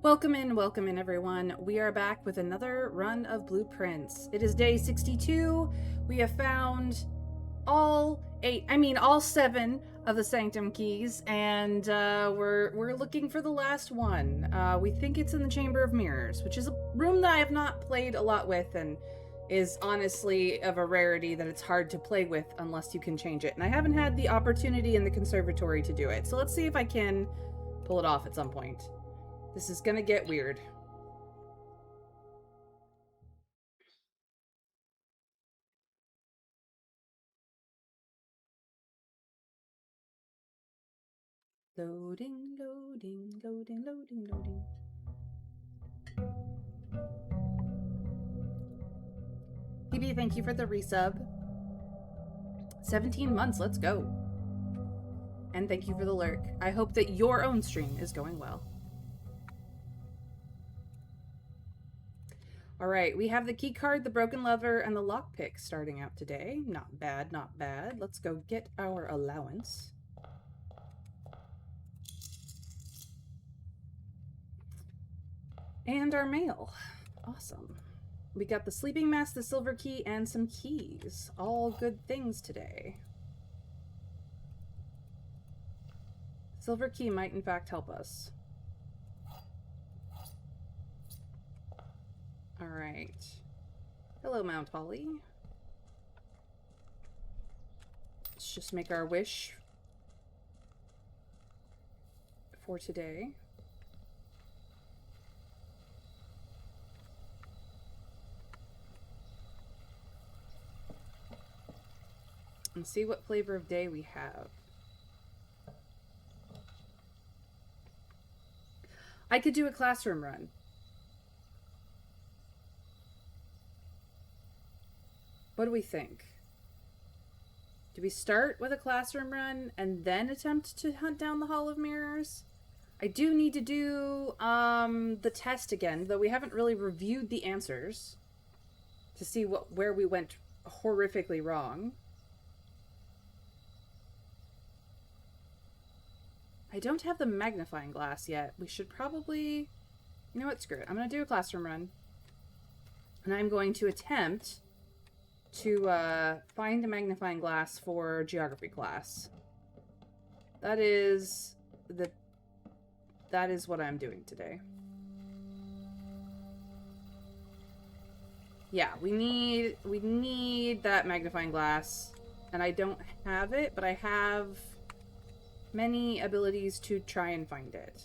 Welcome in everyone. We are back with another run of blueprints. It is day 62. We have found all 7 of the Sanctum keys, and we're looking for the last one. We think it's in the Chamber of Mirrors, which is a room that I have not played a lot with, and is honestly of a rarity that it's hard to play with unless you can change it. And I haven't had the opportunity in the conservatory to do it, so let's see if I can pull it off at some point. This is gonna get weird. Loading. PB, thank you for the resub. 17 months, let's go. And thank you for the lurk. I hope that your own stream is going well. Alright, we have the key card, the broken lever, and the lockpick starting out today. Not bad, not bad. Let's go get our allowance. And our mail. Awesome. We got the sleeping mask, the silver key, and some keys. All good things today. Silver key might in fact help us. Alright. Hello, Mount Holly. Let's just make our wish for today. And see what flavor of day we have. I could do a classroom run. What do we think? Do we start with a classroom run and then attempt to hunt down the Hall of Mirrors? I do need to do the test again, though we haven't really reviewed the answers to see where we went horrifically wrong. I don't have the magnifying glass yet. We should probably... You know what? Screw it. I'm going to do a classroom run. And I'm going to attempt to find a magnifying glass for geography class. That is what I'm doing today. Yeah, we need that magnifying glass, and I don't have it, but I have many abilities to try and find it.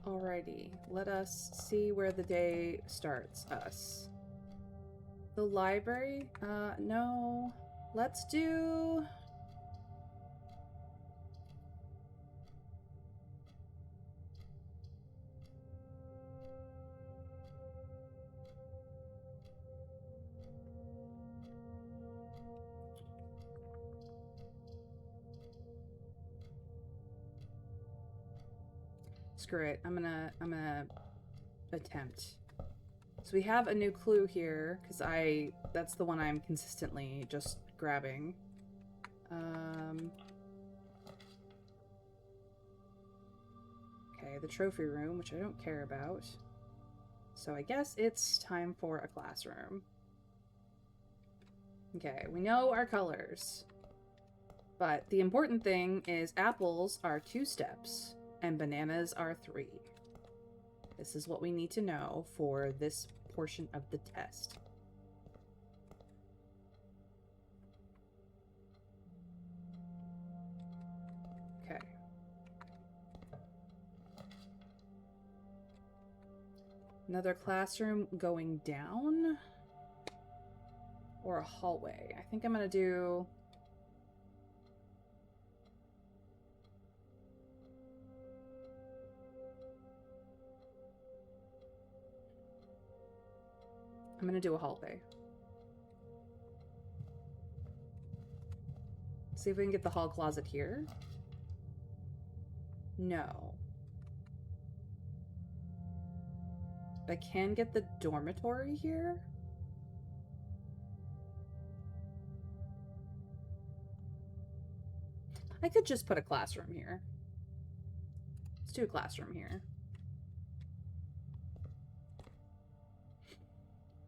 Alrighty, let us see where the day starts us. The library? No. Let's do... Screw it. I'm gonna attempt. So we have a new clue here, because that's the one I'm consistently just grabbing. Okay, the trophy room, which I don't care about. So I guess it's time for a classroom. Okay, we know our colors. But the important thing is apples are 2 steps, and bananas are 3. This is what we need to know for this portion of the test. Okay. Another classroom going down? Or a hallway? I think I'm gonna do... I'm gonna do a hallway. See if we can get the hall closet here. No. I can get the dormitory here? I could just put a classroom here. Let's do a classroom here.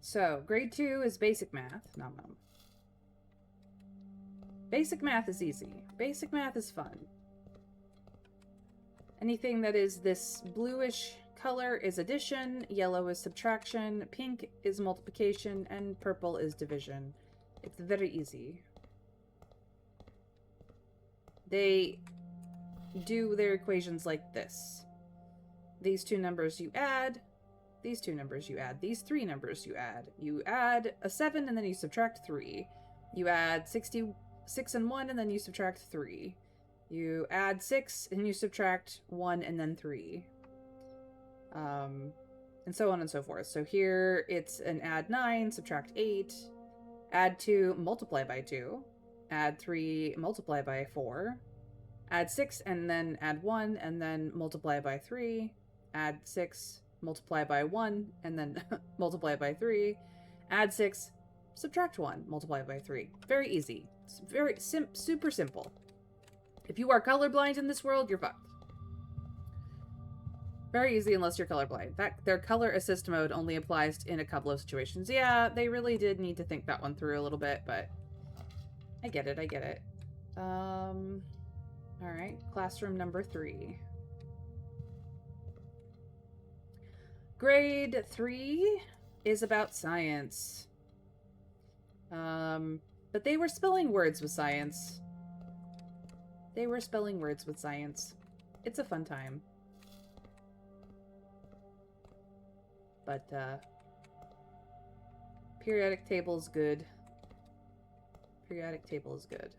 So, grade 2 is basic math. Nom nom. Basic math is easy. Basic math is fun. Anything that is this bluish color is addition, yellow is subtraction, pink is multiplication, and purple is division. It's very easy. They do their equations like this. These two numbers you add, these two numbers you add, these three numbers you add. You add a 7 and then you subtract 3. You add 66 and 1 and then you subtract 3. You add 6 and you subtract 1 and then 3. And so on and so forth. So here it's an add 9, subtract 8, add 2, multiply by 2, add 3, multiply by 4, add 6 and then add 1 and then multiply by 3, add 6, multiply by 1 and then multiply by 3, add 6, subtract 1, multiply by 3. Very easy. It's very super simple. If you are colorblind in this world, you're fucked. Very easy unless you're colorblind. In fact, their color assist mode only applies in a couple of situations. Yeah, they really did need to think that one through a little bit, but I get it, I get it. Alright, classroom number 3. Grade 3 is about science. But they were spelling words with science. They were spelling words with science. It's a fun time. But, periodic table is good. Periodic table is good.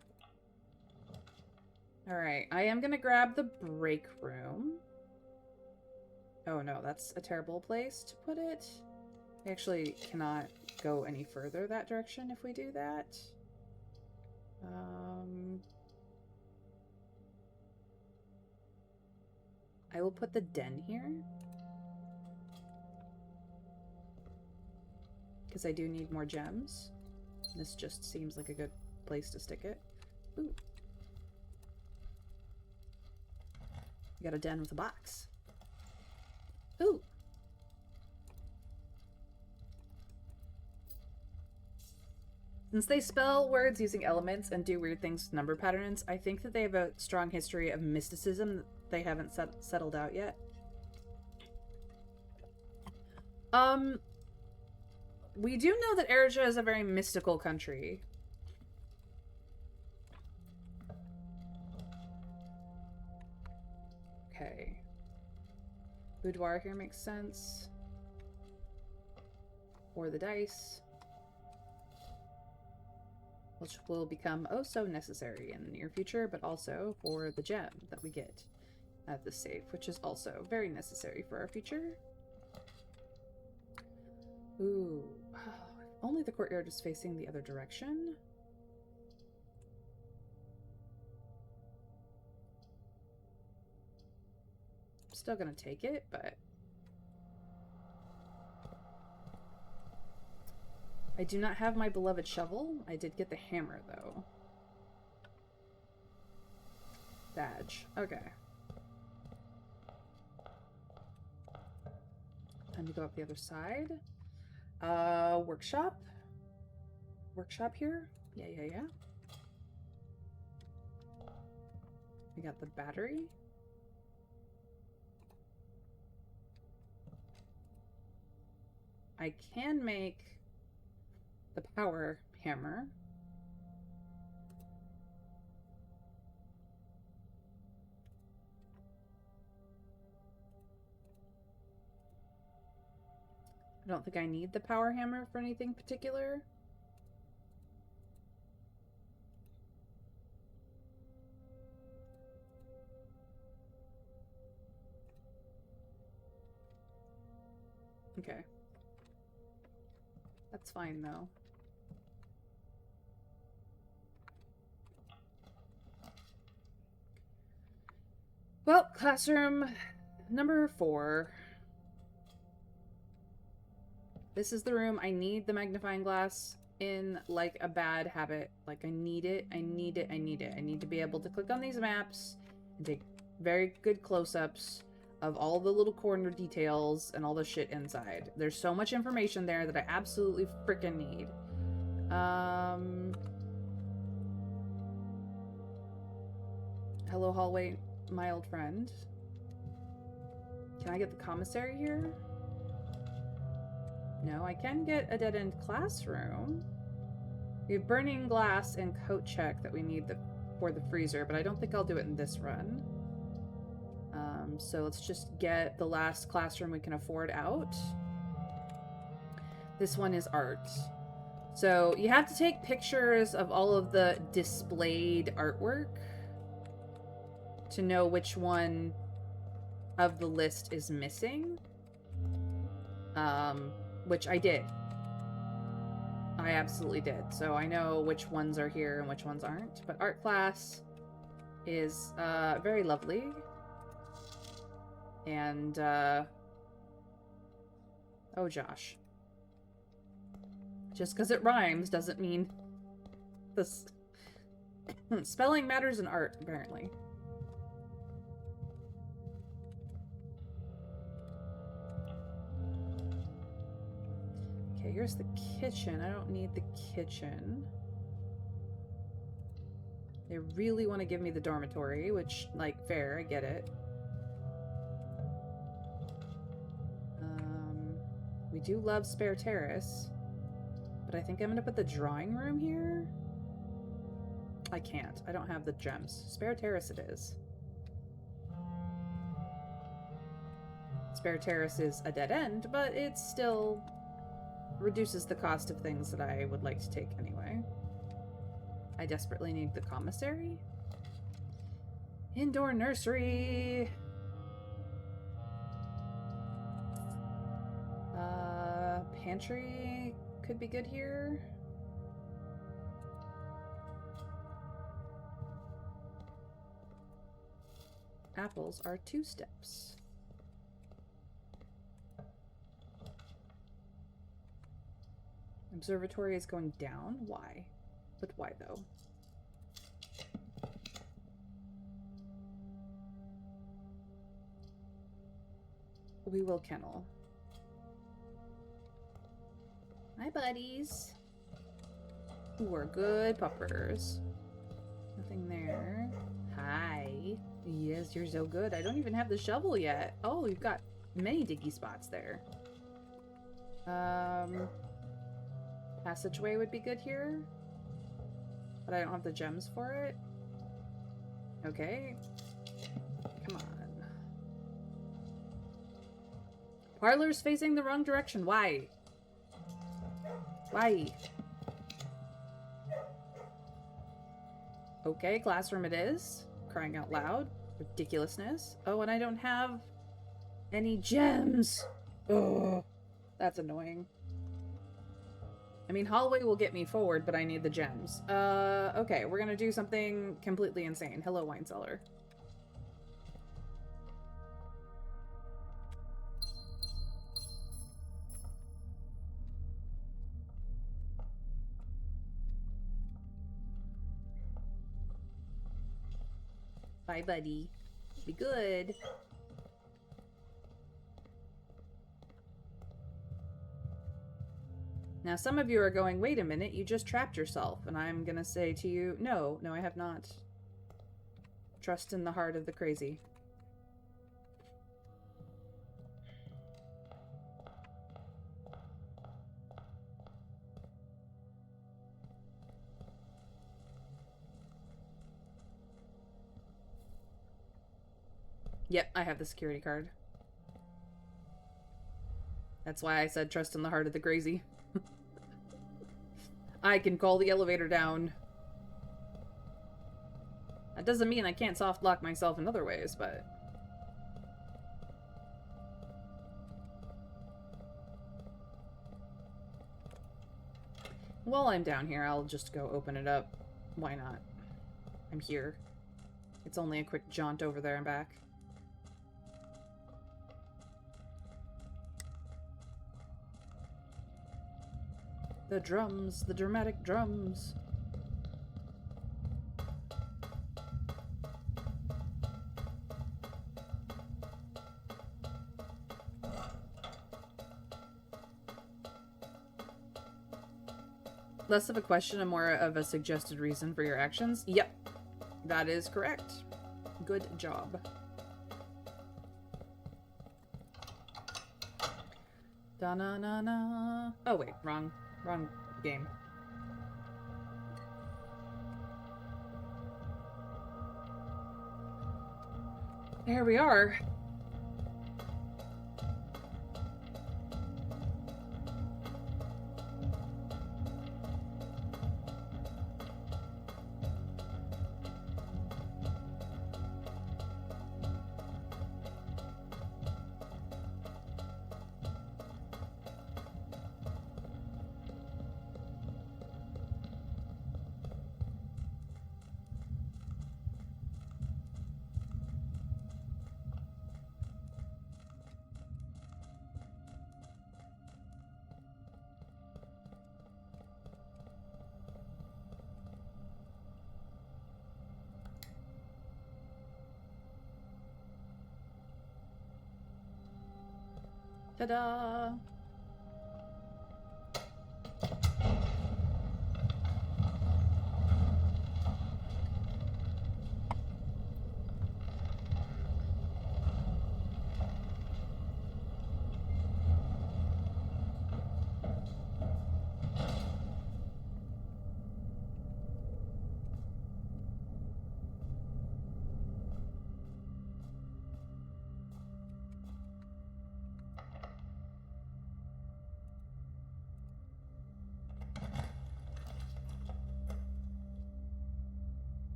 Alright, I am gonna grab the break room. Oh no, that's a terrible place to put it. I actually cannot go any further that direction if we do that. I will put the den here. Because I do need more gems. This just seems like a good place to stick it. Ooh. We got a den with a box. Ooh. Since they spell words using elements and do weird things with number patterns, I think that they have a strong history of mysticism that they haven't settled out yet. We do know that Asia is a very mystical country. Okay. Boudoir here makes sense. Or the dice. Which will become oh so necessary in the near future, but also for the gem that we get at the safe, which is also very necessary for our future. Ooh. If only the courtyard is facing the other direction. I'm still gonna take it, but I do not have my beloved shovel. I did get the hammer, though. Badge. Okay. Time to go up the other side. Workshop. Workshop here? Yeah. We got the battery. I can make the power hammer. I don't think I need the power hammer for anything particular. Okay. That's fine, though. Well, classroom number 4. This is the room I need the magnifying glass in like a bad habit. Like I need it, I need it, I need it. I need to be able to click on these maps and take very good close-ups of all the little corner details and all the shit inside. There's so much information there that I absolutely freaking need. Hello, hallway, my old friend. Can I get the commissary here? No, I can get a dead-end classroom. We have burning glass and coat check that we need for the freezer, but I don't think I'll do it in this run. So let's just get the last classroom we can afford out. This one is art. So you have to take pictures of all of the displayed artwork to know which one of the list is missing. Which I did. I absolutely did. So I know which ones are here and which ones aren't. But art class is very lovely. And, oh, Josh. Just because it rhymes doesn't mean this. Spelling matters in art, apparently. Okay, here's the kitchen. I don't need the kitchen. They really want to give me the dormitory, which, like, fair, I get it. We do love Spare Terrace, but I think I'm gonna put the drawing room here. I can't. I don't have the gems. Spare Terrace it is. Spare Terrace is a dead end, but it still reduces the cost of things that I would like to take anyway. I desperately need the commissary. Indoor nursery. Pantry could be good here. Apples are 2 steps. Observatory is going down? Why? But why though? We will kennel. Hi, buddies. Who are good puppers. Nothing there. Hi. Yes, you're so good. I don't even have the shovel yet. Oh, you've got many diggy spots there. Passageway would be good here. But I don't have the gems for it. Okay. Come on. Parlor's facing the wrong direction. Why? Why? Okay, classroom it is. Crying out loud. Ridiculousness. Oh, and I don't have any gems. Oh, that's annoying. I mean, hallway will get me forward, but I need the gems. Okay, we're gonna do something completely insane. Hello, wine cellar. Bye, buddy. Be good. Now, some of you are going, wait a minute, you just trapped yourself. And I'm gonna say to you, no, I have not. Trust in the heart of the crazy. Yep, I have the security card. That's why I said trust in the heart of the crazy. I can call the elevator down. That doesn't mean I can't soft lock myself in other ways, but... While I'm down here, I'll just go open it up. Why not? I'm here. It's only a quick jaunt over there and back. The drums, the dramatic drums. Less of a question and more of a suggested reason for your actions. Yep, that is correct. Good job. Da-na-na-na. Oh, wait, wrong game. There we are. Ta-da!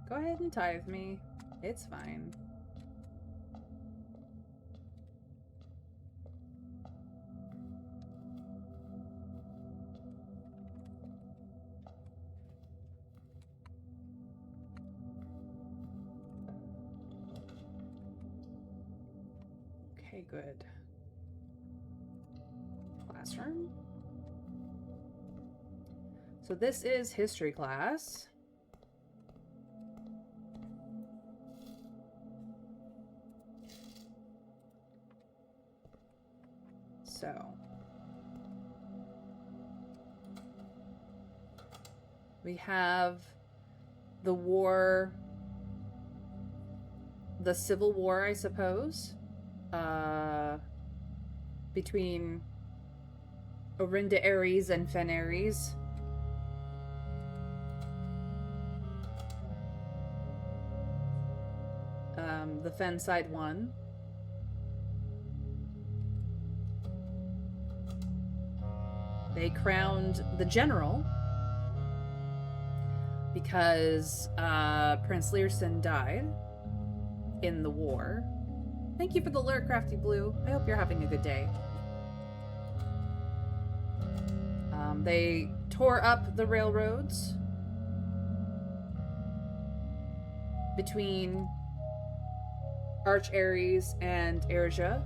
Go ahead and tithe me. It's fine. Okay, good. Classroom. So this is history class. So we have the war, the Civil War, I suppose, between Orinda Aries and Fen Aries. The Fen side won. They crowned the general because Prince Learson died in the war. Thank you for the lure, Crafty Blue. I hope you're having a good day. They tore up the railroads between Arch Aries and Erja.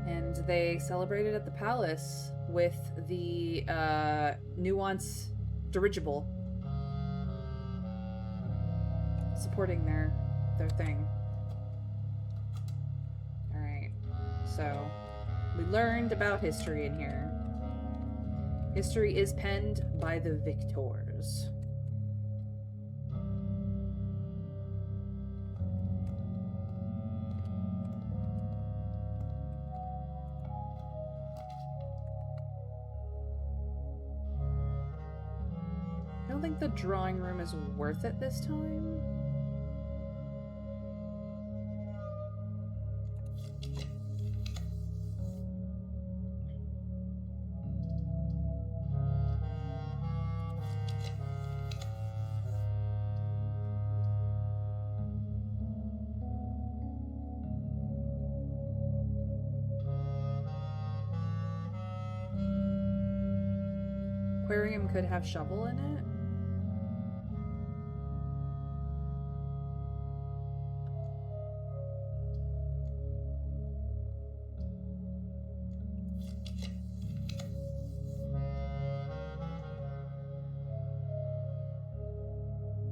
And they celebrated at the palace with the Nuance dirigible supporting their thing. Alright, so we learned about history in here. History is penned by the victors. I don't think the drawing room is worth it this time. aquarium could have shovel in it.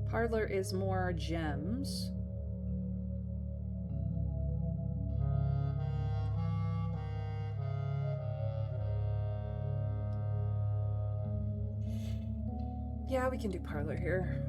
Parlor is more gems. Yeah, we can do parlor here.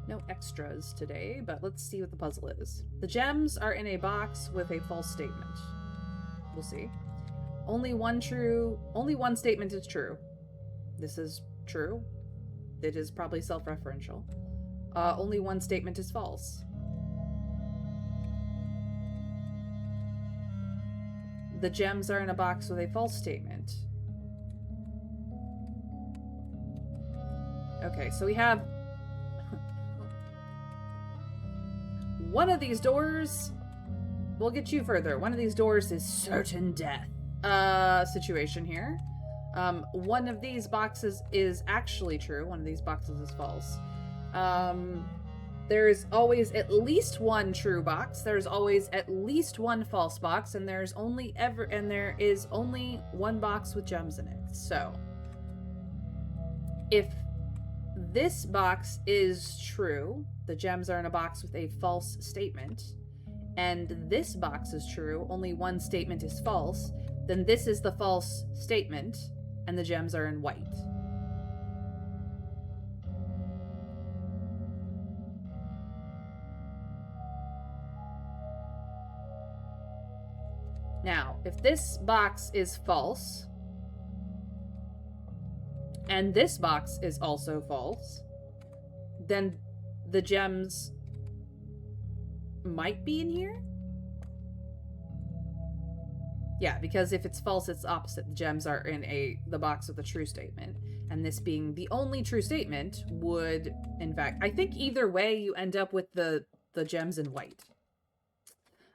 No extras today, but let's see what the puzzle is. The gems are in a box with a false statement. We'll see. Only one statement is true. This is true. It is probably self-referential. Only one statement is false. The gems are in a box with a false statement. Okay, so we have one of these doors will get you further. One of these doors is certain death situation here. One of these boxes is actually true. One of these boxes is false. There's always at least one true box. There's always at least one false box, and there is only one box with gems in it. So, if this box is true, the gems are in a box with a false statement, and this box is true, only one statement is false, then this is the false statement, and the gems are in white. Now, if this box is false, and this box is also false, then the gems might be in here? Yeah, because if it's false, it's opposite. The gems are in the box with the true statement. And this being the only true statement would, in fact, I think either way you end up with the gems in white.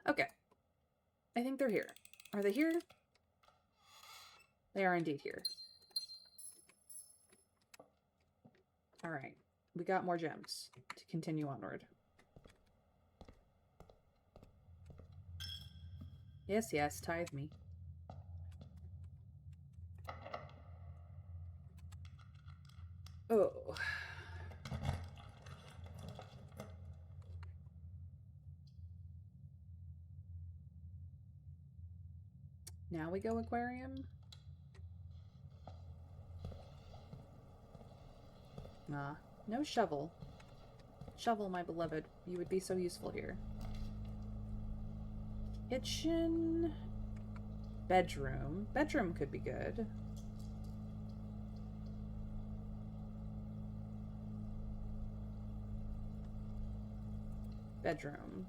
Okay. I think they're here. Are they here? They are indeed here. Alright. We got more gems to continue onward. Yes, yes, tithe me. Oh. Now we go aquarium. Ah, no shovel. Shovel, my beloved. You would be so useful here. Kitchen. Bedroom. Bedroom could be good. Bedroom.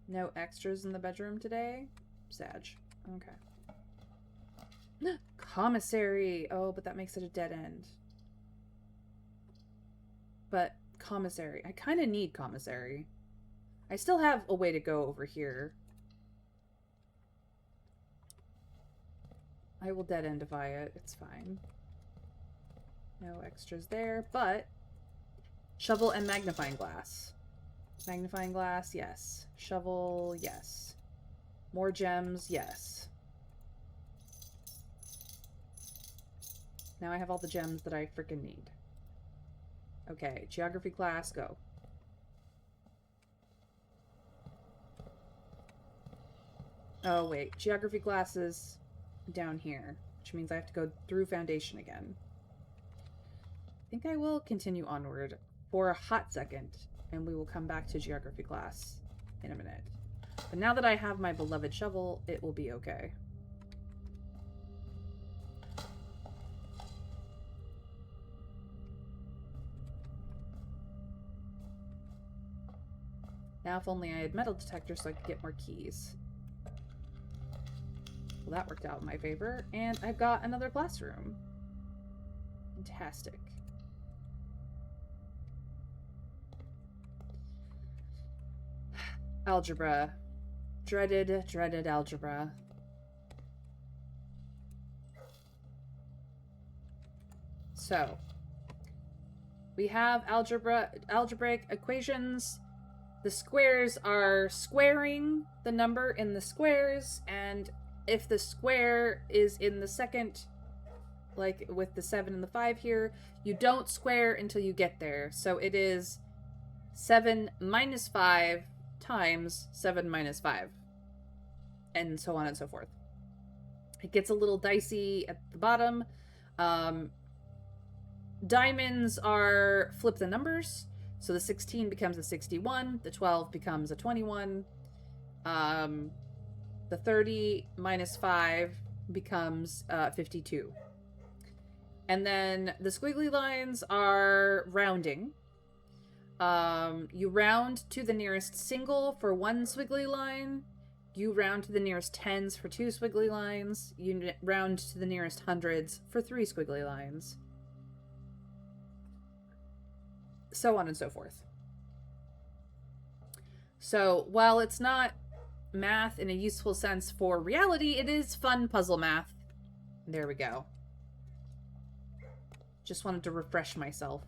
No extras in the bedroom today? Sag. Okay. Commissary! Oh, but that makes it a dead end. But commissary. I kind of need commissary. I still have a way to go over here. I will dead endify it. It's fine. No extras there, but shovel and magnifying glass. Magnifying glass, yes. Shovel, yes. More gems, yes. Now I have all the gems that I freaking need. Okay, geography class, go. Oh, wait. Geography class is down here, which means I have to go through foundation again. I think I will continue onward for a hot second, and we will come back to geography class in a minute. But now that I have my beloved shovel, it will be okay. Now if only I had metal detectors so I could get more keys. Well, that worked out in my favor, and I've got another classroom. Fantastic. Algebra. Dreaded, dreaded algebra. So, we have algebraic equations. The squares are squaring the number in the squares, and if the square is in the second, like with the 7 and the 5 here, you don't square until you get there. So it is 7 minus 5 times 7 minus 5, and so on and so forth. It gets a little dicey at the bottom. Diamonds are flip the numbers. So the 16 becomes a 61. The 12 becomes a 21. The 30 minus 5 becomes 52. And then the squiggly lines are rounding. You round to the nearest single for one squiggly line. You round to the nearest tens for 2 squiggly lines. You round to the nearest hundreds for 3 squiggly lines. So on and so forth. So while it's not math in a useful sense for reality, it is fun puzzle math. There we go. Just wanted to refresh myself.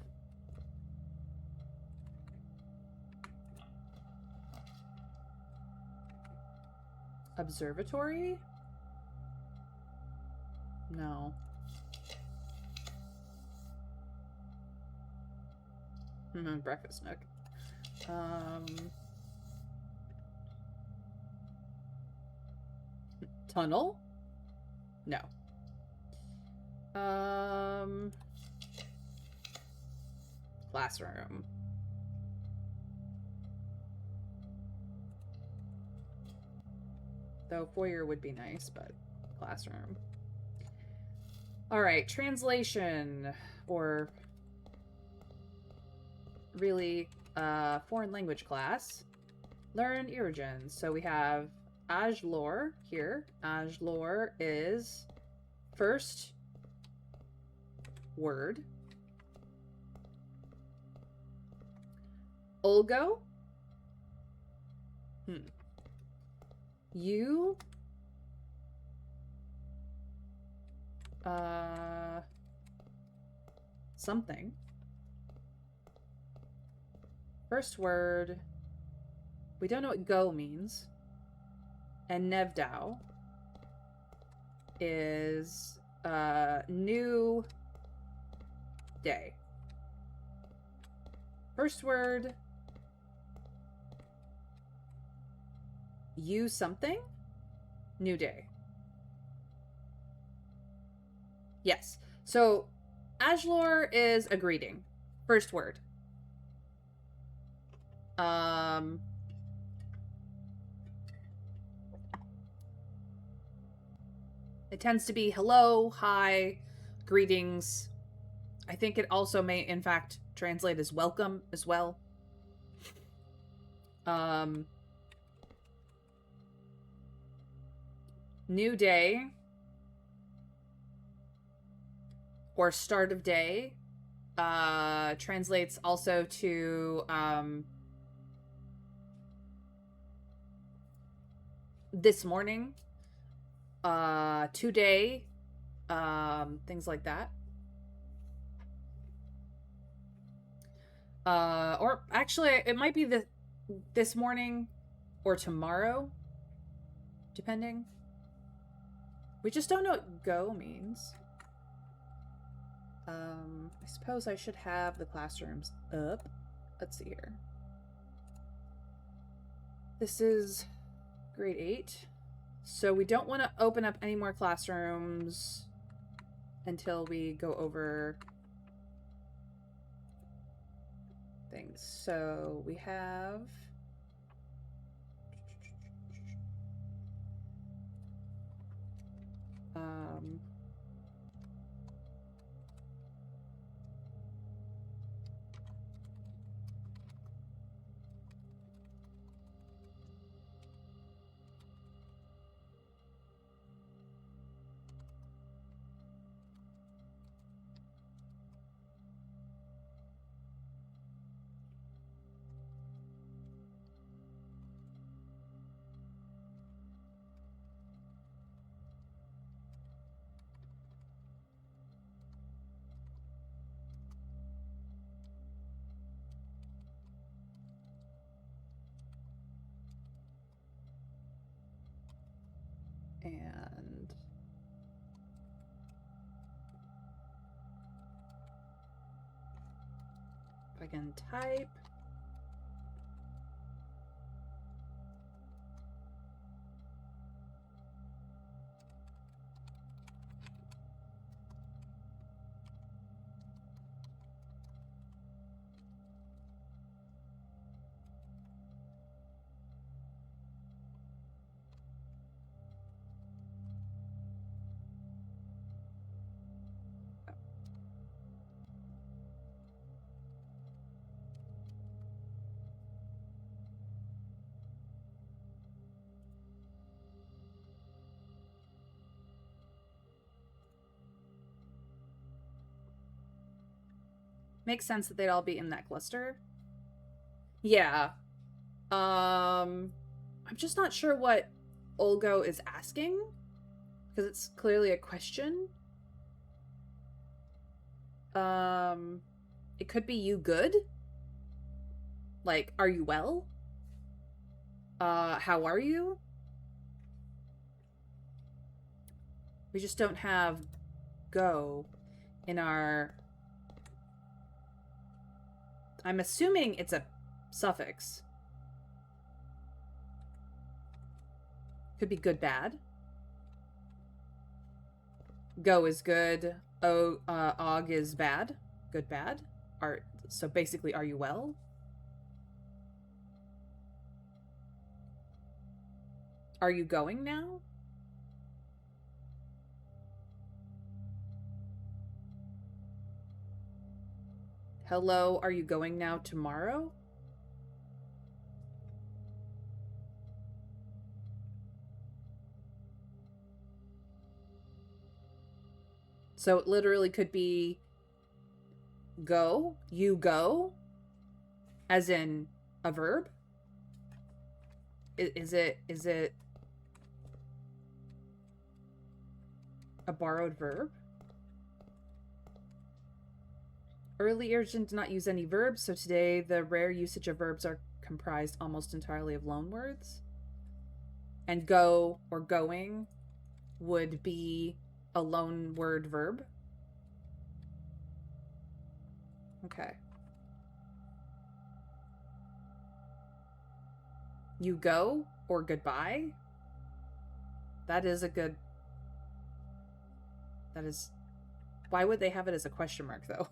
Observatory? No. Breakfast nook. Tunnel? No. Classroom. Though foyer would be nice, but classroom. All right, translation, or really foreign language class. Learn Irigen. So we have Ajlor here. Ajlor is first word. Olgo. You. Something. First word. We don't know what go means. And Nevdao is new day. First word. You something. New day. Yes. So Ajlor is a greeting. First word. It tends to be hello, hi, greetings. I think it also may, in fact, translate as welcome as well. New day. Or start of day. Translates also to this morning, today, things like that. Or actually, it might be this morning or tomorrow, depending. We just don't know what go means. I suppose I should have the classrooms up. Let's see here. This is grade 8. So we don't want to open up any more classrooms until we go over things. So we have... And if I can type. Makes sense that they'd all be in that cluster. Yeah. I'm just not sure what Olgo is asking, because it's clearly a question. It could be you good? Like, are you well? How are you? We just don't have go in our... I'm assuming it's a suffix. Could be good, bad. Go is good. Og is bad. Good, bad. So basically, are you well? Are you going now? Hello, are you going now tomorrow? So it literally could be go, you go, as in a verb? Is it a borrowed verb? Earlier did not use any verbs, so today the rare usage of verbs are comprised almost entirely of loan words. And go or going would be a loan word verb. Okay. You go or goodbye? That is a good... That is... Why would they have it as a question mark, though?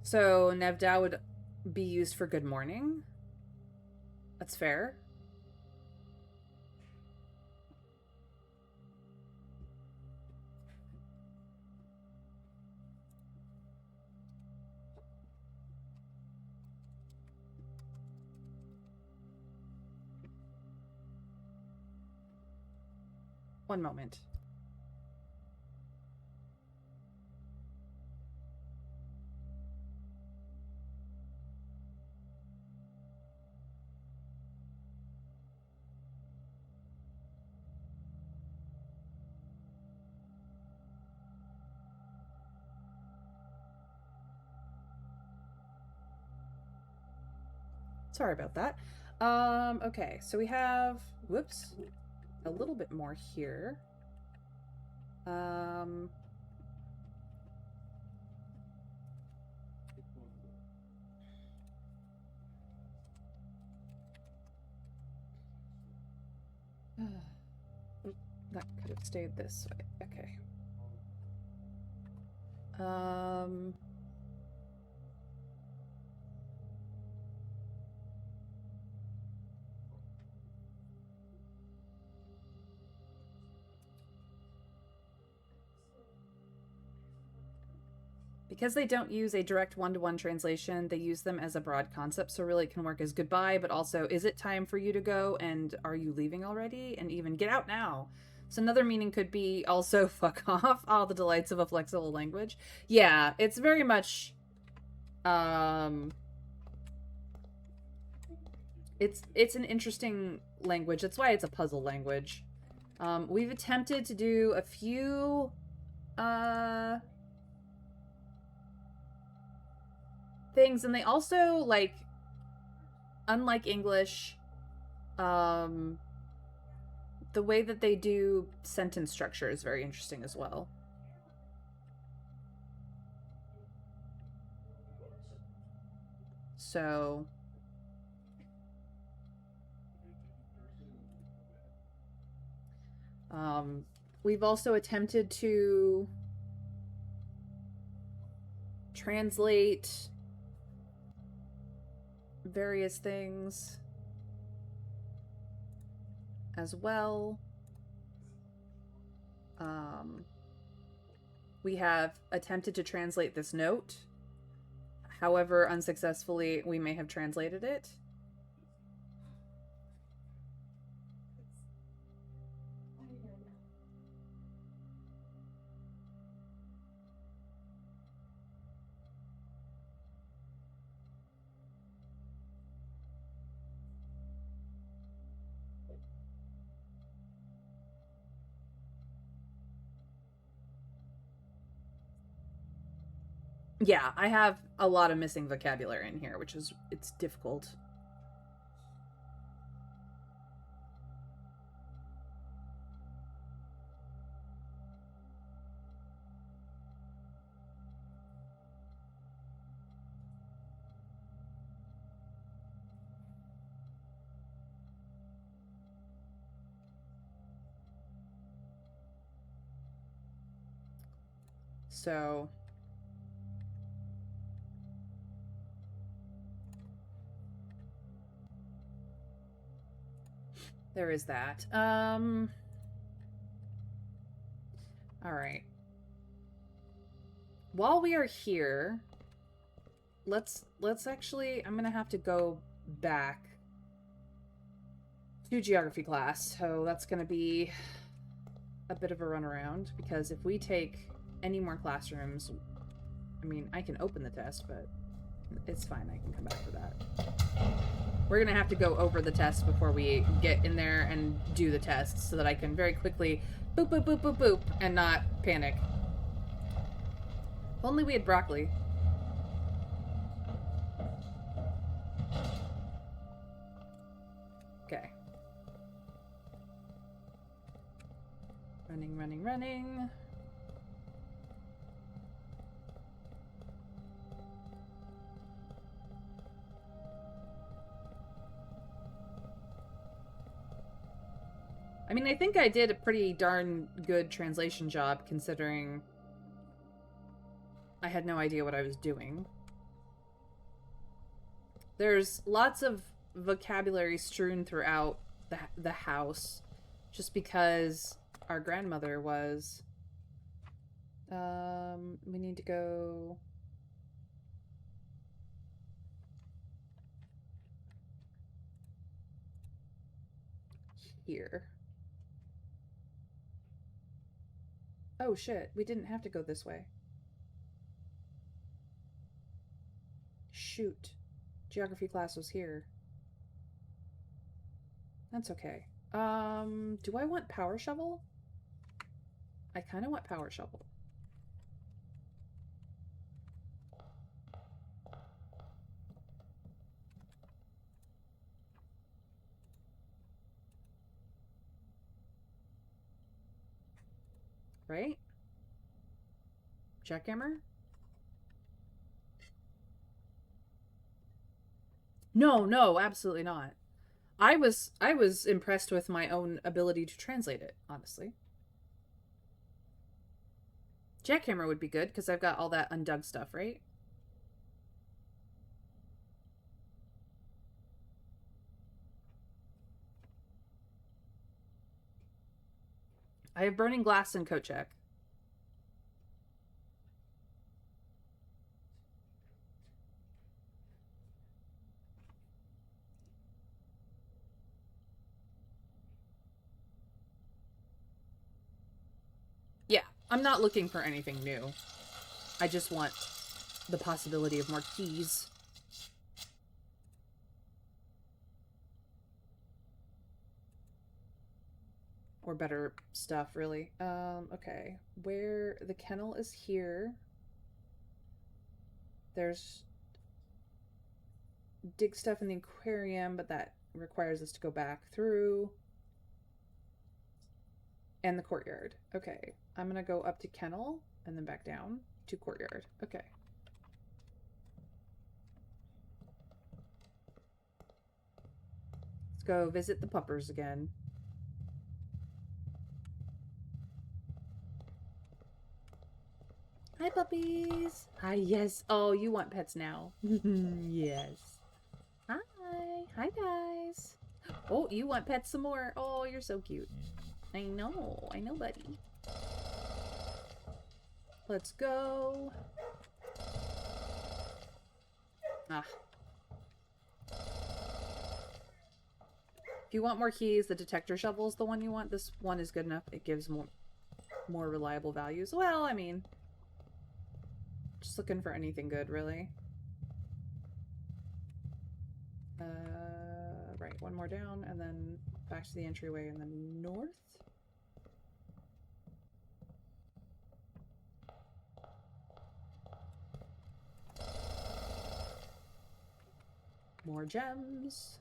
So Nevda would be used for good morning. That's fair. One moment. Sorry about that. Okay, so we have, whoops, a little bit more here. That could have stayed this way. Okay. Because they don't use a direct one-to-one translation, they use them as a broad concept, so really it can work as goodbye, but also, is it time for you to go, and are you leaving already? And even, get out now. So another meaning could be also, fuck off, all the delights of a flexible language. Yeah, it's very much, It's an interesting language. That's why it's a puzzle language. We've attempted to do a few things, and they also, like, unlike English, the way that they do sentence structure is very interesting as well. So we've also attempted to translate various things as well. We have attempted to translate this note. However unsuccessfully we may have translated it. Yeah, I have a lot of missing vocabulary in here, which is, it's difficult. So there is that. All right. While we are here, let's actually, I'm gonna have to go back to geography class. So that's gonna be a bit of a runaround, because if we take any more classrooms, I mean, I can open the test, but it's fine. I can come back for that. We're gonna have to go over the test before we get in there and do the test, so that I can very quickly boop, boop, boop, boop, boop, and not panic. If only we had broccoli. Okay. Running, running, running. I mean, I think I did a pretty darn good translation job, considering I had no idea what I was doing. There's lots of vocabulary strewn throughout the house, just because our grandmother was... we need to go... here. Oh shit, we didn't have to go this way. Shoot. Geography class was here. That's okay. Do I want power shovel? I kind of want power shovel. Right? Jackhammer? No, absolutely not. I was impressed with my own ability to translate it, honestly. Jackhammer would be good, because I've got all that undug stuff, right? I have burning glass and coat check. Yeah, I'm not looking for anything new. I just want the possibility of more keys. or better stuff, really. Okay. Where the kennel is here. There's dig stuff in the aquarium, but that requires us to go back through. And the courtyard. Okay. I'm gonna go up to kennel and then back down to courtyard. Okay. Let's go visit the puppers again. Hi, puppies. Hi, yes. Oh, you want pets now. Yes. Hi. Hi, guys. Oh, you want pets some more. Oh, you're so cute. I know, buddy. Let's go. Ah. If you want more keys, the detector shovel is the one you want. This one is good enough. It gives more reliable values. Well, I mean, just looking for anything good, really. Right, one more down, and then back to the entryway, and then north. More gems.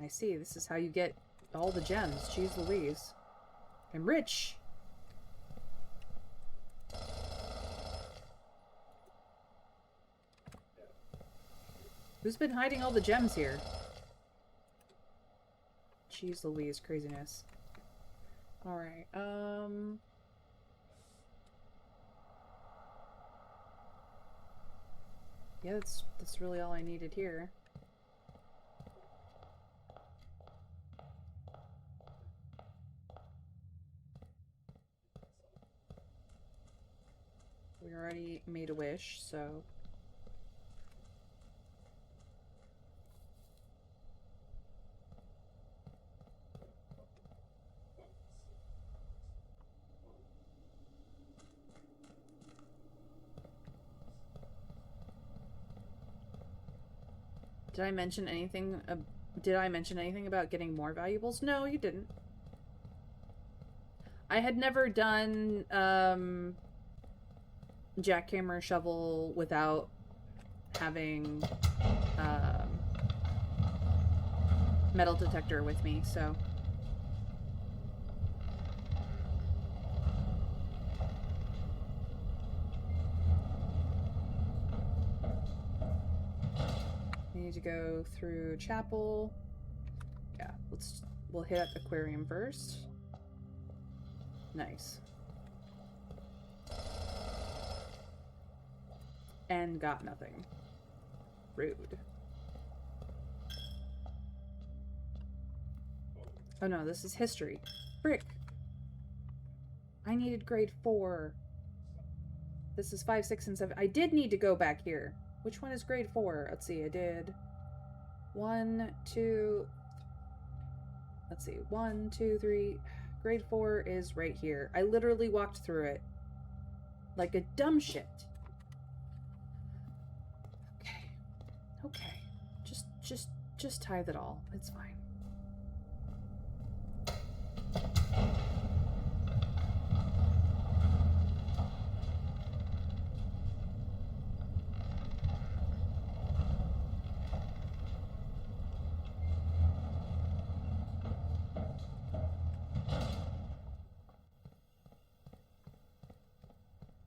I see, this is how you get all the gems. Jeez Louise. I'm rich! Who's been hiding all the gems here? Jeez Louise, craziness. Alright, yeah, that's really all I needed here. We already made a wish, so... Did I mention anything about getting more valuables? No, you didn't. I had never done jackhammer shovel without having metal detector with me, so we need to go through chapel. Yeah, we'll hit up aquarium first. Nice. And got nothing. Rude. Oh no, this is history. Frick. I needed grade 4. This is 5, 6, and 7. I did need to go back here. Which one is grade 4? Let's see, I did 1, 2... Let's see, 1, 2, 3... Grade 4 is right here. I literally walked through it. Like a dumb shit. Okay. Okay. Just tithe it all. It's fine.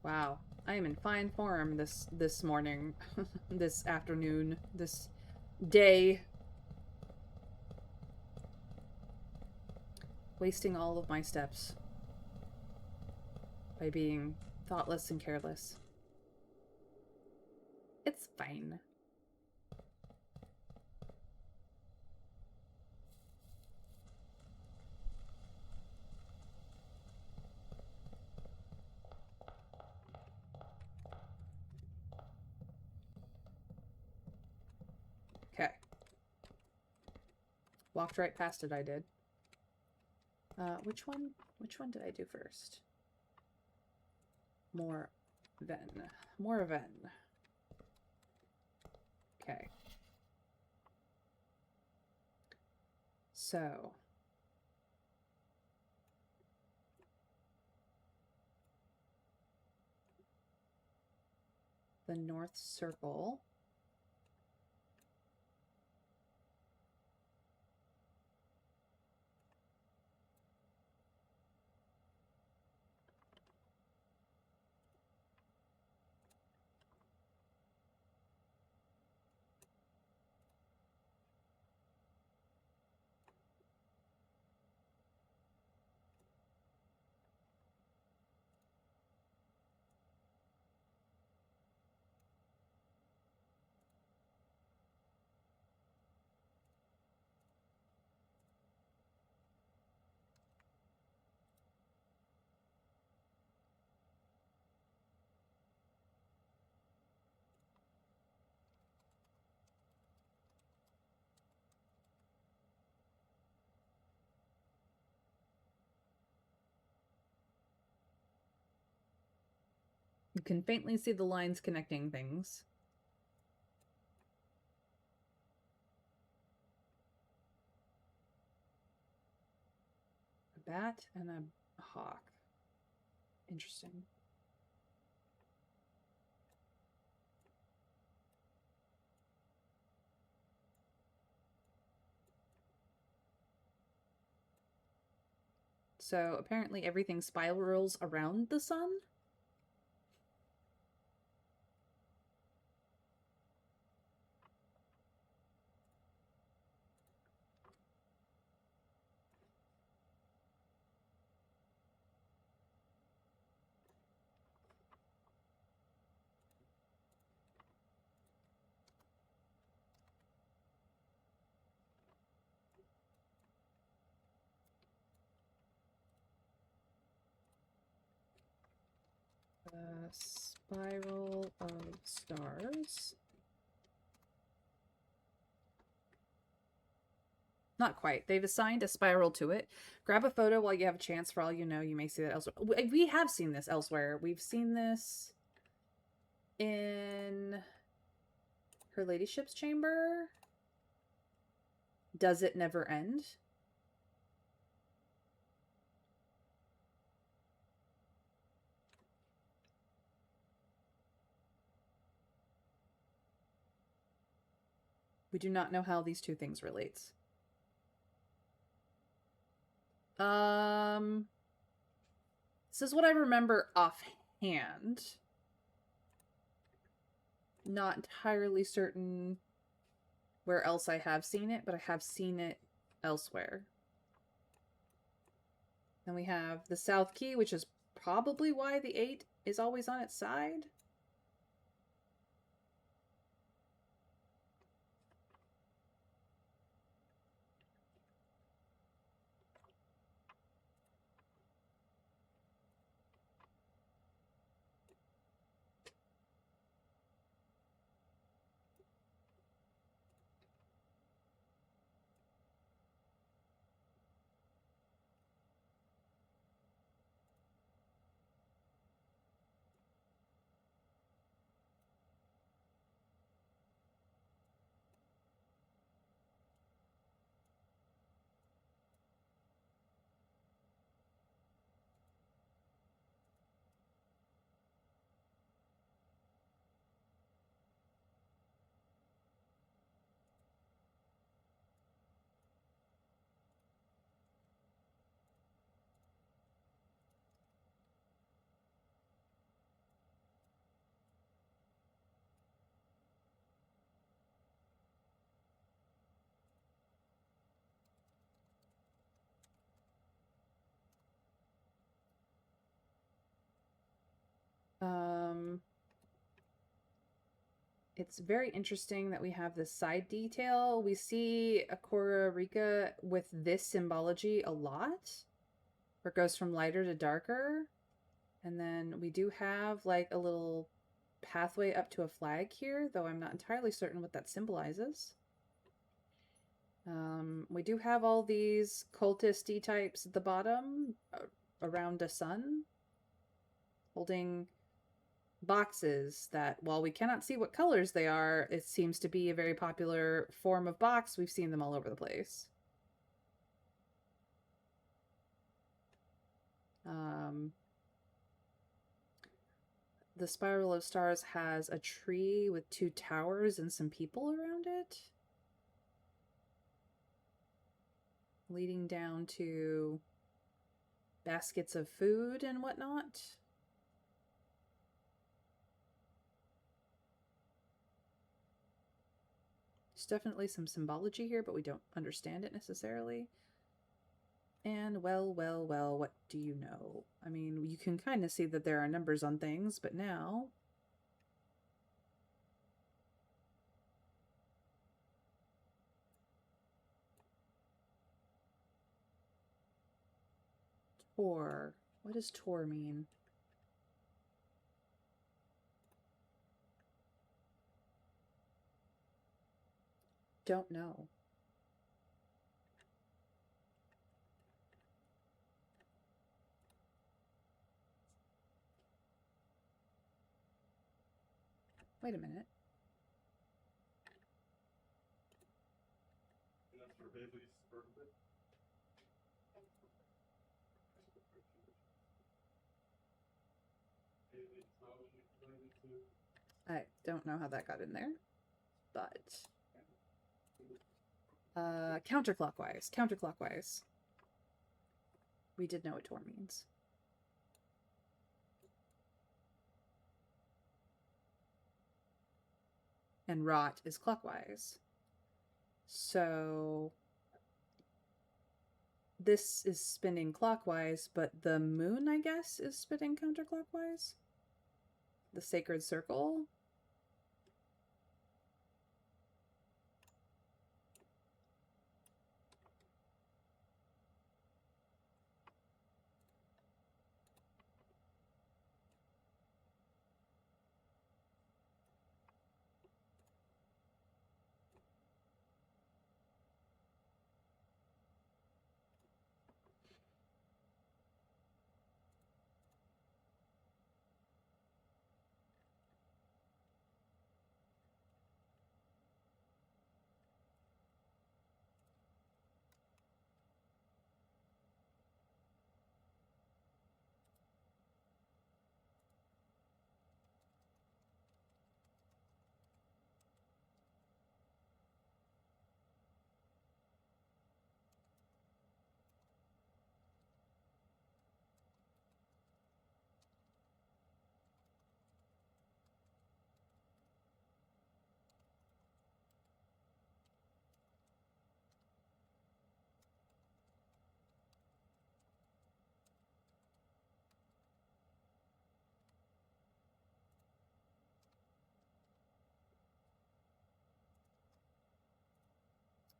Wow, I am in fine form this morning, this afternoon, this day. Wasting all of my steps by being thoughtless and careless. It's fine. Okay. Walked right past it, I did. Which one did I do first? More Ven. Okay. So the North Circle. You can faintly see the lines connecting things. A bat and a hawk. Interesting. So apparently everything spirals around the sun. Spiral of stars. Not quite. They've assigned a spiral to it. Grab a photo while you have a chance. For all you know, you may see that elsewhere. We have seen this elsewhere. We've seen this in Her Ladyship's chamber. Does it never end? We do not know how these two things relate. This is what I remember offhand. Not entirely certain where else I have seen it, but I have seen it elsewhere. Then we have the South Key, which is probably why the 8 is always on its side. It's very interesting that we have this side detail. We see Akora Rika with this symbology a lot, where it goes from lighter to darker. And then we do have like a little pathway up to a flag here, though I'm not entirely certain what that symbolizes. We do have all these cultisty types at the bottom around a sun holding boxes that, while we cannot see what colors they are, it seems to be a very popular form of box. We've seen them all over the place. the Spiral of Stars has a tree with 2 towers and some people around it, leading down to baskets of food and whatnot. There's definitely some symbology here, but we don't understand it necessarily. And well, what do you know? I mean, you can kind of see that there are numbers on things, but now... Tor. What does Tor mean? Don't know. Wait a minute. I don't know how that got in there, but... counterclockwise. Counterclockwise. We did know what Tor means. And rot is clockwise. So this is spinning clockwise, but the moon, I guess, is spinning counterclockwise? The sacred circle?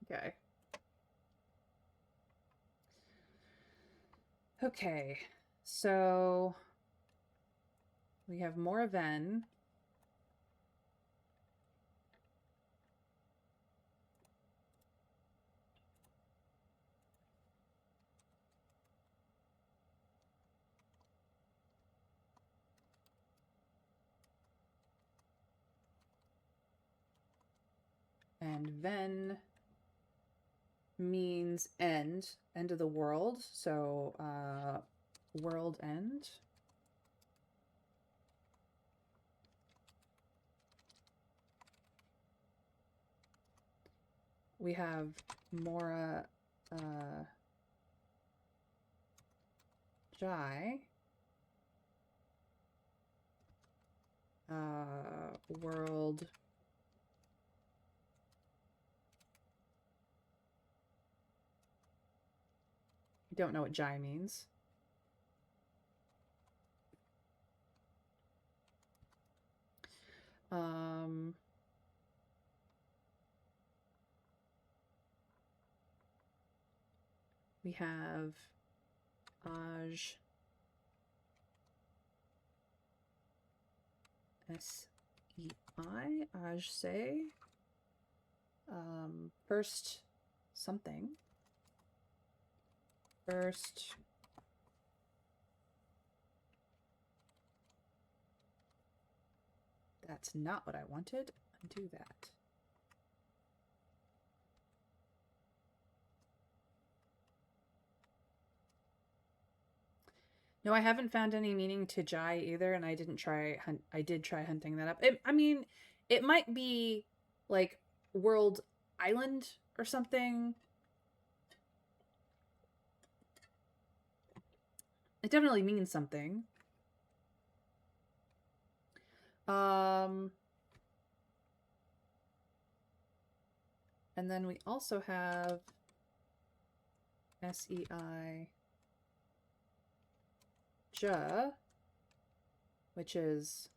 Okay. Okay, so we have more Ven. And Ven means end of the world. So, world end. We have Mora, Jai. World. I don't know what Jai means. We have Aj. S-E-I. Aj say. First something. First. That's not what I wanted. Undo that. No, I haven't found any meaning to Jai either, and I didn't try I did try hunting that up. I mean, it might be like World Island or something. It definitely means something. And then we also have SEI Ja, which is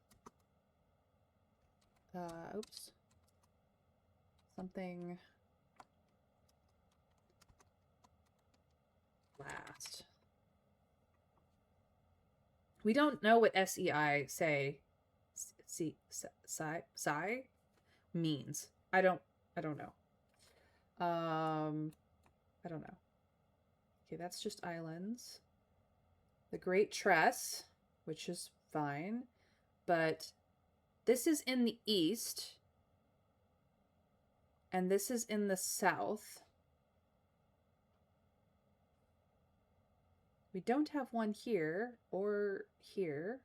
oops. Something last. We don't know what SEI say psi means. I don't know. I don't know. Okay, that's just islands. The Great Tress, which is fine, but this is in the east and this is in the south. We don't have one here or here,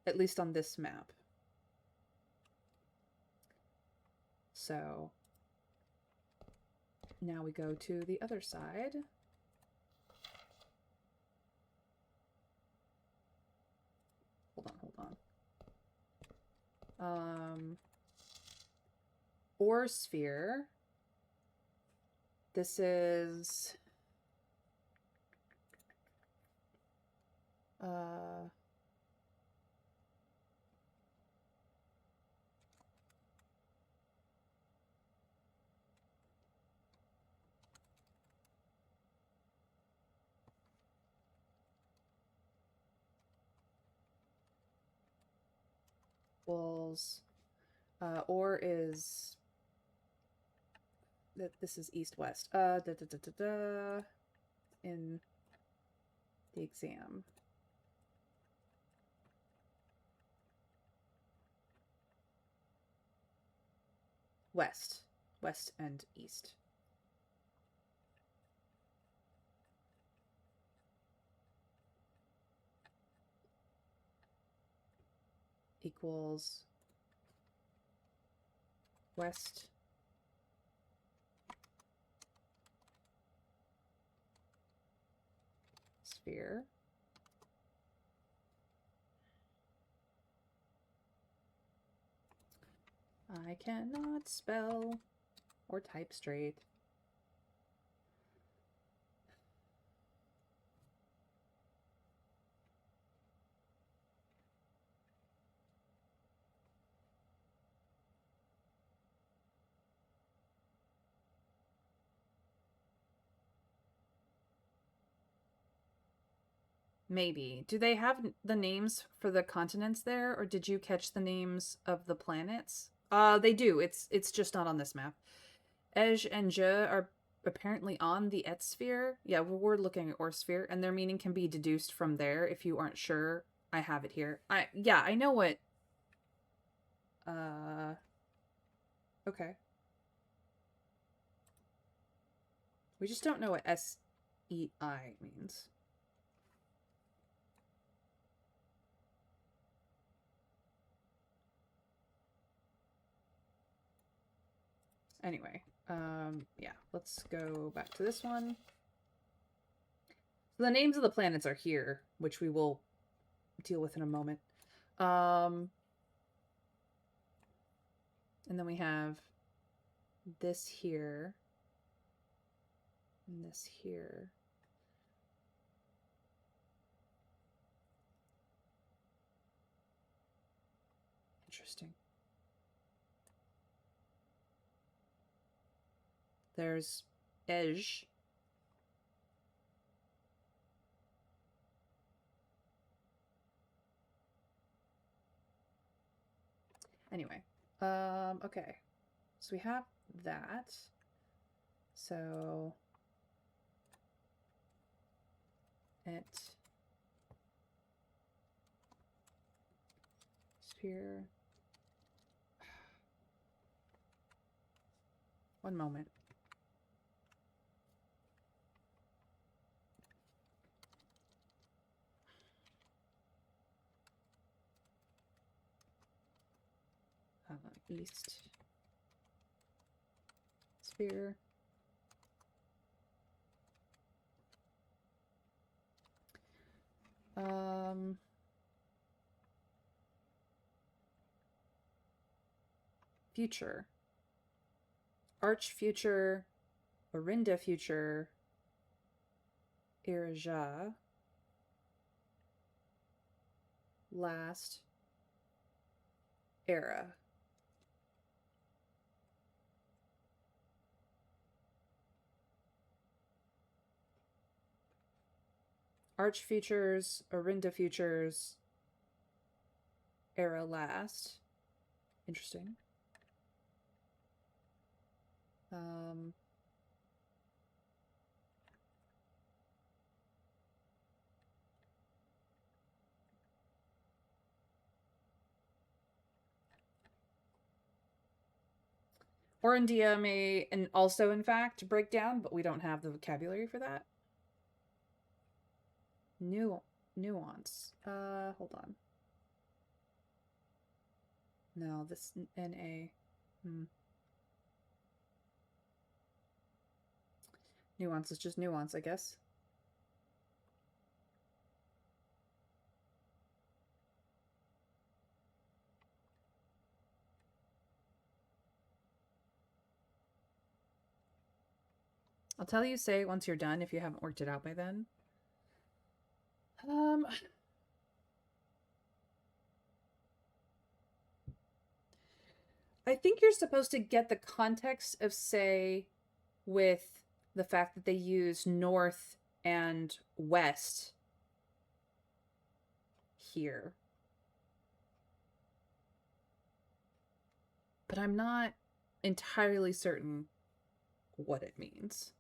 at least on this map. So now we go to the other side. Hold on. Ore sphere. This is walls. Ore is this is east-west. In the exam. West and east. Equals west sphere. I cannot spell or type straight. Maybe. Do they have the names for the continents there, or did you catch the names of the planets? They do. It's just not on this map. Ej and Je are apparently on the Et sphere. Yeah, we're looking at Or sphere, and their meaning can be deduced from there if you aren't sure. I have it here. I know what. Okay. We just don't know what SEI means. Anyway, yeah, let's go back to this one. So the names of the planets are here, which we will deal with in a moment. And then we have this here and this here. Interesting. There's Ej. Anyway, okay. So we have that. So it sphere. One moment. East sphere. Future. Arch future. Orinda future. Irja. Last. Era. Arch futures. Orinda futures. Era last. Interesting. Orindia may and also in fact break down, but we don't have the vocabulary for that. Nuance. Hold on. No, this NA. Nuance is just nuance, I guess. I'll tell you, say once you're done if you haven't worked it out by then. I think you're supposed to get the context of say with the fact that they use north and west here. But I'm not entirely certain what it means.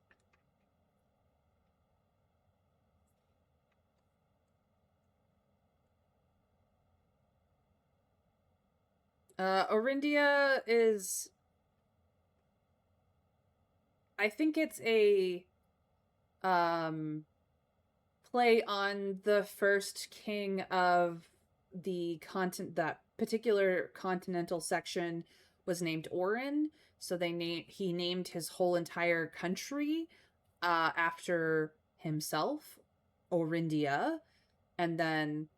Orindia is... I think it's a play on the first king of the that particular continental section was named Orin, so he named his whole entire country after himself, Orindia, and then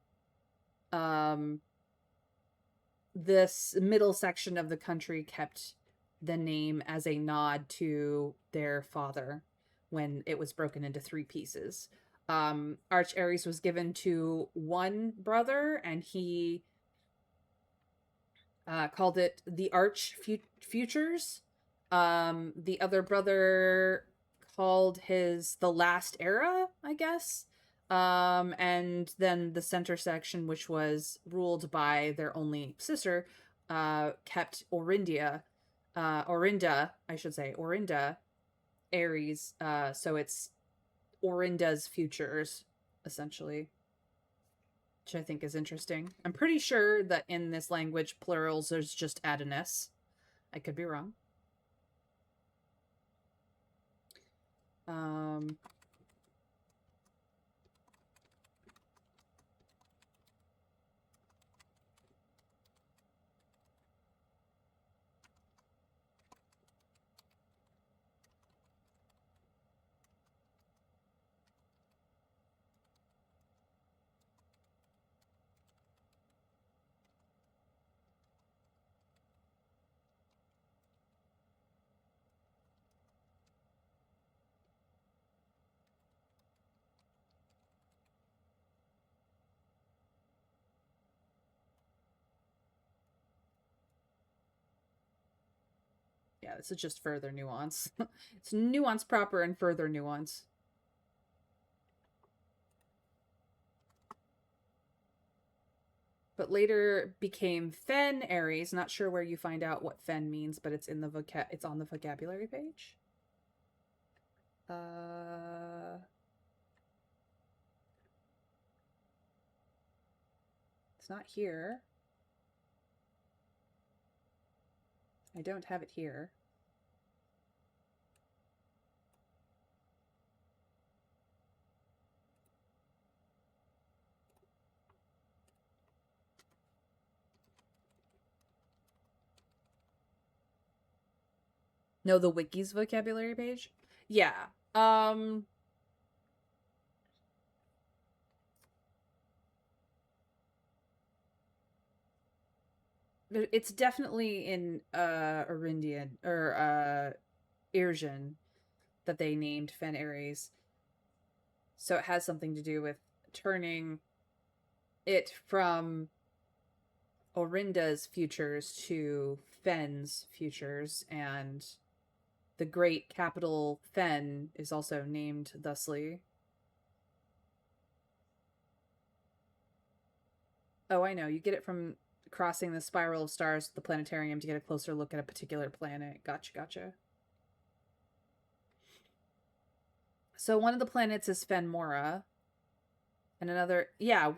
this middle section of the country kept the name as a nod to their father when it was broken into 3 pieces. Arch Ares was given to one brother, and he called it the Arch Futures. The other brother called his the Last Era, I guess. And then the center section, which was ruled by their only sister, kept Orinda, I should say, Orinda Ares. So it's Orinda's futures, essentially, which I think is interesting. I'm pretty sure that in this language, plurals there's just add an S. I could be wrong. Yeah, this is just further nuance. It's nuance proper and further nuance. But later became Fen Ares. Not sure where you find out what Fen means, but it's in the it's on the vocabulary page. It's not here. I don't have it here. No, the wiki's vocabulary page? Yeah. Um it's definitely in Arindian or Irjan that they named Fen Ares. So it has something to do with turning it from Orinda's futures to Fen's futures, and the great capital Fen is also named thusly. Oh, I know. You get it from crossing the spiral of stars at the planetarium to get a closer look at a particular planet. Gotcha, gotcha. So one of the planets is Fenmora, and another, yeah,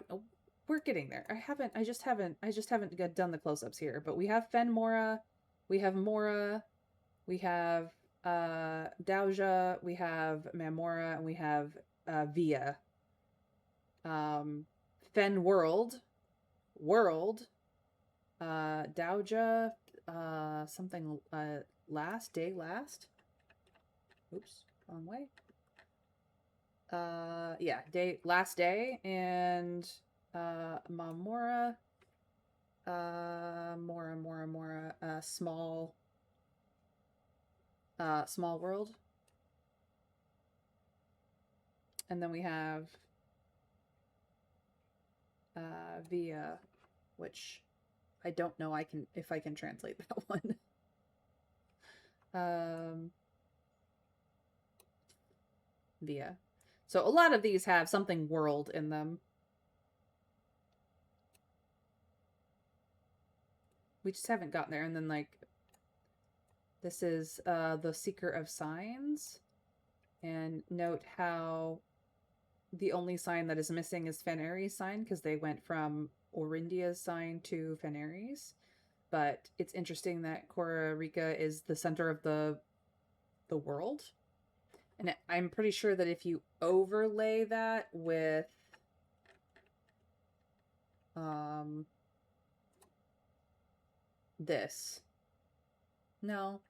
we're getting there. I just haven't done the close-ups here, but we have Fenmora, we have Mora, we have Dauja, we have Mamora, and we have Via. Fen World, Dauja, something, last. Oops, wrong way. Yeah, last day, and Mamora, Mora, small world. And then we have Via, which I don't know if I can translate that one. Via. So a lot of these have something world in them. We just haven't gotten there. And then, like, this is the Seeker of Signs. And note how the only sign that is missing is Fen Ares' sign, because they went from Orindia's sign to Fen Ares. But it's interesting that Cora Rica is the center of the world. And I'm pretty sure that if you overlay that with this. No.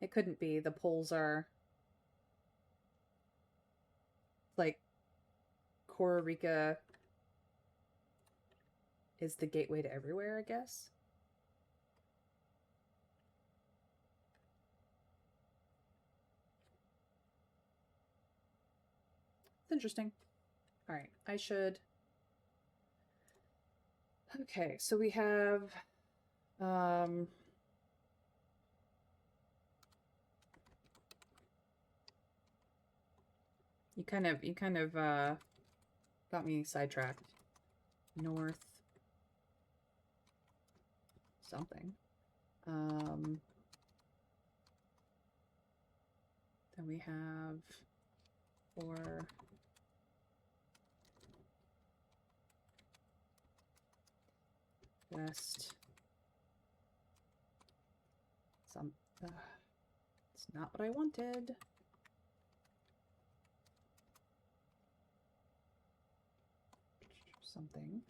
It couldn't be. The poles are like Cora Rica is the gateway to everywhere, I guess. It's interesting. All right, I should. Okay, so we have you kind of got me sidetracked. North something. Then we have for west some it's not what I wanted. Something.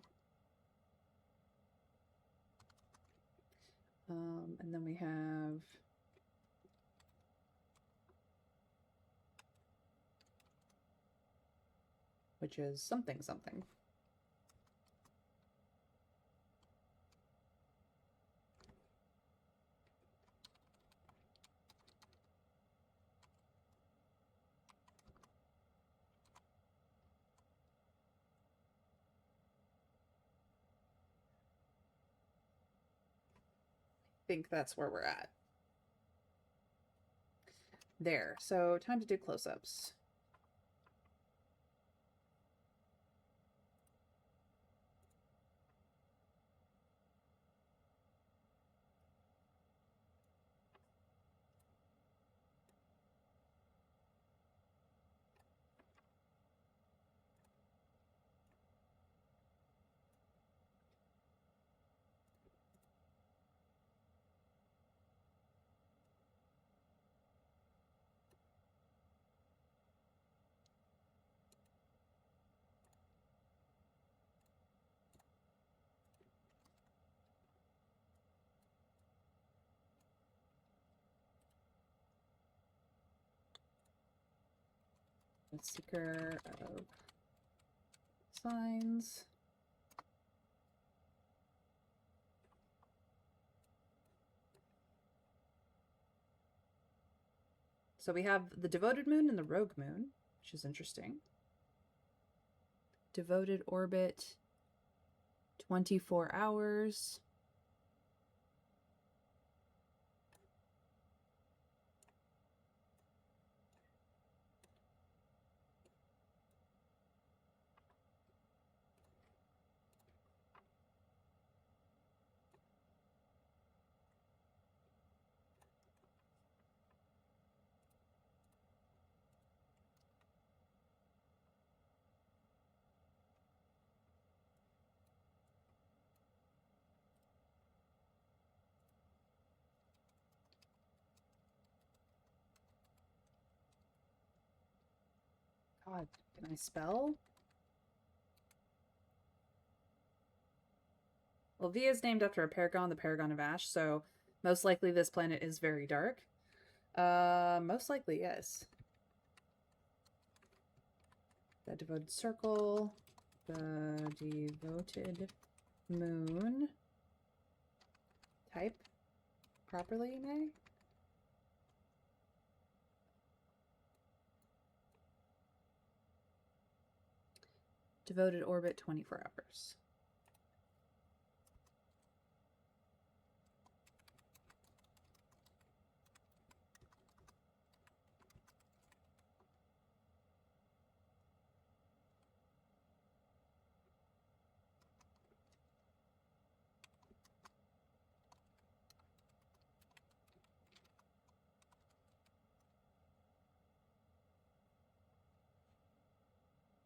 And then we have which is something. I think that's where we're at. There. So time to do close-ups. The Seeker of Signs. So we have the Devoted Moon and the Rogue Moon, which is interesting. Devoted orbit, 24 hours. God, can I spell? Well, V is named after a paragon, the Paragon of Ash, so most likely this planet is very dark. Most likely, yes. The Devoted Circle, the Devoted Moon. Type properly, May? Devoted orbit, 24 hours.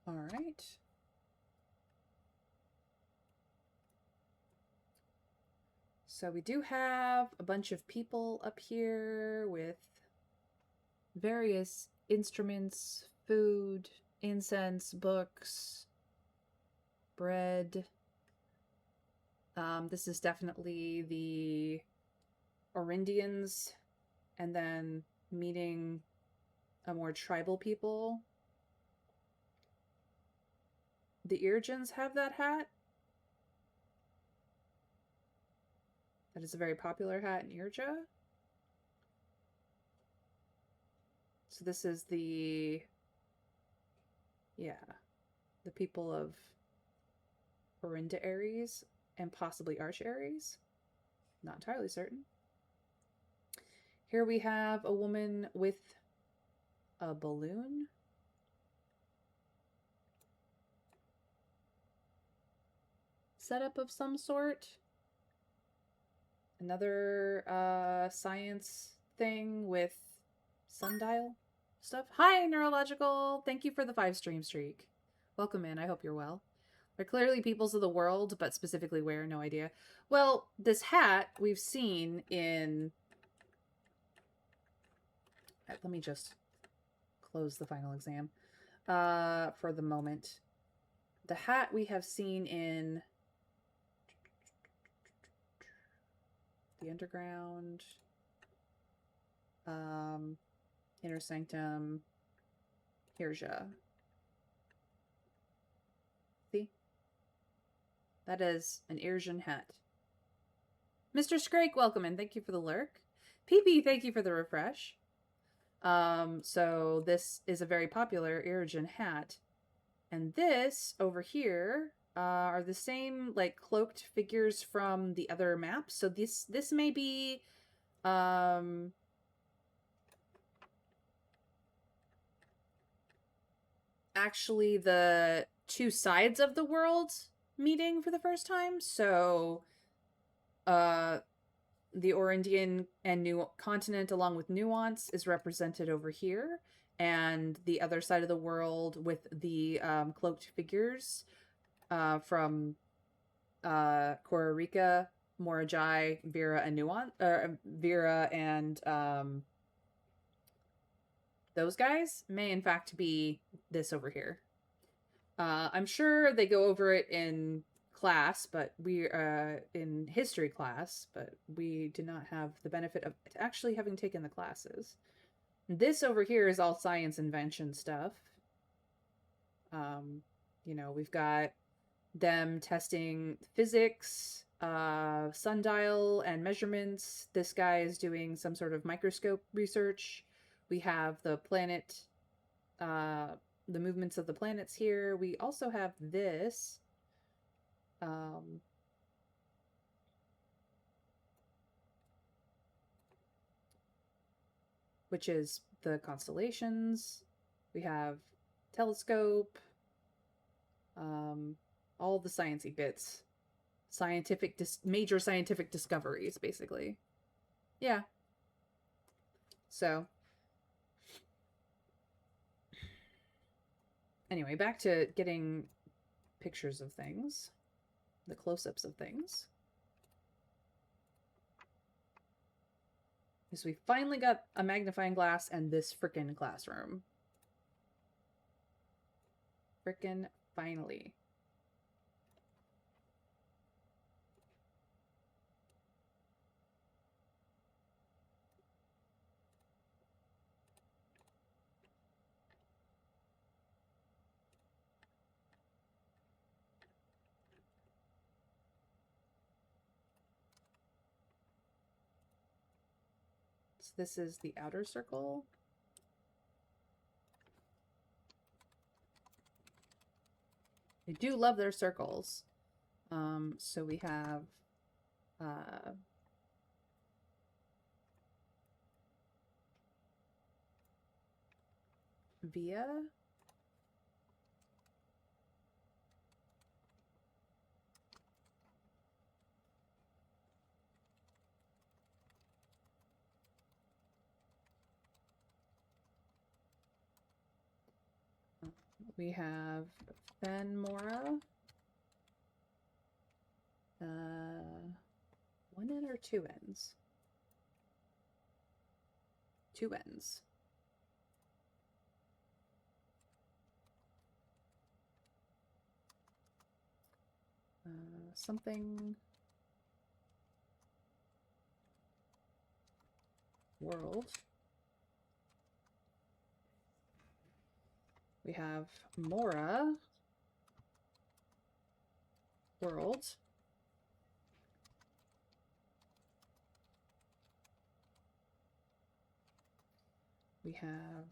All right. So we do have a bunch of people up here with various instruments, food, incense, books, bread. This is definitely the Orindians, and then meeting a more tribal people. The Irgens have that hat. That is a very popular hat in Irja. So this is the, yeah, the people of Orinda Aries and possibly Arch Aries. Not entirely certain. Here we have a woman with a balloon. Setup of some sort. Another science thing with sundial stuff. Hi, Neurological! Thank you for the 5-stream streak. Welcome in, I hope you're well. They're clearly peoples of the world, but specifically where, no idea. Well, this hat we've seen in... Let me just close the final exam for the moment. The hat we have seen in the Underground, Inner Sanctum, Hirja. See? That is an Irjan hat. Mr. Scrake, welcome in. Thank you for the lurk. PP, thank you for the refresh. So this is a very popular Irjan hat. And this over here are the same like cloaked figures from the other maps. So this may be actually the two sides of the world meeting for the first time. So the Orindian and New Continent along with Nuance is represented over here, and the other side of the world with the cloaked figures from Costa Rica, Morajai, Vera, and Nuance, Vera and those guys may in fact be this over here. I'm sure they go over it in class, but we in history class, but we do not have the benefit of actually having taken the classes. This over here is all science invention stuff. You know, we've got them testing physics, sundial and measurements. This guy is doing some sort of microscope research. We have the planet, the movements of the planets here. We also have this. Which is the constellations. We have telescope, all the sciencey bits, major scientific discoveries, basically. Yeah. So, anyway, back to getting pictures of things, the close-ups of things. Is we finally got a magnifying glass and this frickin' classroom. Frickin' finally. So this is the outer circle. They do love their circles. So we have Via. We have Fenmora. One end or two ends? Two ends. Something world. We have Mora world. We have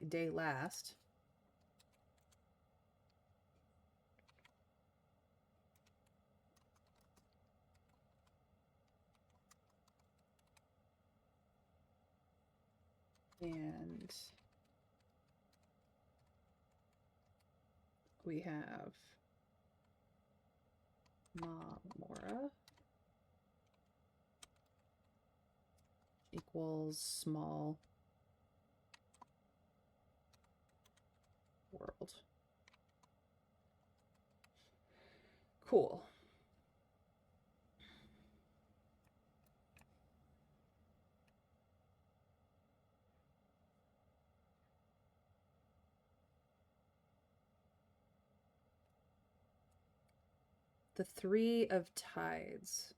day last. And we have Mora equals small world. Cool. The Three of Tides.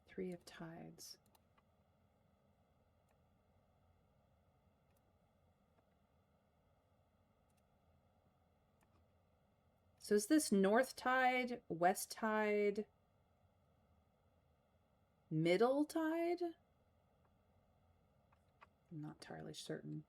Three of Tides. So is this North Tide, West Tide, Middle Tide? I'm not entirely certain.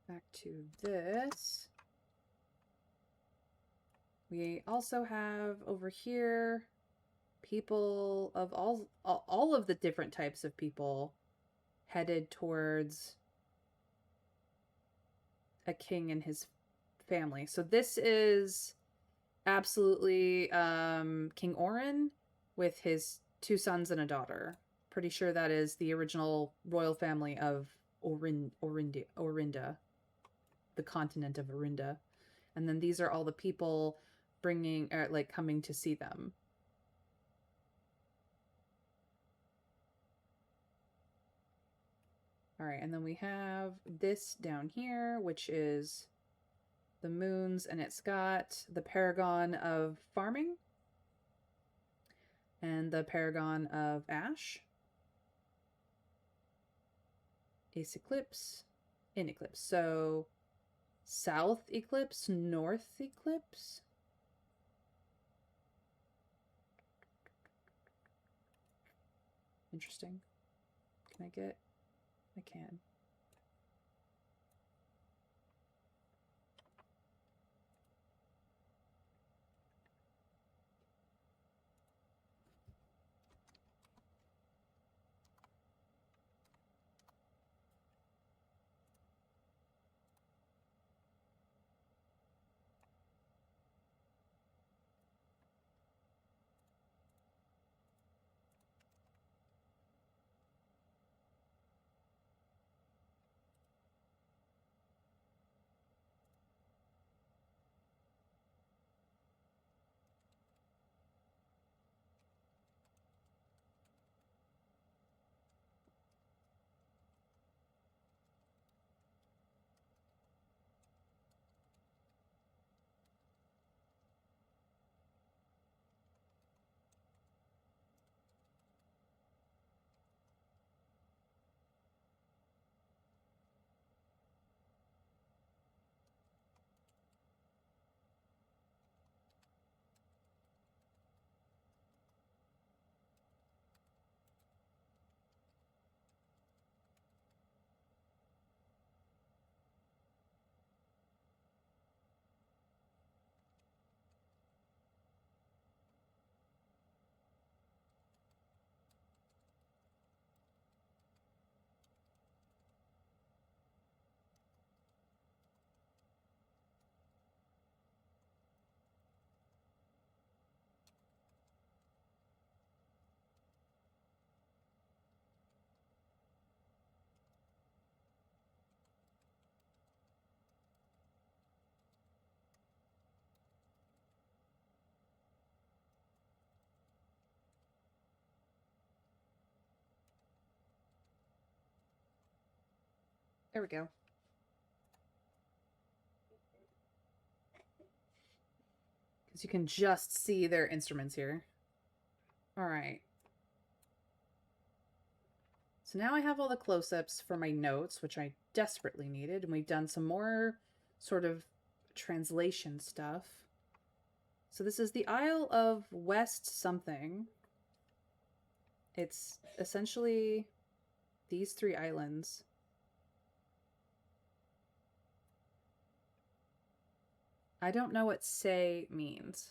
Back to this. We also have over here people of all of the different types of people headed towards a king and his family. So this is absolutely King Orin with his 2 sons and a daughter. Pretty sure that is the original royal family of Orinda, the continent of Orinda. And then these are all the people bringing, or like coming to see them. All right, and then we have this down here, which is the moons, and it's got the paragon of farming and the paragon of ash. Ace eclipse, in eclipse. So south eclipse, north eclipse. Interesting. Can I get? I can. There we go. Because you can just see their instruments here. All right. So now I have all the close-ups for my notes, which I desperately needed, and we've done some more sort of translation stuff. So this is the Isle of West something. It's essentially these 3 islands. I don't know what say means.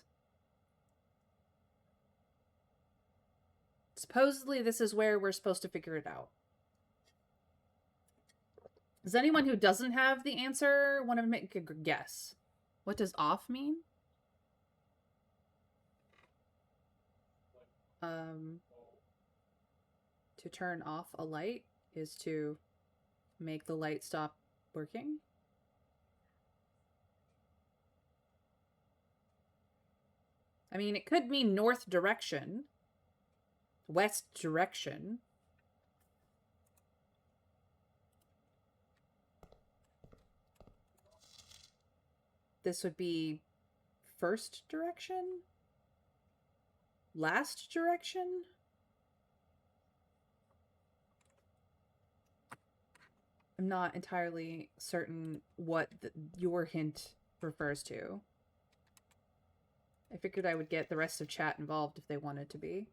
Supposedly this is where we're supposed to figure it out. Does anyone who doesn't have the answer want to make a guess? What does off mean? To turn off a light is to make the light stop working. I mean, it could mean north direction, west direction. This would be first direction? Last direction? I'm not entirely certain what your hint refers to. I figured I would get the rest of chat involved if they wanted to be.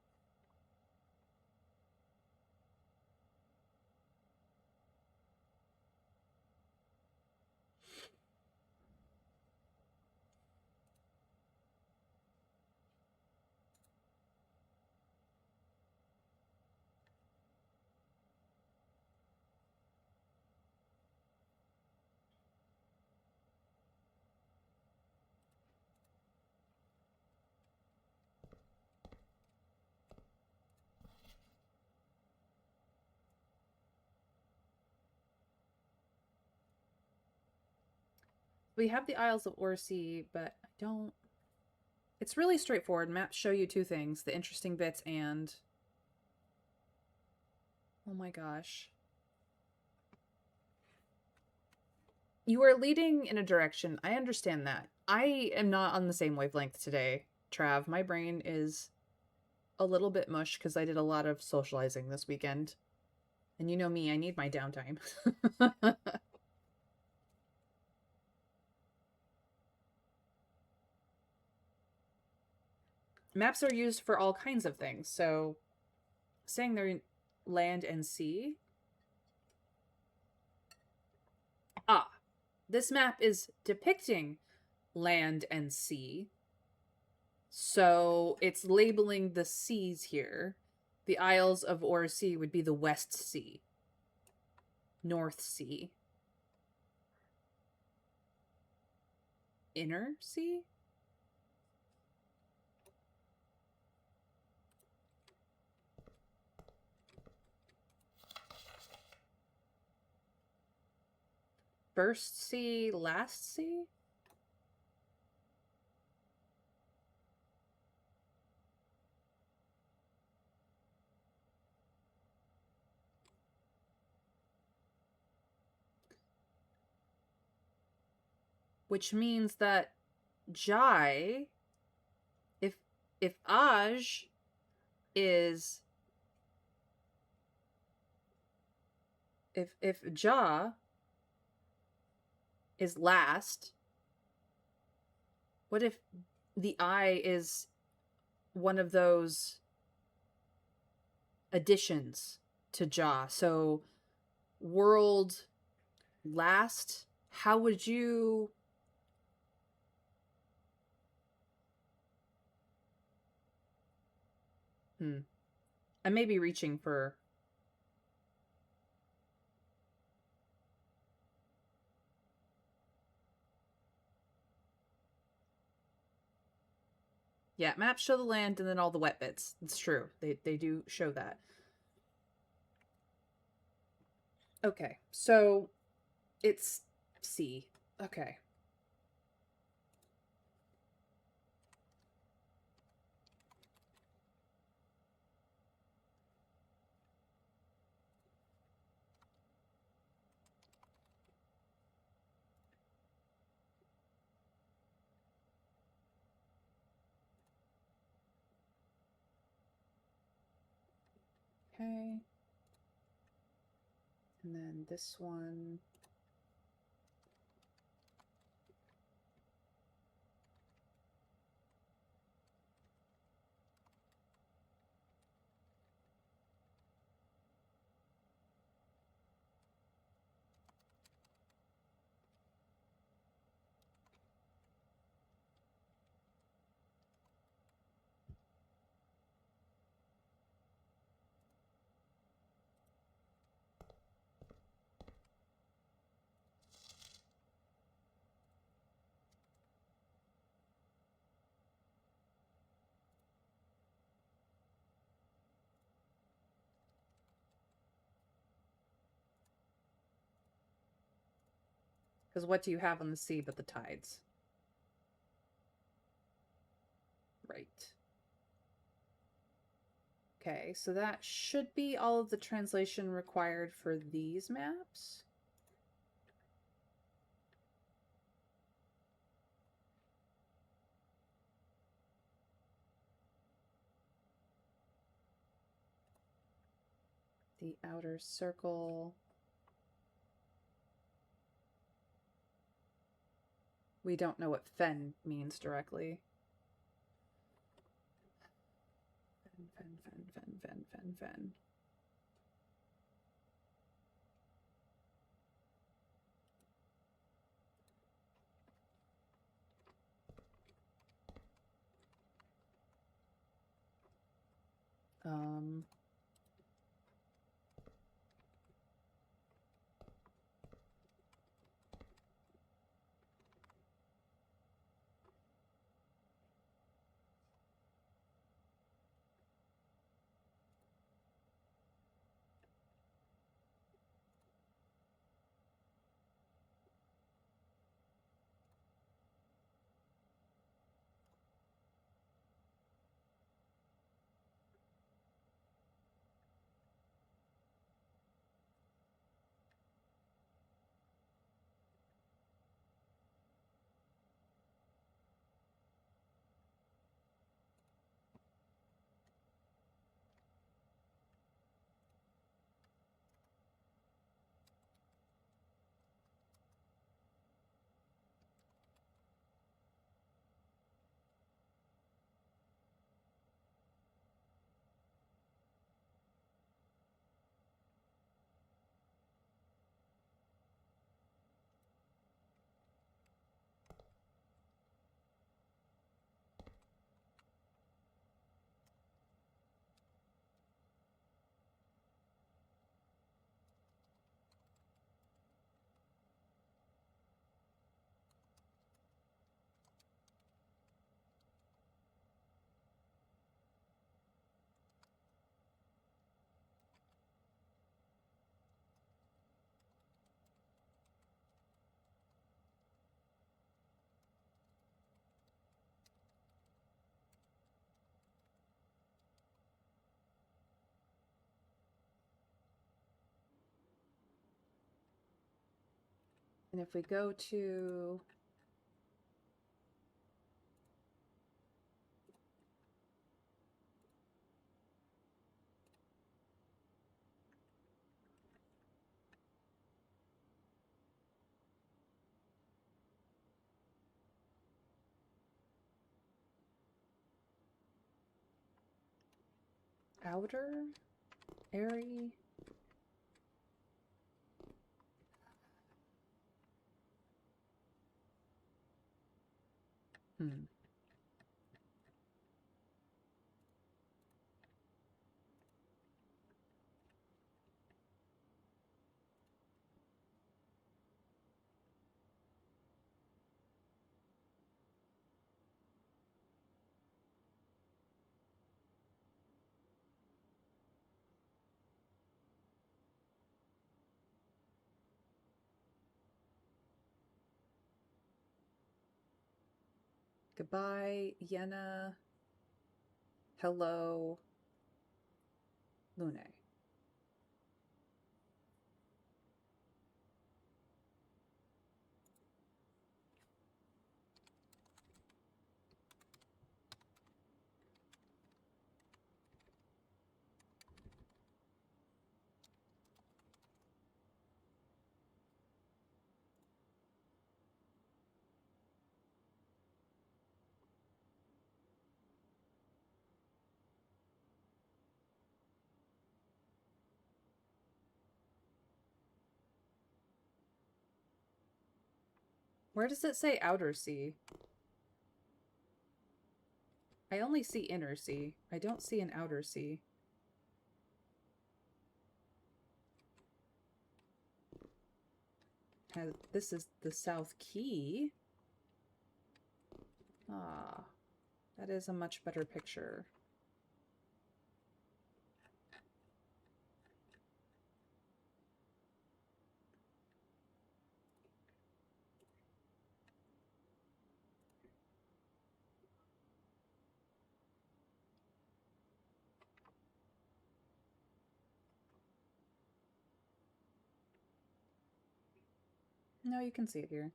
We have the Isles of Orsi, but I don't... It's really straightforward. Maps show you two things, the interesting bits and... Oh my gosh. You are leading in a direction. I understand that. I am not on the same wavelength today, Trav. My brain is a little bit mush because I did a lot of socializing this weekend. And you know me, I need my downtime. Maps are used for all kinds of things. So saying they're land and sea. Ah, this map is depicting land and sea. So it's labeling the seas here. The Isles of Orsi would be the West Sea, North Sea, Inner Sea? First Sea, Last Sea? Which means that Jai, if Aj is if Ja is last, what if the I is one of those additions to Ja? So world last, how would you... I may be reaching for... Yeah, maps show the land and then all the wet bits. It's true. They do show that. Okay, so it's C. Okay. Okay. And then this one. Because what do you have on the sea but the tides? Right. Okay, so that should be all of the translation required for these maps. The outer circle. We don't know what fen means directly. Fen. Um, And if we go to outer, airy. Hmm. Goodbye, Yenna. Hello, Lune. Where does it say outer sea? I only see inner sea. I don't see an outer sea. This is the South Key. Ah, that is a much better picture. No, you can see it here.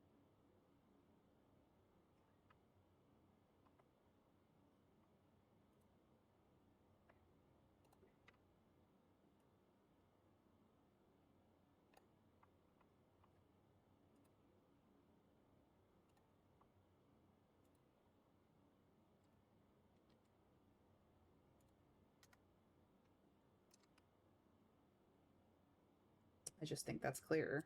I just think that's clearer.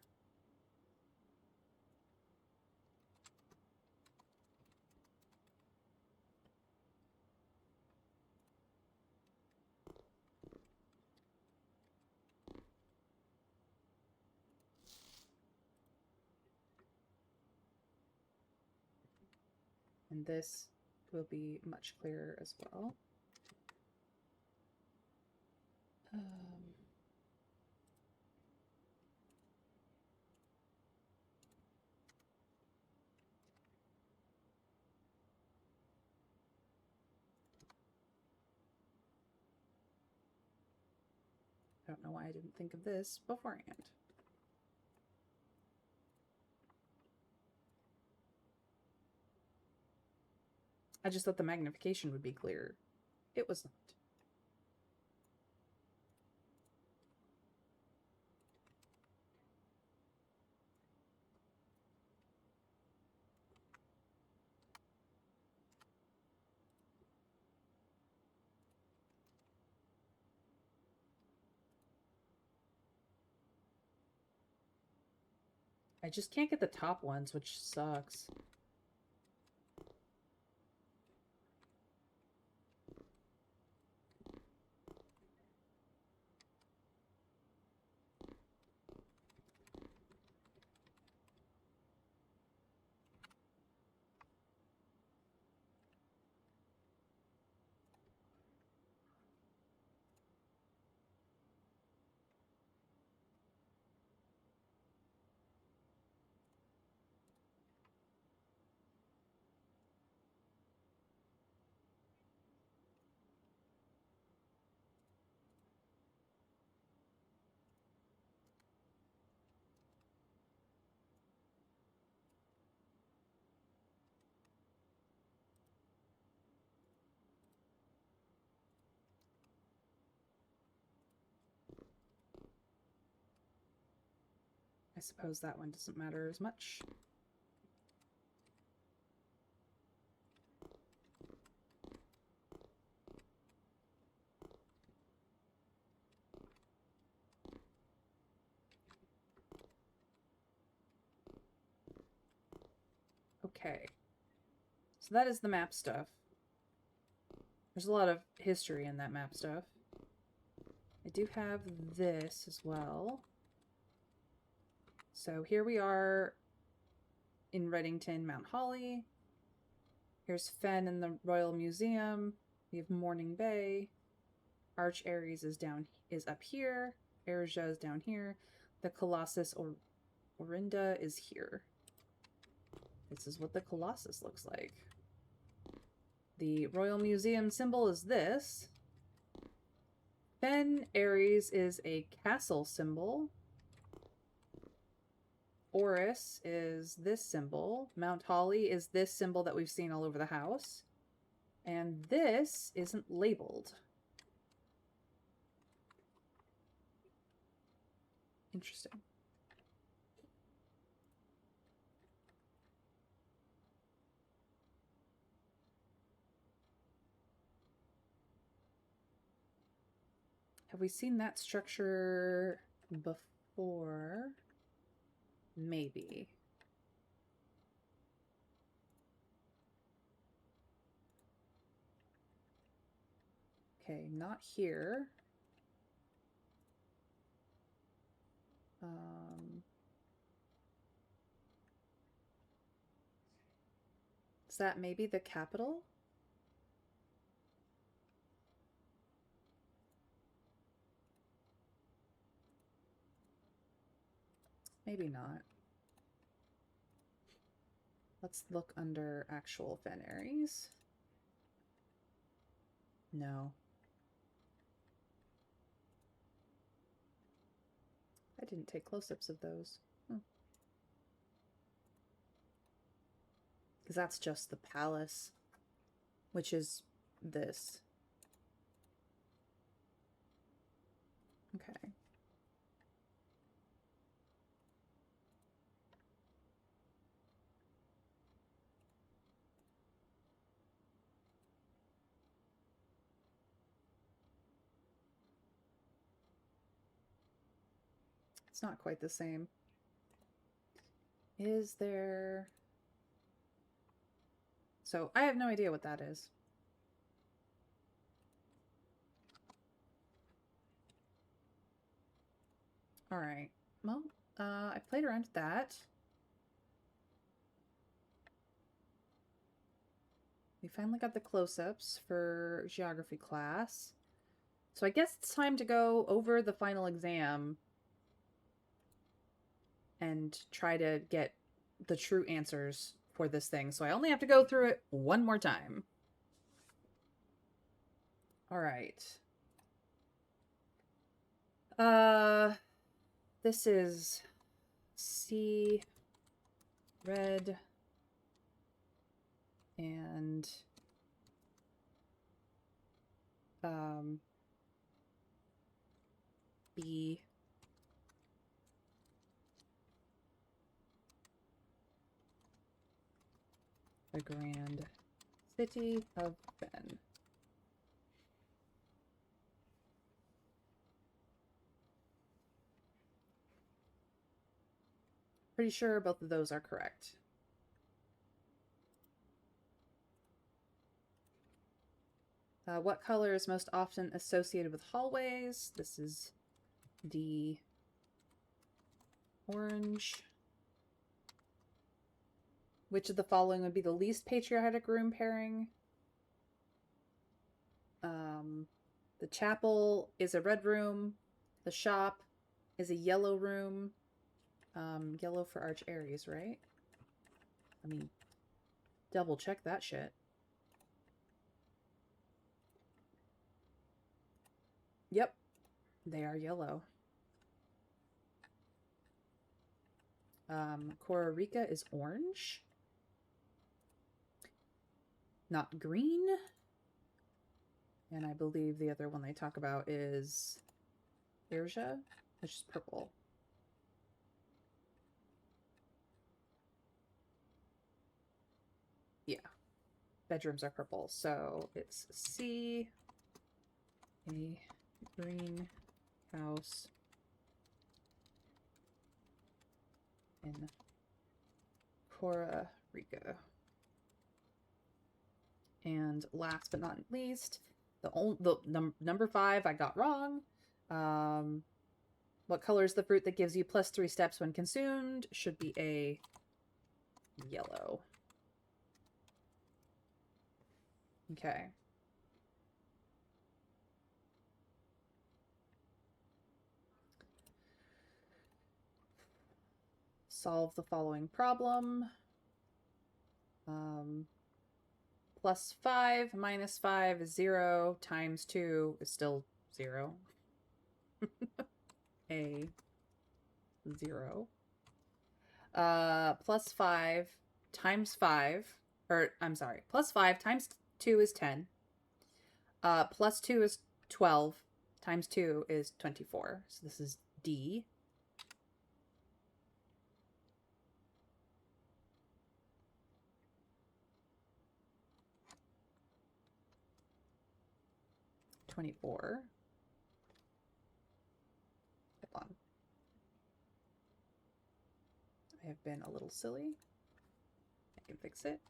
And this will be much clearer as well. I don't know why I didn't think of this beforehand. I just thought the magnification would be clearer. It was not. I just can't get the top ones, which sucks. suppose that one doesn't matter as much. Okay. So that is the map stuff. There's a lot of history in that map stuff. I do have this as well. So here we are in Reddington, Mount Holly. Here's Fen in the Royal Museum. We have Morning Bay. Arch Ares is up here. Erja is down here. The Colossus or Orinda is here. This is what the Colossus looks like. The Royal Museum symbol is this. Fen Ares is a castle symbol. Oris is this symbol. Mount Holly is this symbol that we've seen all over the house. And this isn't labeled. Interesting. Have we seen that structure before? Maybe. Okay, not here. Is that maybe the capital? Maybe not. Let's look under actual Fen Ares. No. I didn't take close-ups of those. Because that's just the palace, which is this. Okay. It's not quite the same. Is there... So, I have no idea what that is. Alright. Well, I played around with that. We finally got the close-ups for geography class. So I guess it's time to go over the final exam and try to get the true answers for this thing. So I only have to go through it one more time. All right. This is C, red, and B, the Grand City of Fen. Pretty sure both of those are correct. What color is most often associated with hallways? This is D, orange. Which of the following would be the least patriotic room pairing? The chapel is a red room. The shop is a yellow room. Yellow for Arch Ares, right? I mean, double check that shit. Yep, they are yellow. Cora Rica is orange. Not green. And I believe the other one they talk about is Erja, which is purple. bedrooms are purple. So it's C, a green house in Costa Rica. And last but not least, number 5 I got wrong. What color is the fruit that gives you +3 steps when consumed? Should be a yellow. Okay. Solve the following problem. +5 minus 5 is 0, times 2 is still 0. A 0. +5 times 5, or I'm sorry, +5 times 2 is 10. +2 is 12, times 2 is 24. So this is D. '24. Hold on. I have been a little silly. I can fix it.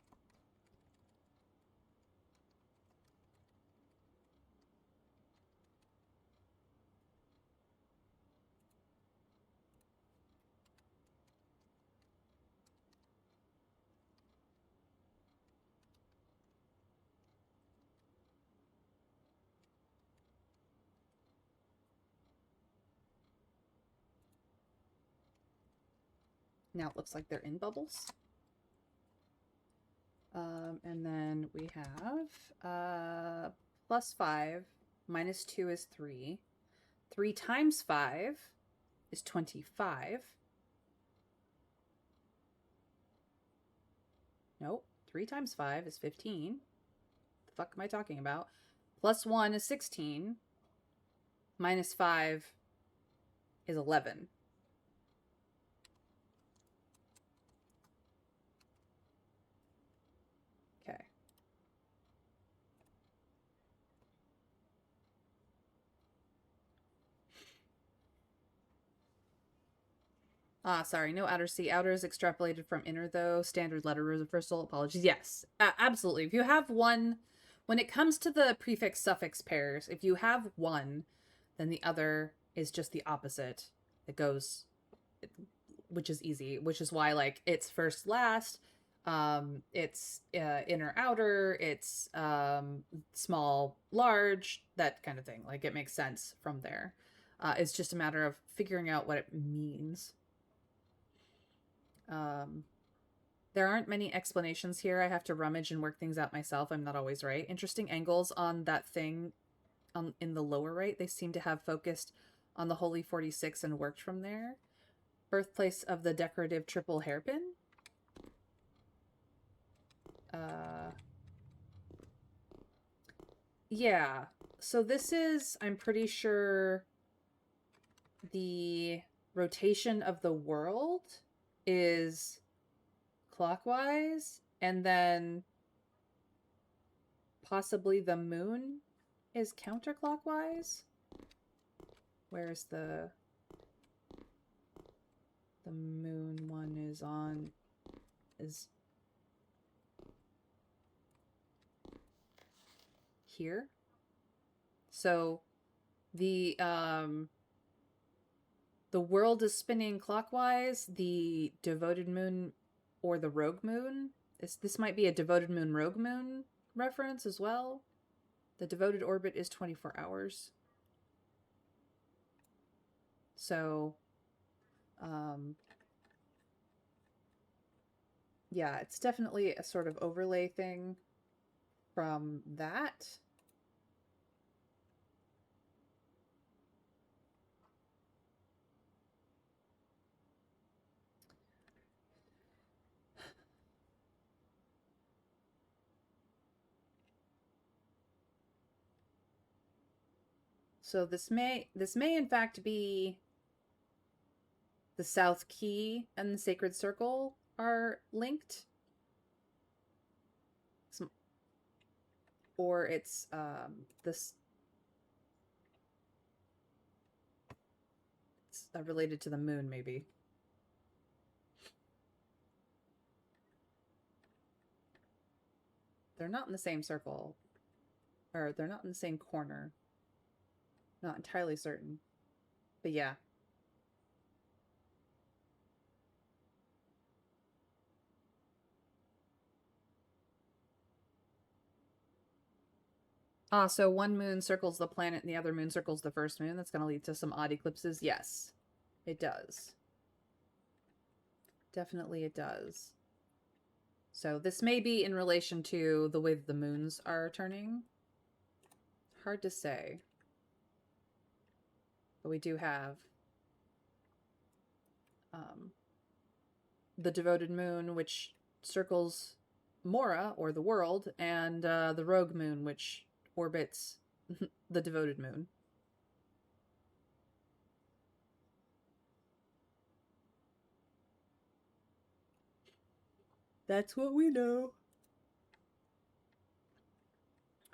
Now it looks like they're in bubbles. And then we have +5 minus 2 is 3. 3 times 5 is 25. Nope. 3 times 5 is 15. The fuck am I talking about? +1 is 16. Minus 5 is 11. Okay. Sorry, no outer C. Outer is extrapolated from inner, though. Standard letter reversal. Apologies. Yes, absolutely. If you have one, when it comes to the prefix suffix pairs, if you have one, then the other is just the opposite. It goes, which is easy, which is why, like, it's first, last. It's inner, outer. It's small, large, that kind of thing. Like, it makes sense from there. It's just a matter of figuring out what it means. There aren't many explanations here. I have to rummage and work things out myself. I'm not always right. Interesting angles on that thing in the lower right. They seem to have focused on the Holy 46 and worked from there. Birthplace of the decorative triple hairpin. Yeah. So this is, I'm pretty sure, the rotation of the world is clockwise, and then possibly the moon is counterclockwise. Where's the moon one is here. So the world is spinning clockwise. The devoted moon or the rogue moon. This might be a devoted moon, rogue moon reference as well. The devoted orbit is 24 hours. So, yeah, it's definitely a sort of overlay thing from that. So this may in fact be the South Key and the Sacred Circle are linked. or it's this. It's related to the moon, maybe. They're not in the same circle, or they're not in the same corner. Not entirely certain, but yeah. Ah, so one moon circles the planet and the other moon circles the first moon. That's going to lead to some odd eclipses. Yes, it does. Definitely it does. So this may be in relation to the way that the moons are turning. Hard to say. But we do have the devoted moon, which circles Mora, or the world, and the rogue moon, which orbits the devoted moon. That's what we know.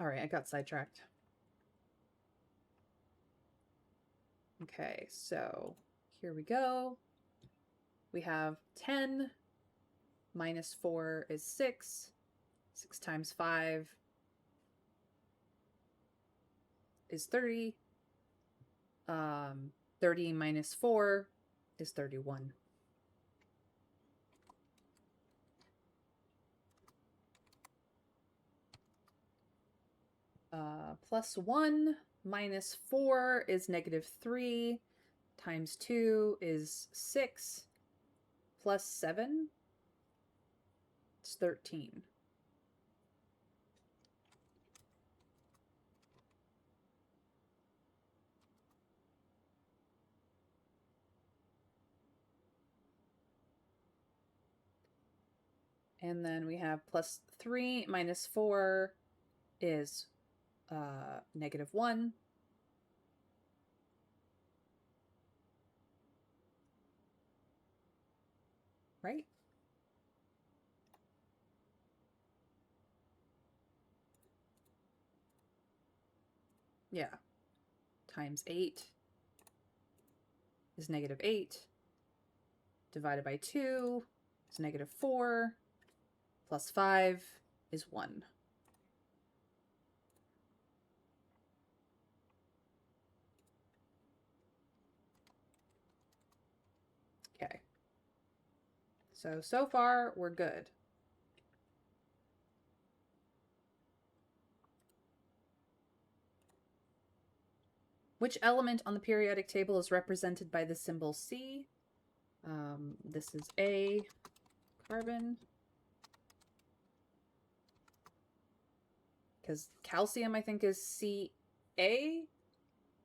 All right, I got sidetracked. Okay, so here we go. We have 10 minus 4 is 6. 6 times 5 is 30. 30 minus 4 is 31. Plus 1 minus 4 is -3. Times 2 is 6. Plus 7, it's 13. And then we have plus 3 minus 4 is -1. Right? Yeah. Times 8 is -8. Divided by 2 is -4. Plus 5 is 1. Okay. So far, we're good. Which element on the periodic table is represented by the symbol C? This is A, carbon. Because calcium, I think, is Ca.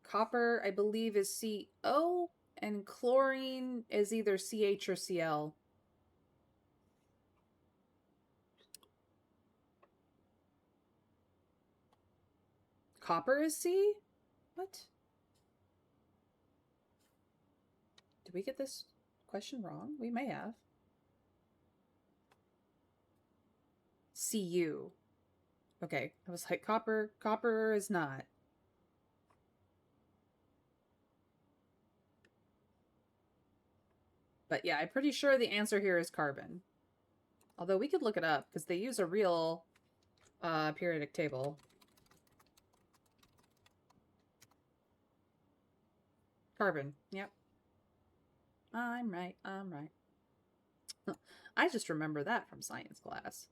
Copper, I believe, is Co. And chlorine is either CH or Cl. Copper is C? What? Did we get this question wrong? We may have. Cu. Okay, I was like, copper is not. But yeah, I'm pretty sure the answer here is carbon. Although we could look it up, because they use a real periodic table. Carbon, yep. I'm right, I'm right. I just remember that from science class.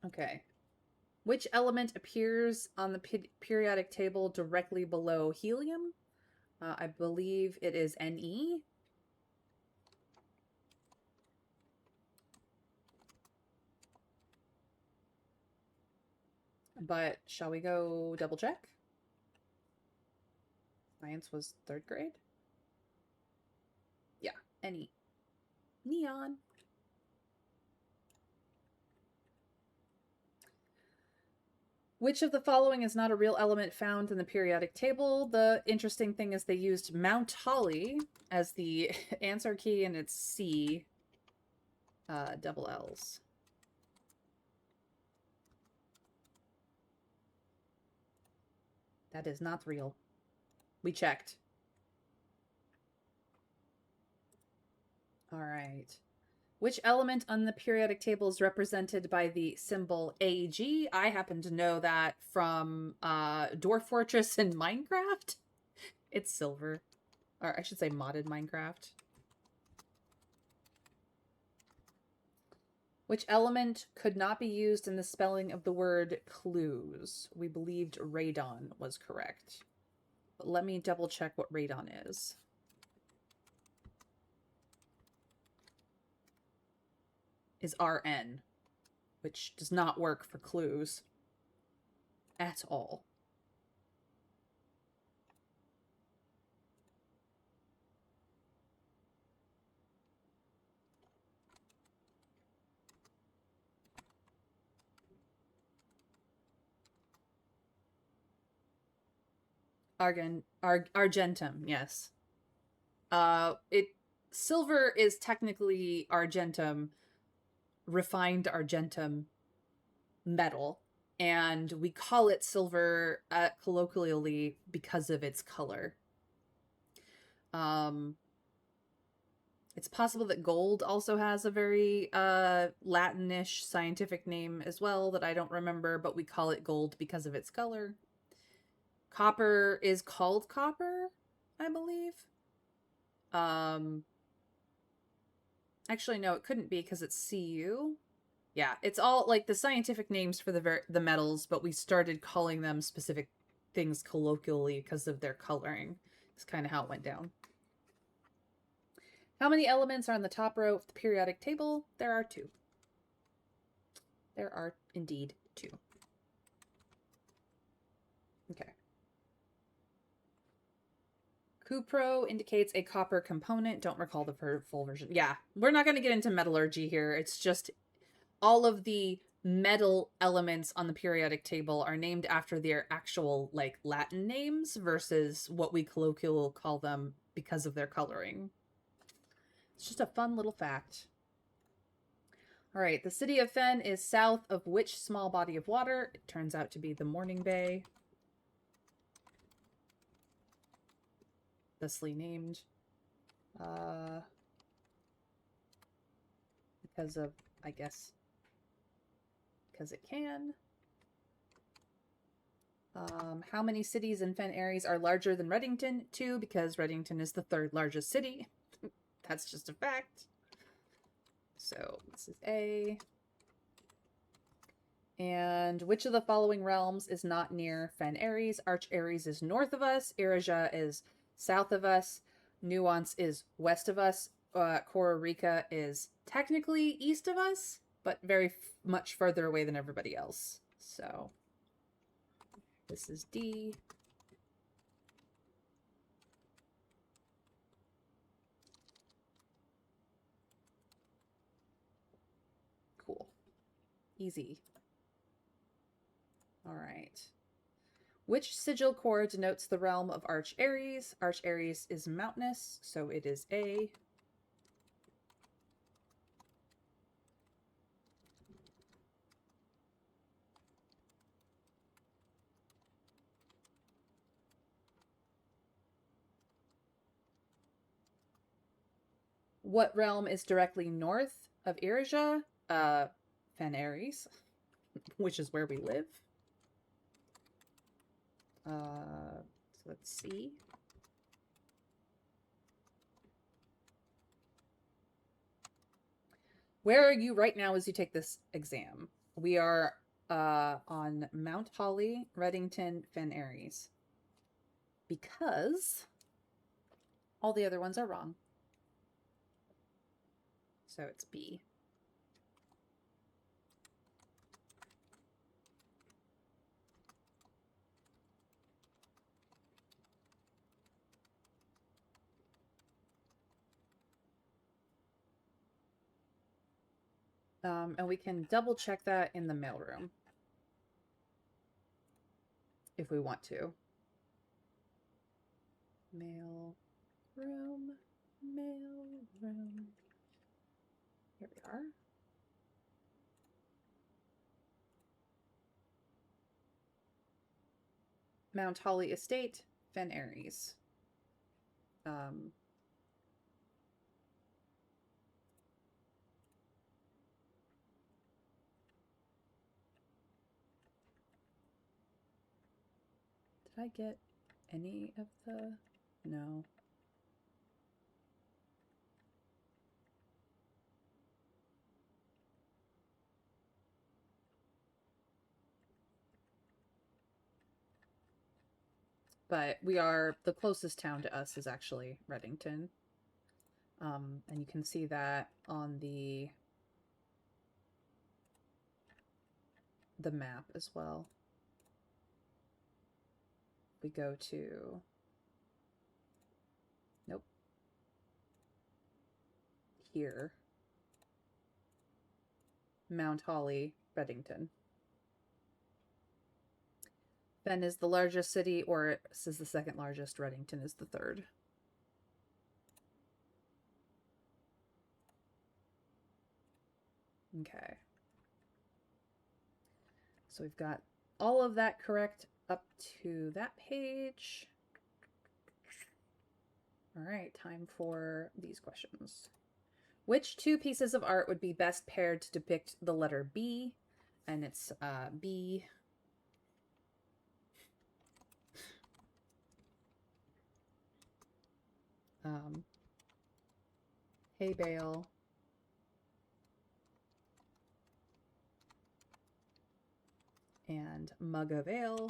Okay. Which element appears on the periodic table directly below helium? I believe it is Ne. But shall we go double check? Science was 3rd grade? Yeah, Ne. Neon. Which of the following is not a real element found in the periodic table? The interesting thing is they used Mount Holly as the answer key, and it's C, double L's. That is not real. We checked. All right. Which element on the periodic table is represented by the symbol AG? I happen to know that from Dwarf Fortress in Minecraft. It's silver. Or I should say modded Minecraft. Which element could not be used in the spelling of the word clues? We believed radon was correct. But let me double check what radon is. Is RN, which does not work for clues at all. Argentum, yes. Silver is technically argentum, refined argentum metal, and we call it silver colloquially because of its color. It's possible that gold also has a very Latinish scientific name as well that I don't remember, but we call it gold because of its color. Copper is called copper, I believe. Actually, no, it couldn't be because it's Cu. Yeah, it's all like the scientific names for the metals, but we started calling them specific things colloquially because of their coloring. It's kind of how it went down. How many elements are on the top row of the periodic table? There are 2. There are indeed 2. Okay. Cupro indicates a copper component. Don't recall the full version. Yeah, we're not going to get into metallurgy here. It's just all of the metal elements on the periodic table are named after their actual, like, Latin names versus what we colloquially call them because of their coloring. It's just a fun little fact. All right, the city of Fen is south of which small body of water? It turns out to be the Morning Bay. Thusly named. Because of, I guess, because it can. How many cities in Fen Aries are larger than Reddington? 2, because Reddington is the 3rd largest city. That's just a fact. So this is A. And which of the following realms is not near Fen Aries? Arch Aries is north of us. Irija is south of us. Nuance is west of us. Kororika is technically east of us, but very much further away than everybody else. So this is D. Cool. Easy. All right. Which sigil core denotes the realm of Arch Aries? Arch Aries is mountainous, so it is A. What realm is directly north of Irija? Fen Aries, which is where we live. So let's see. Where are you right now as you take this exam? We are on Mount Holly, Reddington, Fen Aries. Because all the other ones are wrong. So it's B. And we can double check that in the mailroom if we want to. Mail room, mail room. Here we are. Mount Holly Estate, Fen Aries. Did I get any of the... No. But we are... The closest town to us is actually Reddington. And you can see that on the map as well. We go to... Nope. Here. Mount Holly, Reddington. Fen is the largest city, or is the second largest. Reddington is the third. Okay. So we've got all of that correct up to that page. All right, time for these questions. Which two pieces of art would be best paired to depict the letter B? And it's B. Hay bale. And mug of ale.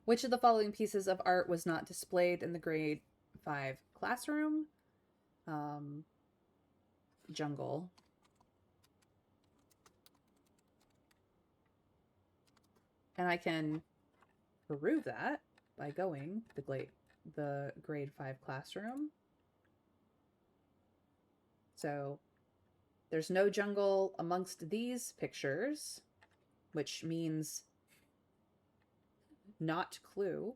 Which of the following pieces of art was not displayed in the grade 5 classroom? Jungle. And I can prove that by going to the grade 5 classroom. So there's no jungle amongst these pictures, which means not clue.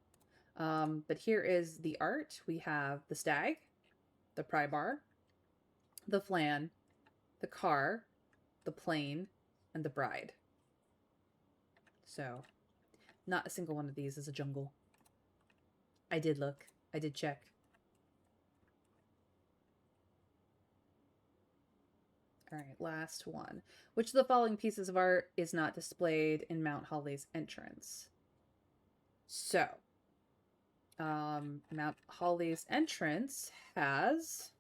But here is the art. We have the stag, the pry bar, the flan, the car, the plane, and the bride. So not a single one of these is a jungle. I did look. I did check. All right, last one. Which of the following pieces of art is not displayed in Mount Holly's entrance? So, Mount Holly's entrance has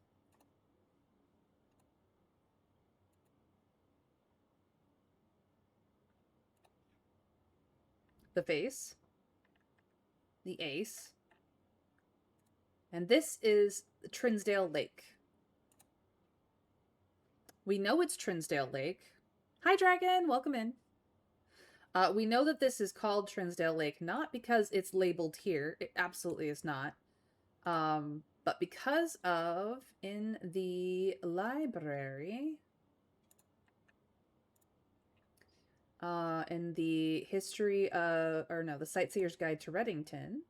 the face, the ace, and this is Trinsdale Lake. We know it's Trinsdale Lake. Hi, Dragon. Welcome in. We know that this is called Trinsdale Lake, not because it's labeled here. It absolutely is not. But because of in the library, in the history of, or no, the Sightseer's Guide to Reddington,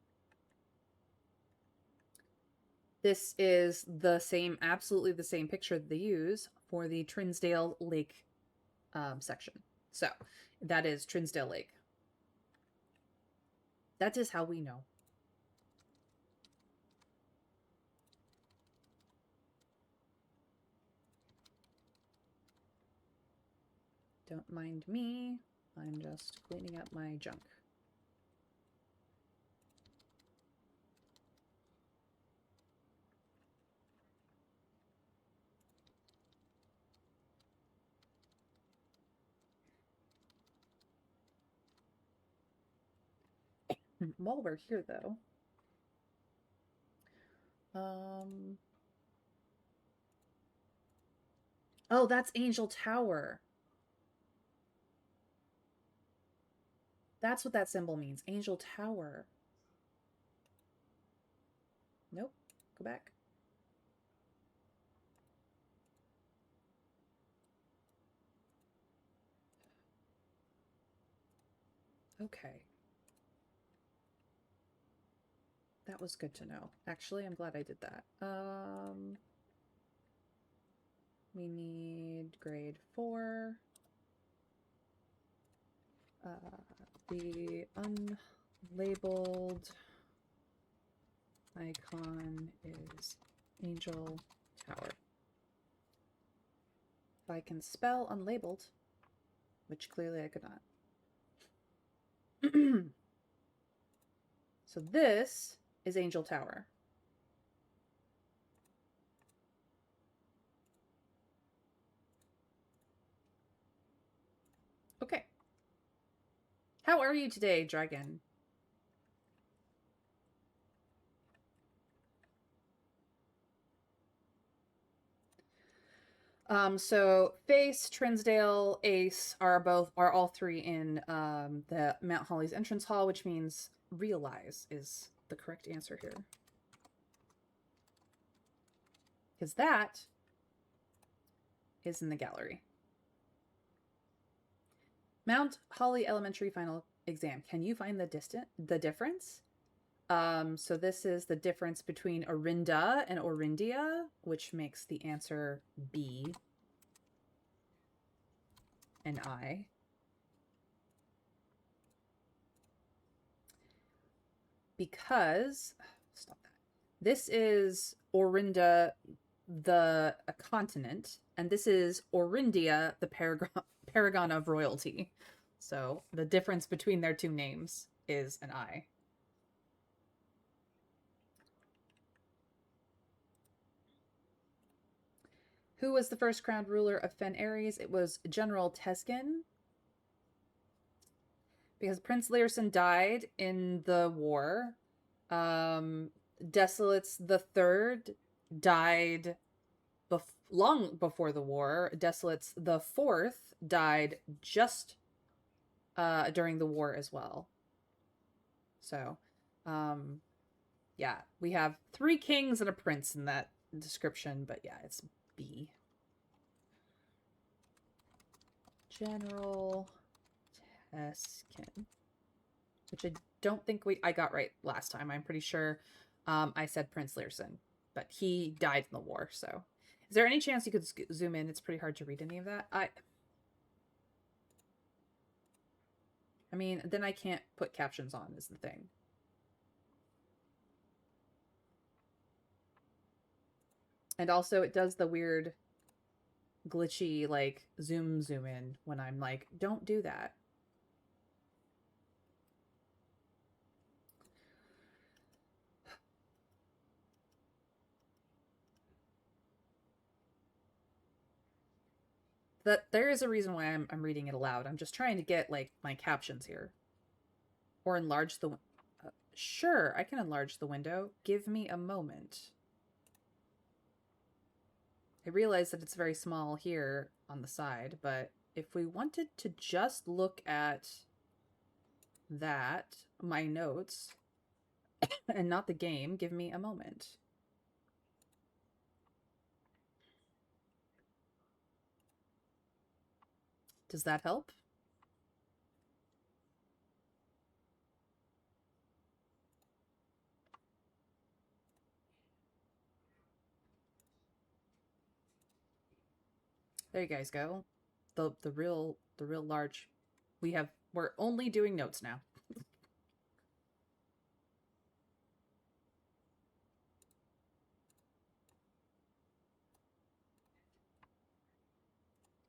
this is the same, absolutely the same picture that they use for the Trinsdale Lake section. So that is Trinsdale Lake. That is how we know. Don't mind me. I'm just cleaning up my junk. While we're here, though, oh, that's Angel Tower. That's what that symbol means. Angel Tower. Nope. back. Okay. That was good to know. Actually, I'm glad I did that. We need grade 4. The unlabeled icon is Angel Tower. If I can spell unlabeled, which clearly I could not. So this is Angel Tower. Okay. How are you today, dragon? So Face, Trinsdale, Ace are all three in the Mount Holly's entrance hall, which means realize is the correct answer here. Because that is in the gallery. Mount Holly Elementary final exam. Can you find the difference? So this is the difference between Orinda and Orindia, which makes the answer B and I. Because, stop that. This is Orinda, a continent, and this is Orindia, the paragon of royalty. So the difference between their two names is an I. Who was the first crowned ruler of Fen Ares? It was General Teskin. Because Prince Learson died in the war. Desolates the Third died long before the war. Desolates the Fourth died just during the war as well. So, yeah, we have 3 kings and a prince in that description, but yeah, it's B. General Teskin, which I don't think I got right last time. I'm pretty sure I said Prince Learson, but he died in the war. So, is there any chance you could zoom in? It's pretty hard to read any of that. I mean, then I can't put captions on is the thing. And also it does the weird glitchy like zoom in when I'm like, don't do that. That there is a reason why I'm reading it aloud. I'm just trying to get like my captions here. Or enlarge the sure, I can enlarge the window. Give me a moment. I realize that it's very small here on the side, but if we wanted to just look at that, my notes, and not the game, give me a moment. Does that help? There you guys go. The real large. We're only doing notes now.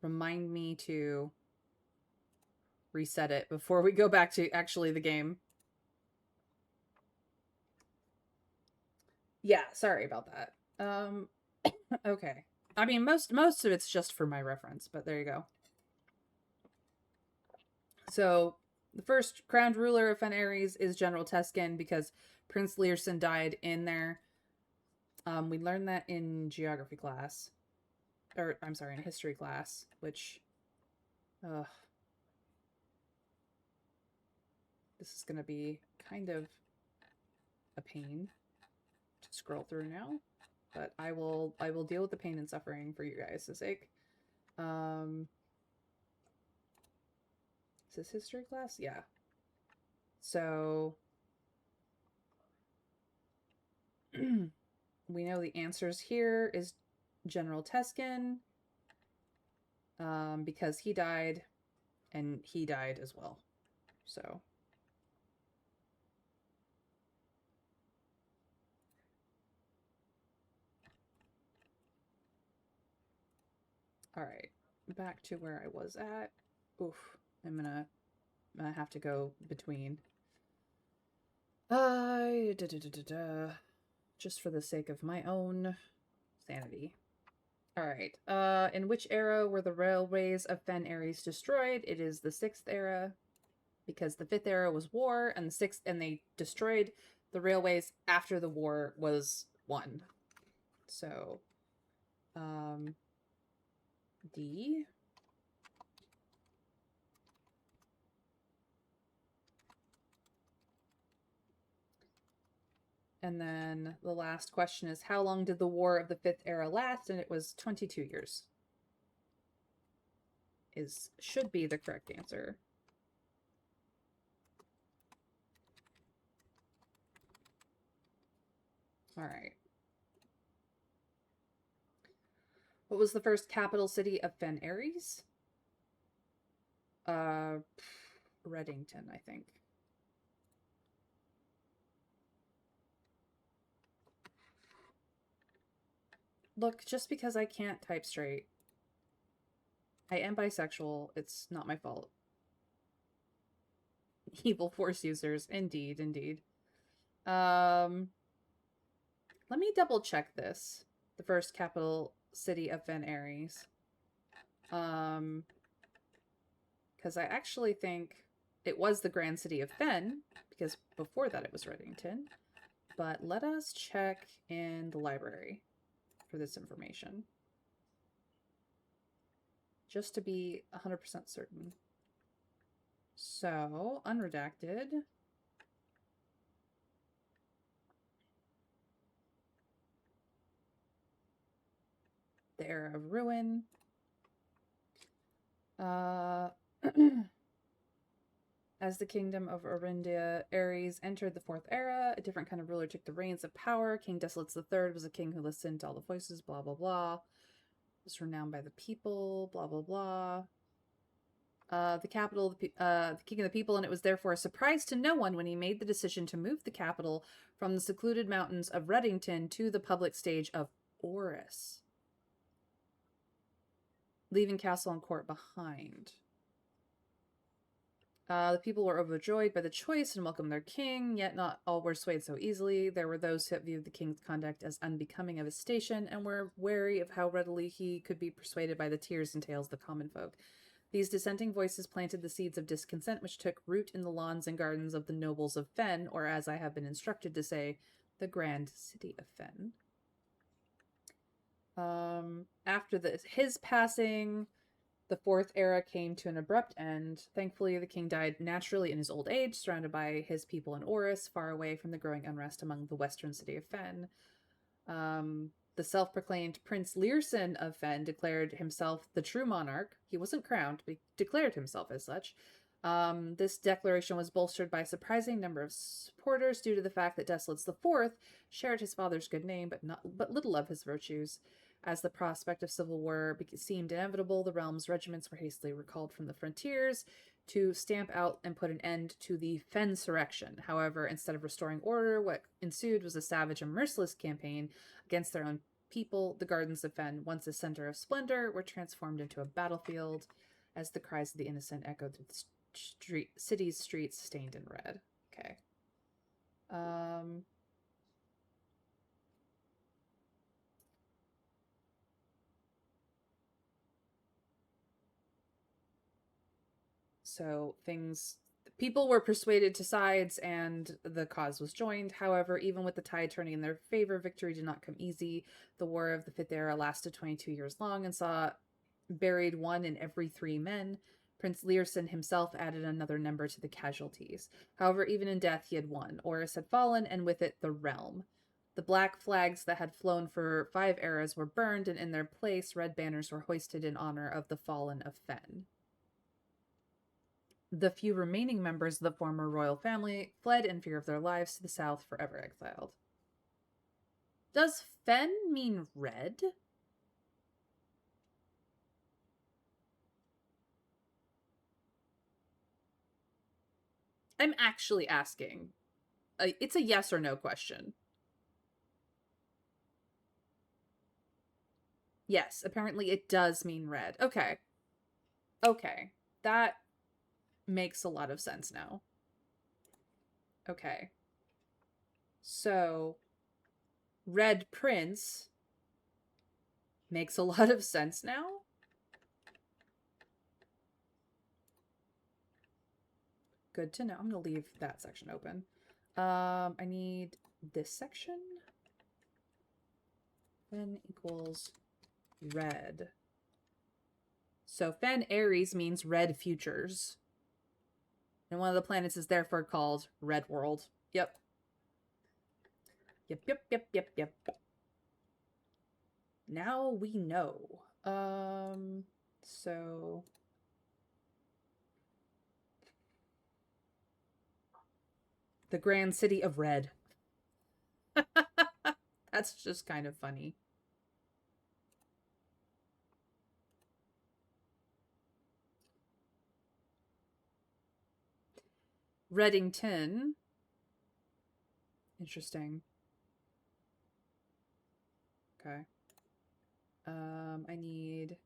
Remind me to reset it before we go back to actually the game. Yeah, sorry about that. Okay. I mean, most of it's just for my reference, but there you go. So, the first crowned ruler of Fen Ares is General Teskin because Prince Learson died in there. We learned that in geography class. Or, I'm sorry, in history class, which... this is going to be kind of a pain to scroll through now, but I will deal with the pain and suffering for you guys' sake. Is this history class? Yeah. So we know the answers here is General Teskin, because he died, and he died as well. So all right, back to where I was at. Oof, I'm gonna have to go between. Just for the sake of my own sanity. All right. In which era were the railways of Fen Ares destroyed? It is the 6th era, because the 5th era was war, and the 6th, and they destroyed the railways after the war was won. So, D. And then the last question is, how long did the War of the 5th Era last? And it was 22 years. Should be the correct answer. All right. What was the first capital city of Fen Ares? Reddington, I think. Look, just because I can't type straight. I am bisexual. It's not my fault. Evil Force users. Indeed, indeed. Let me double check this. The first capital city of Fen Ares. Because I actually think it was the Grand City of Fen, because before that it was Reddington. But let us check in the library for this information, just to be 100% certain. So, unredacted. The Era of Ruin. As the kingdom of Orindia Ares entered the 4th era, a different kind of ruler took the reins of power. King Desolates III was a king who listened to all the voices, blah, blah, blah. Was renowned by the people, blah, blah, blah. The capital, the king of the people, and it was therefore a surprise to no one when he made the decision to move the capital from the secluded mountains of Reddington to the public stage of Oris, leaving castle and court behind. The people were overjoyed by the choice and welcomed their king, yet not all were swayed so easily. There were those who viewed the king's conduct as unbecoming of his station and were wary of how readily he could be persuaded by the tears and tales of the common folk. These dissenting voices planted the seeds of discontent which took root in the lawns and gardens of the nobles of Fen, or as I have been instructed to say, the Grand City of Fen. After his passing, the 4th era came to an abrupt end. Thankfully, the king died naturally in his old age, surrounded by his people in Oris, far away from the growing unrest among the western city of Fen. The self-proclaimed Prince Learson of Fen declared himself the true monarch. He wasn't crowned, but he declared himself as such. This declaration was bolstered by a surprising number of supporters due to the fact that Desolates IV shared his father's good name, but little of his virtues. As the prospect of civil war seemed inevitable, the realm's regiments were hastily recalled from the frontiers to stamp out and put an end to the Fensurrection. However, instead of restoring order, what ensued was a savage and merciless campaign against their own people. The gardens of Fen, once a center of splendor, were transformed into a battlefield as the cries of the innocent echoed through the city's streets stained in red. Okay. So people were persuaded to sides and the cause was joined. However, even with the tide turning in their favor, victory did not come easy. The War of the 5th Era lasted 22 years long and saw buried 1 in every 3 men. Prince Learson himself added another number to the casualties. However, even in death, he had won. Oris had fallen, and with it, the realm. The black flags that had flown for 5 eras were burned, and in their place, red banners were hoisted in honor of the fallen of Fen. The few remaining members of the former royal family fled in fear of their lives to the south, forever exiled. Does Fen mean red? I'm actually asking. It's a yes or no question. Yes, apparently it does mean red. Okay. Okay. That makes a lot of sense now. Okay. So, Red Prince makes a lot of sense now. Good to know. I'm going to leave that section open. I need this section. Fen equals red. So Fen Aries means red futures. And one of the planets is therefore called Red World. Yep. Yep. Now we know. So the Grand City of Red. That's just kind of funny. Reddington. Interesting. Okay. I need...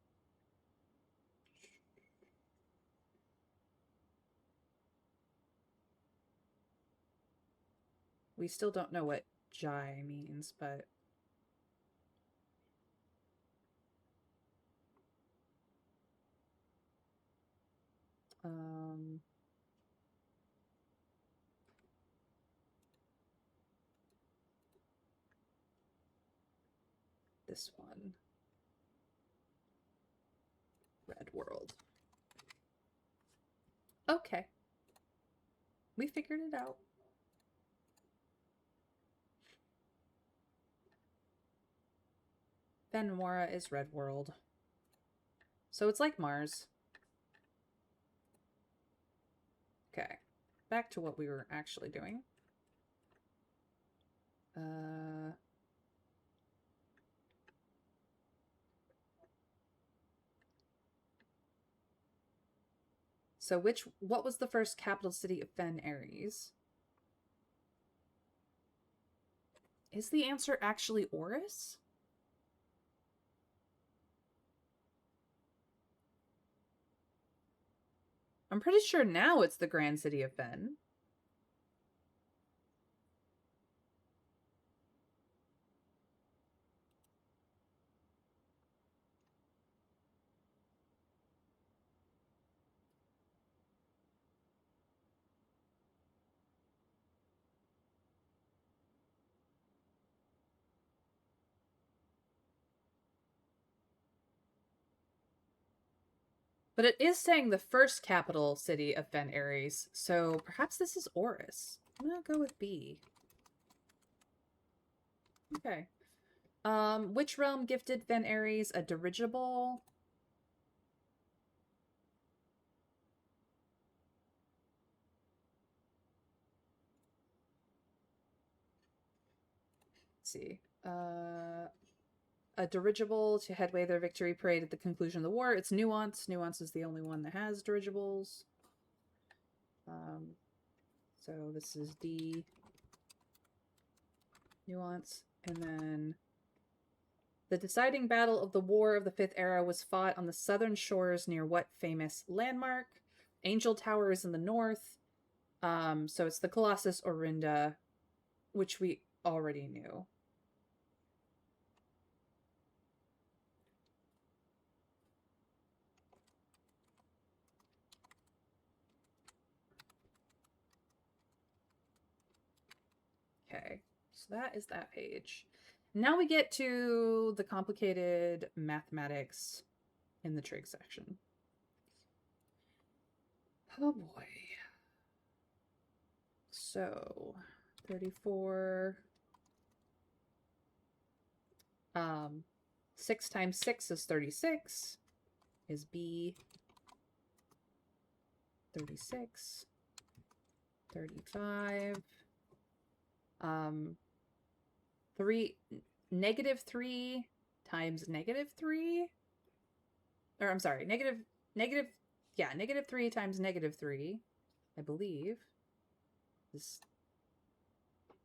We still don't know what Jai means, but... this one. Red World. Okay. We figured it out. Benmora is Red World. So it's like Mars. Okay. Back to what we were actually doing. So what was the first capital city of Fen Aries? Is the answer actually Oris? I'm pretty sure now it's the Grand City of Fen. But it is saying the first capital city of Fen Aries, so perhaps this is Oris. I'm gonna go with B. Okay. Which realm gifted Fen Aries a dirigible? Let's see. A dirigible to headway their victory parade at the conclusion of the war. It's Nuance. Nuance is the only one that has dirigibles. So this is D. Nuance. And then the deciding battle of the War of the Fifth Era was fought on the southern shores near what famous landmark? Angel Tower is in the north. So it's the Colossus Orinda, which we already knew. Okay, so that is that page. Now we get to the complicated mathematics in the trig section. Oh boy. So, 34 6 times 6 is 36. Is B. 36. 35. 3 times -3. Or I'm sorry, -3 times -3, I believe, is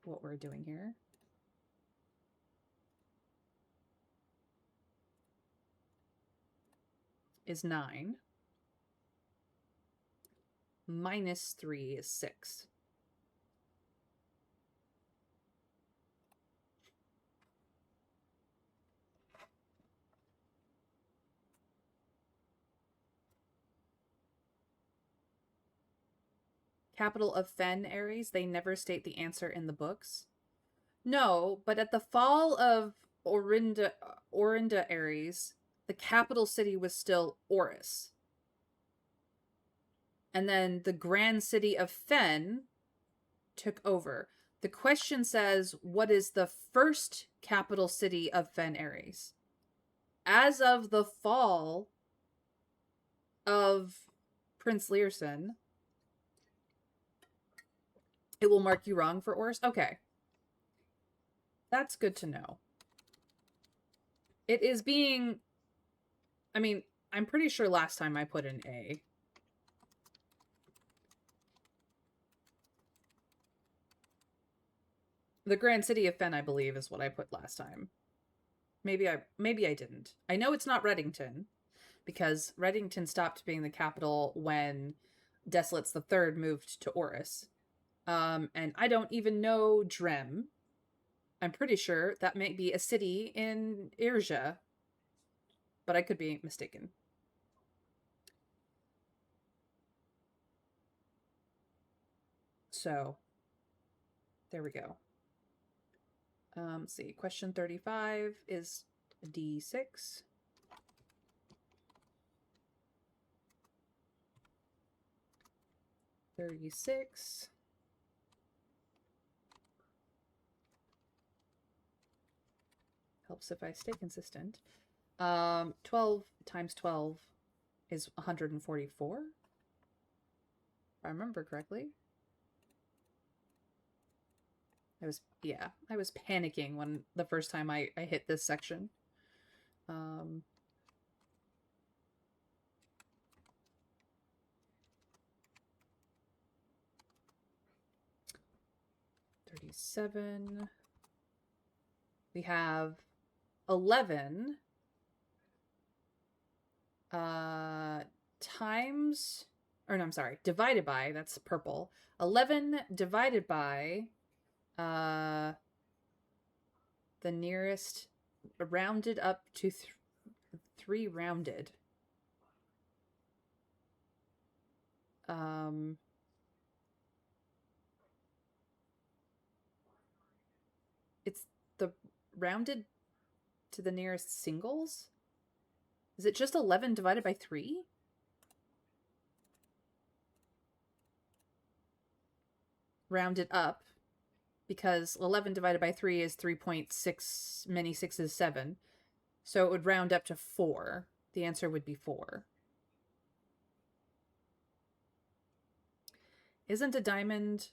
what we're doing here. Is 9. -3 is 6. Capital of Fen Ares, they never state the answer in the books. No, but at the fall of Orinda Ares, the capital city was still Oris. And then the grand city of Fen took over. The question says, what is the first capital city of Fen Ares? As of the fall of Prince Learson, it will mark you wrong for Oris. Okay. That's good to know. It is being... I mean, I'm pretty sure last time I put an A. The Grand City of Fen, I believe, is what I put last time. Maybe I didn't. I know it's not Reddington, because Reddington stopped being the capital when Desolates III moved to Oris. And I don't even know Drem. I'm pretty sure that may be a city in Irja, but I could be mistaken. So, there we go. Let's see. Question 35 is D6. $36. Helps if I stay consistent. 12 times 12 is 144. If I remember correctly. I was panicking when the first time I hit this section. 37. We have 11 times, or no, I'm sorry, divided by, that's purple. 11 divided by the nearest, rounded up to 3 rounded. It's the rounded to the nearest singles? Is it just 11 divided by 3? Rounded up, because 11 divided by 3 is 3.6, many 6 is 7. So it would round up to 4. The answer would be 4. Isn't a diamond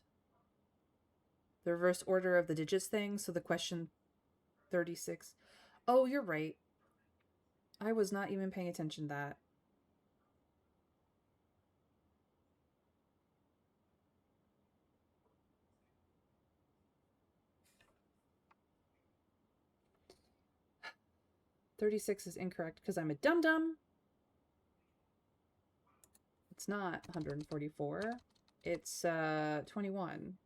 the reverse order of the digits thing? So the question 36. Oh, you're right. I was not even paying attention to that. $36 is incorrect because I'm a dum-dum. It's not 144. It's 21.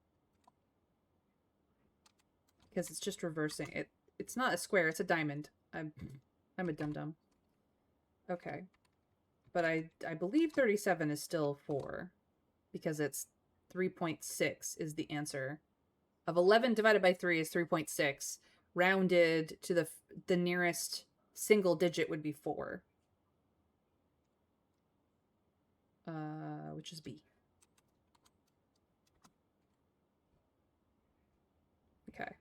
Because it's just reversing it. It's not a square, it's a diamond. I'm a dum-dum. Okay. But I believe 37 is still 4. Because it's 3.6 is the answer. Of 11 divided by 3 is 3.6. Rounded to the nearest single digit would be 4. Which is B. Okay.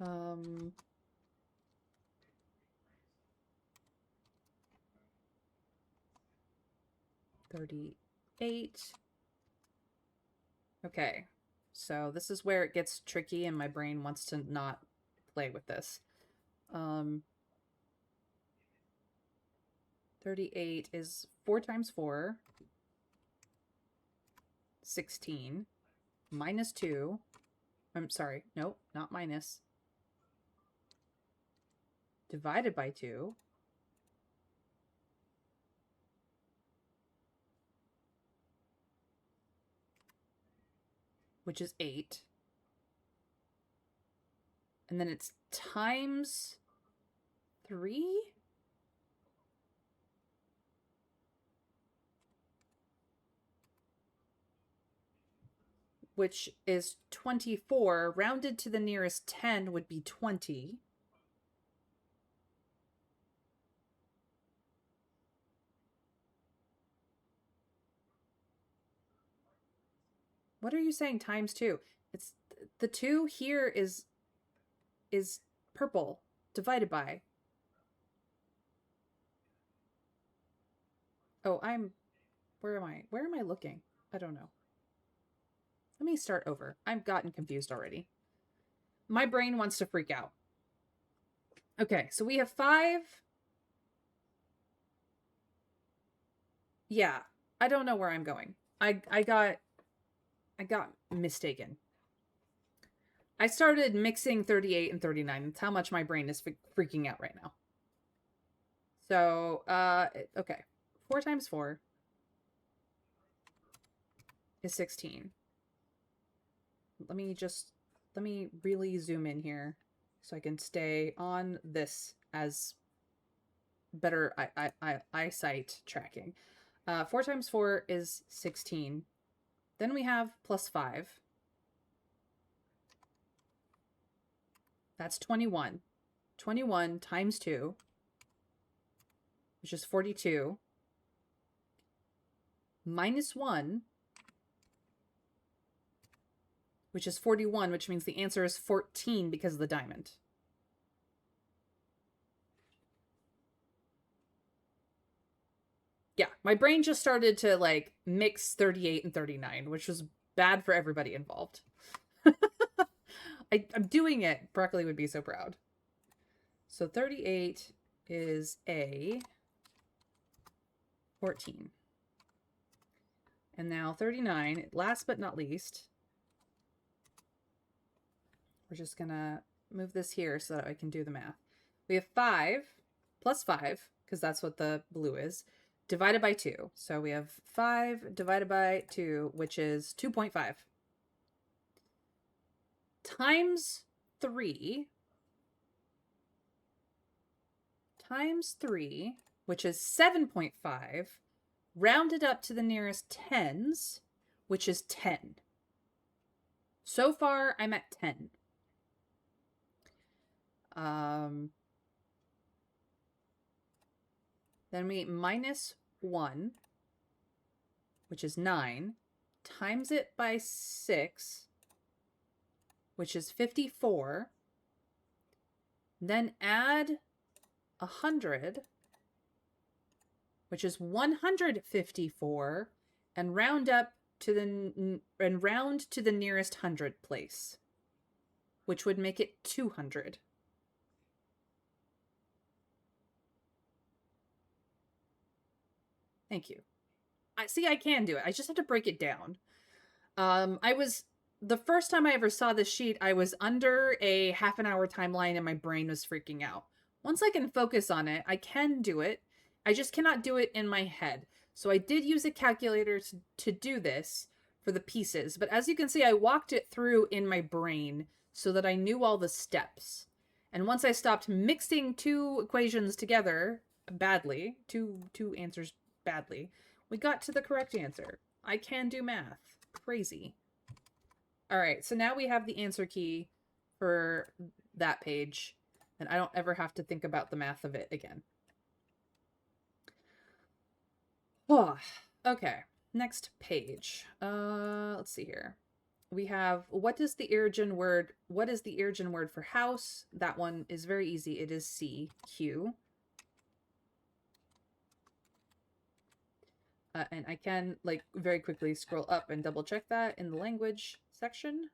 Um, 38. Okay, so this is where it gets tricky and my brain wants to not play with this. 38 is 4 times 4, 16, minus 2. I'm sorry, nope, not minus. Divided by 2. Which is 8. And then it's times 3? Which is 24. Rounded to the nearest 10 would be 20. What are you saying times 2? It's the 2 here is purple divided by. Oh, where am I? Where am I looking? I don't know. Let me start over. I've gotten confused already. My brain wants to freak out. Okay, so we have 5. Yeah, I don't know where I'm going. I got mistaken. I started mixing 38 and 39. That's how much my brain is freaking out right now. So, okay. 4 times 4 is 16. Let me really zoom in here so I can stay on this as better eyesight tracking. 4 times 4 is 16. Then we have plus 5. That's 21. 21 times 2, which is 42, minus 1, which is 41, which means the answer is 14 because of the diamond. Yeah, my brain just started to like mix 38 and 39, which was bad for everybody involved. I'm doing it. Broccoli would be so proud. So 38 is a 14. And now 39, last but not least, we're just gonna move this here so that I can do the math. We have 5 plus 5, because that's what the blue is, divided by 2. So we have 5 divided by 2, which is 2.5. Times 3, which is 7.5, rounded up to the nearest tens, which is 10. So far, I'm at 10. Then we minus 1, which is 9, times it by 6, which is 54. Then add 100, which is 154, and round to the nearest hundred place, which would make it 200. Thank you. I can do it. I just have to break it down. The first time I ever saw this sheet, I was under a half an hour timeline and my brain was freaking out. Once I can focus on it, I can do it. I just cannot do it in my head. So I did use a calculator to do this for the pieces. But as you can see, I walked it through in my brain so that I knew all the steps. And once I stopped mixing 2 equations together badly, two answers badly, we got to the correct answer. I can do math. Crazy. All right, so now we have the answer key for that page, and I don't ever have to think about the math of it again. Oh, okay, next page. Let's see here. We have what is the Irrigan word for house? That one is very easy. It is C, Q. And I can, like, very quickly scroll up and double check that in the language section.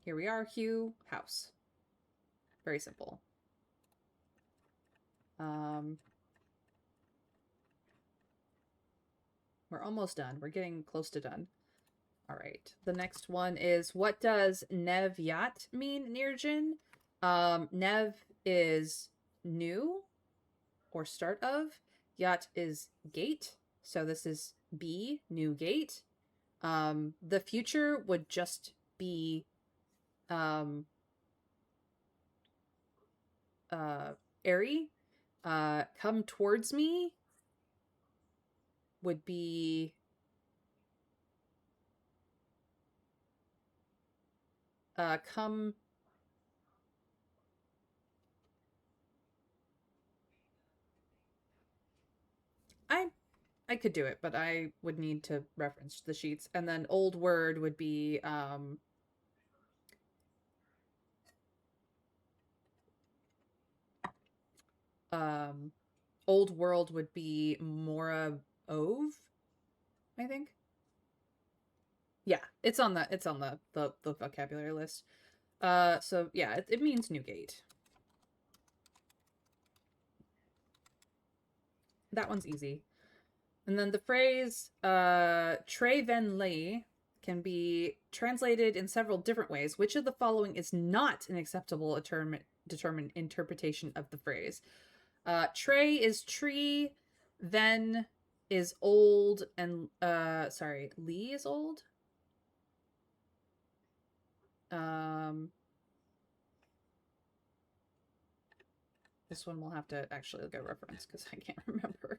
Here we are, Q, house. Very simple. We're almost done. We're getting close to done. All right. The next one is, what does Nevyat mean in Irrigan? Nev is new or start of. Yat is gate. So this is B, new gate. The future would just be airy. Come towards me would be come. I could do it, but I would need to reference the sheets. And then old word would be old world would be Mora Ove, I think. Yeah, it's on the vocabulary list. So yeah, it means new gate. That one's easy. And then the phrase Tre Ven Lee can be translated in several different ways. Which of the following is not an acceptable determined interpretation of the phrase? Tre is tree, Ven is old, and Lee is old. This one we'll have to actually look at reference because I can't remember.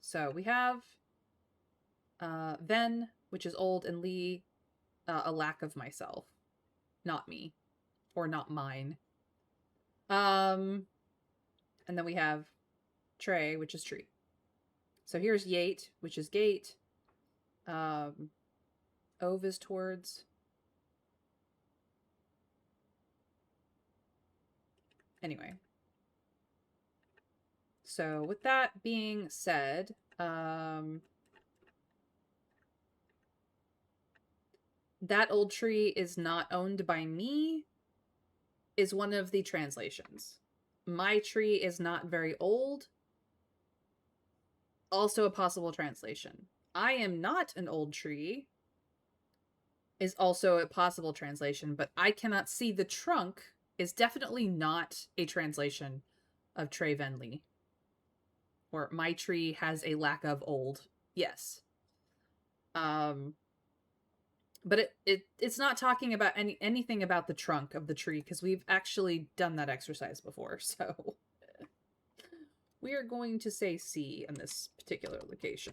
So we have Ven, which is old, and Lee, a lack of myself. Not me. Or not mine. And then we have Tre, which is tree. So here's Yate, which is gate. Ove is towards. Anyway. So with that being said, that old tree is not owned by me is one of the translations. My tree is not very old. Also a possible translation. I am not an old tree is also a possible translation, but I cannot see the trunk is definitely not a translation of Tre Ven Lee. Or my tree has a lack of old. Yes. But it's not talking about anything about the trunk of the tree because we've actually done that exercise before. So we are going to say C in this particular location.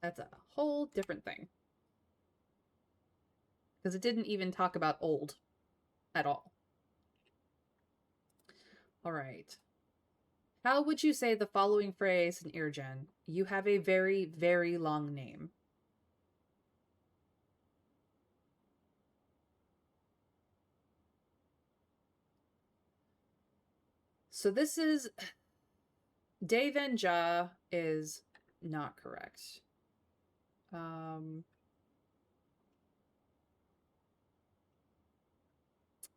That's a whole different thing. Because it didn't even talk about old at all. All right. How would you say the following phrase in Irrigan? You have a very, very long name. So this is... Devenja is not correct.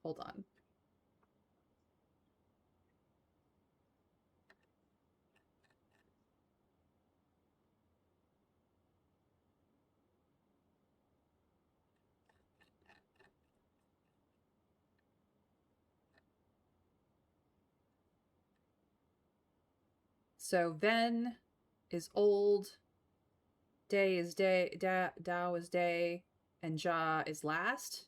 Hold on. So Ven is old, Day is day, Dao is day, and Ja is last.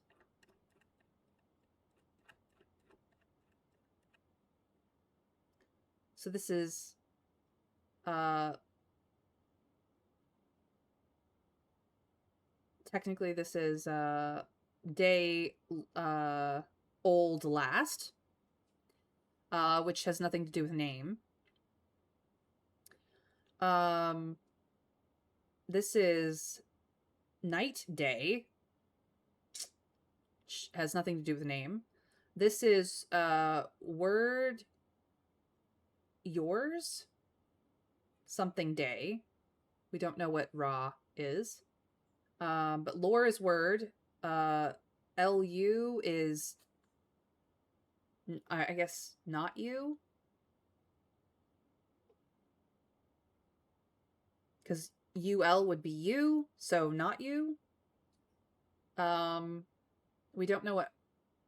So this is technically this is day old last. which has nothing to do with name. This is night day, which has nothing to do with name. This is word yours, something day. We don't know what raw is. But lore is word. LU is, I guess, not you. Because UL would be you, so not you. We don't know what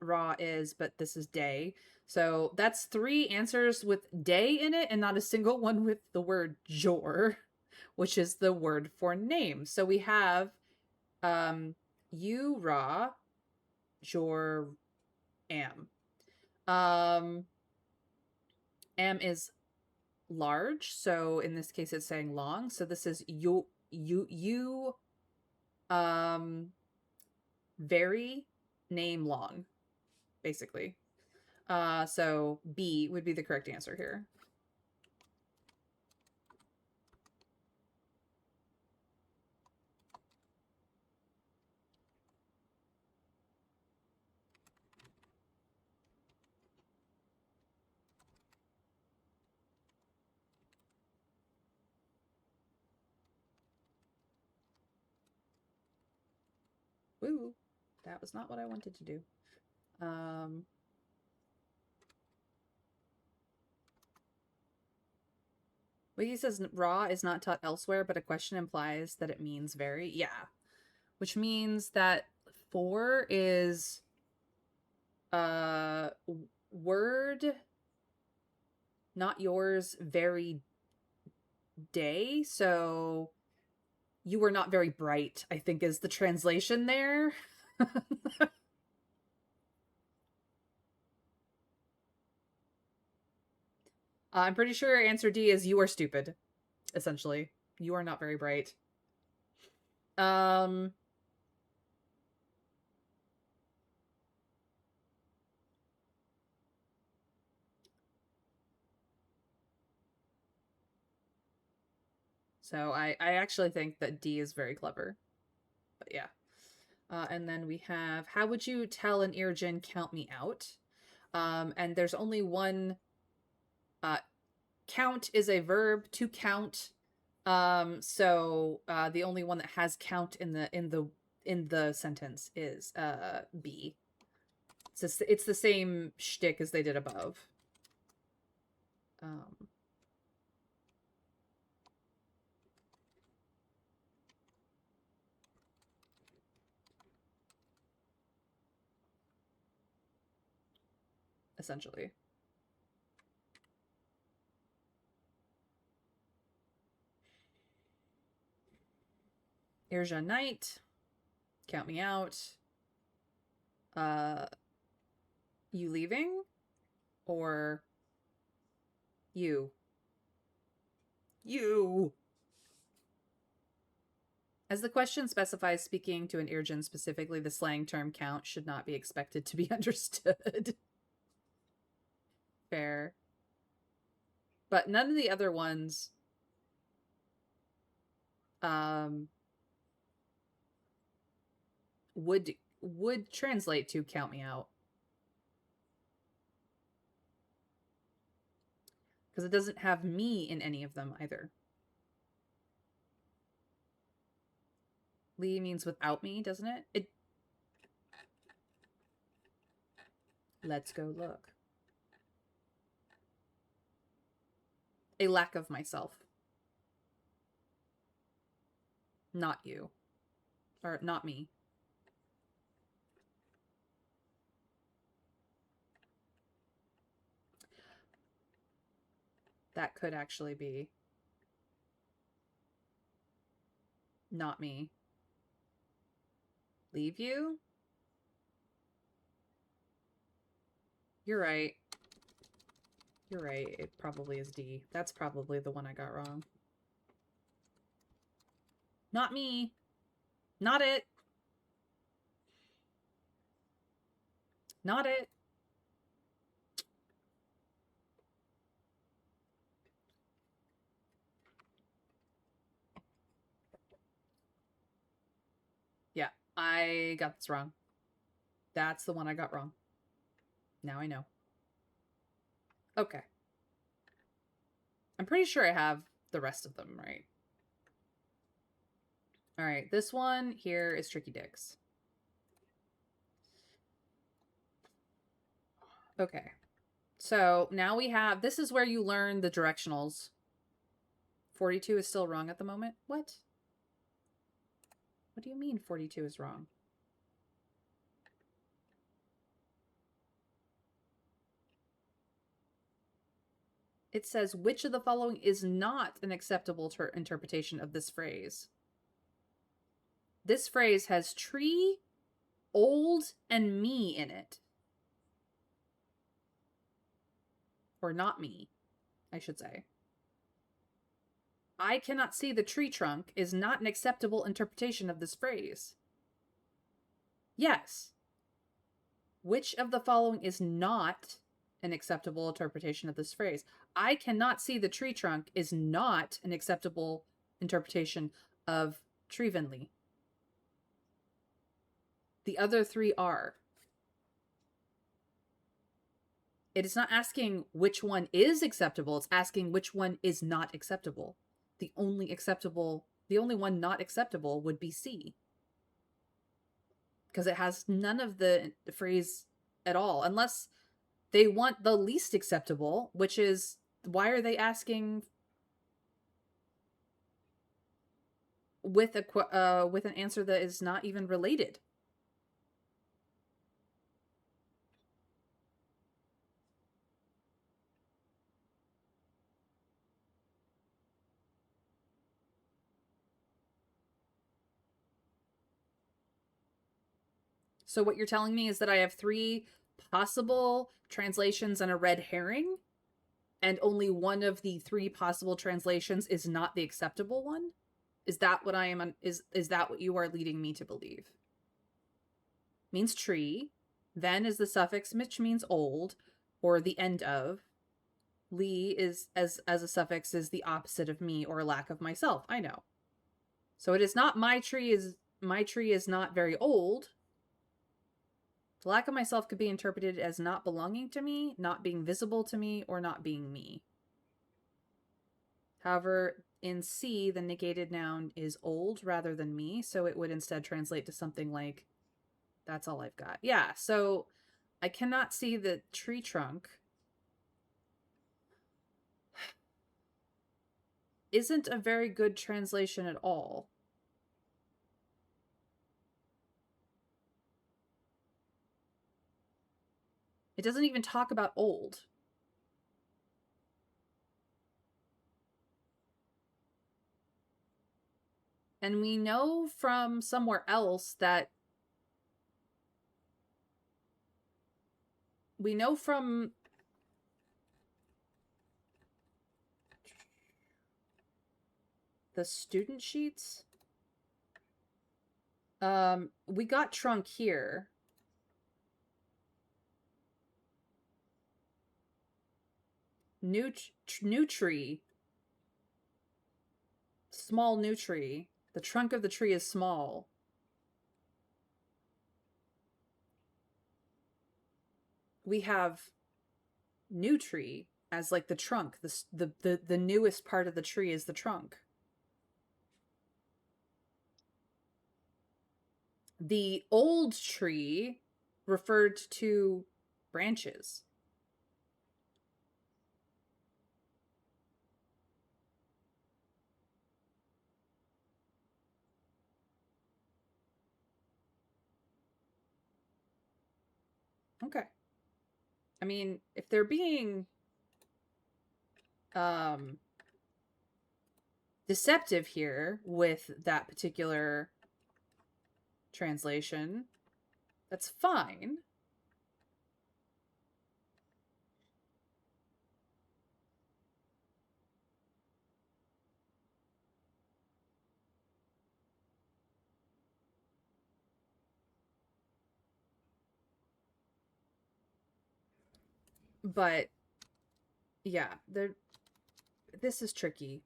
raw is, but this is day. So that's 3 answers with day in it and not a single one with the word jor, which is the word for name. So we have you raw, jor am. Am is large, so in this case it's saying long. So this is you very name long, basically. So B would be the correct answer here. Woo. That was not what I wanted to do. Wiki says raw is not taught elsewhere, but a question implies that it means very. Yeah. Which means that 4 is word not yours very day. So you were not very bright, I think is the translation there. I'm pretty sure answer D is you are stupid, essentially. You are not very bright. So I actually think that D is very clever. But yeah. And then we have, how would you tell an Irjin count me out? And there's only one. Count is a verb, to count. So the only one that has count in the sentence is B. It's the same shtick as they did above. Essentially. Irja Knight, count me out. You leaving? Or you? You! As the question specifies, speaking to an Irjin specifically, the slang term count should not be expected to be understood. Fair. But none of the other ones would translate to count me out. Because it doesn't have me in any of them either. Lee means without me, doesn't it? Let's go look. A lack of myself. Not you. Or not me. That could actually be not me. Leave you? You're right. You're right. It probably is D. That's probably the one I got wrong. Not me. Not it. Not it. I got this wrong. That's the one I got wrong. Now I know. Okay. I'm pretty sure I have the rest of them right. All right, this one here is Tricky Dicks. Okay. So now we have, this is where you learn the directionals. 42 is still wrong at the moment. What? What do you mean 42 is wrong? It says, which of the following is not an acceptable interpretation of this phrase? This phrase has tree, old, and me in it. Or not me, I should say. I cannot see the tree trunk is not an acceptable interpretation of this phrase. Yes. Which of the following is not an acceptable interpretation of this phrase? I cannot see the tree trunk is not an acceptable interpretation of Trevenly. The other three are. It is not asking which one is acceptable, it's asking which one is not acceptable. The only one not acceptable would be C. Because it has none of the phrase at all, unless they want the least acceptable, which is, why are they asking with an answer that is not even related? So what you're telling me is that I have 3 possible translations and a red herring, and only one of the 3 possible translations is not the acceptable one? Is that what I am? Is that what you are leading me to believe? Means tree. Then is the suffix, which means old, or the end of. Lee is as a suffix is the opposite of me or lack of myself. I know. So it is not my tree is not very old. The lack of myself could be interpreted as not belonging to me, not being visible to me, or not being me. However, in C, the negated noun is old rather than me, so it would instead translate to something like, that's all I've got. Yeah, so I cannot see the tree trunk isn't a very good translation at all. It doesn't even talk about old. And we know from somewhere else that we know from the student sheets. We got trunk here. New tree. Small new tree. The trunk of the tree is small. We have new tree as like the trunk. The newest part of the tree is the trunk. The old tree referred to branches. Okay. I mean, if they're being deceptive here with that particular translation, that's fine. But yeah, this is tricky.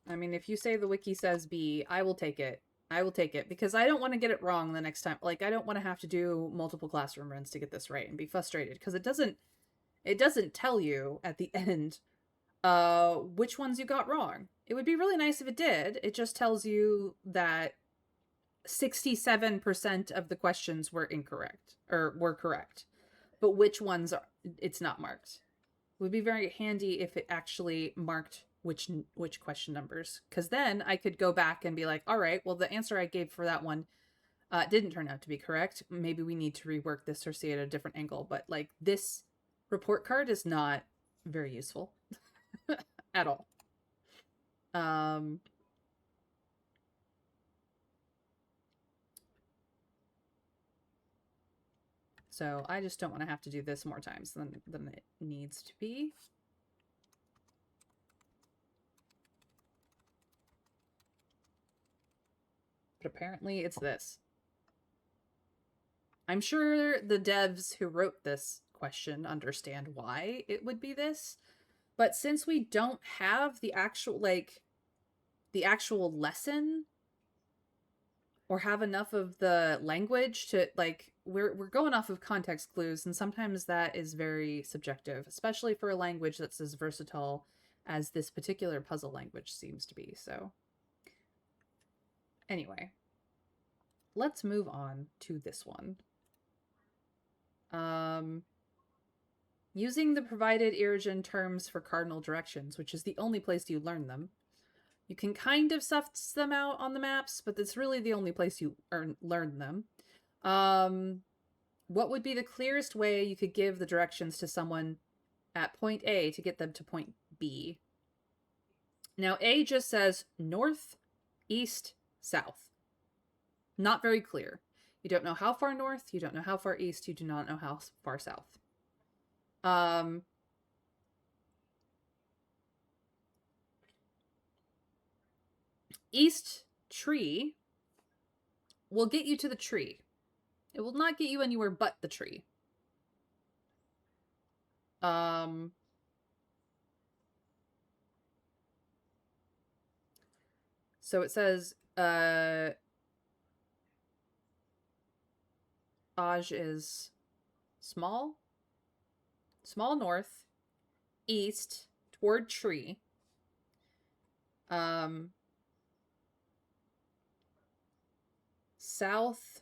I mean, if you say the wiki says B, I will take it. I will take it because I don't want to get it wrong the next time. Like I don't want to have to do multiple classroom runs to get this right and be frustrated because it doesn't tell you at the end which ones you got wrong. It would be really nice if it did. It just tells you that 67% of the questions were incorrect or were correct. But which ones are it's not marked. It would be very handy if it actually marked which question numbers, because then I could go back and be like, all right, well the answer I gave for that one didn't turn out to be correct. Maybe we need to rework this or see it at a different angle. But like this report card is not very useful at all. Um, so I just don't want to have to do this more times than it needs to be. But apparently it's this. I'm sure the devs who wrote this question understand why it would be this, but since we don't have the actual lesson or have enough of the language to like we're going off of context clues, and sometimes that is very subjective, especially for a language that's as versatile as this particular puzzle language seems to be. So anyway, let's move on to this one. Using the provided Irrigen terms for cardinal directions, which is the only place you learn them. You can kind of suss them out on the maps, but that's really the only place you learn them. What would be the clearest way you could give the directions to someone at point A to get them to point B? Now, A just says north, east, south. Not very clear. You don't know how far north, you don't know how far east, you do not know how far south. East tree will get you to the tree. It will not get you anywhere but the tree. So it says Aj is small north, east toward tree. South.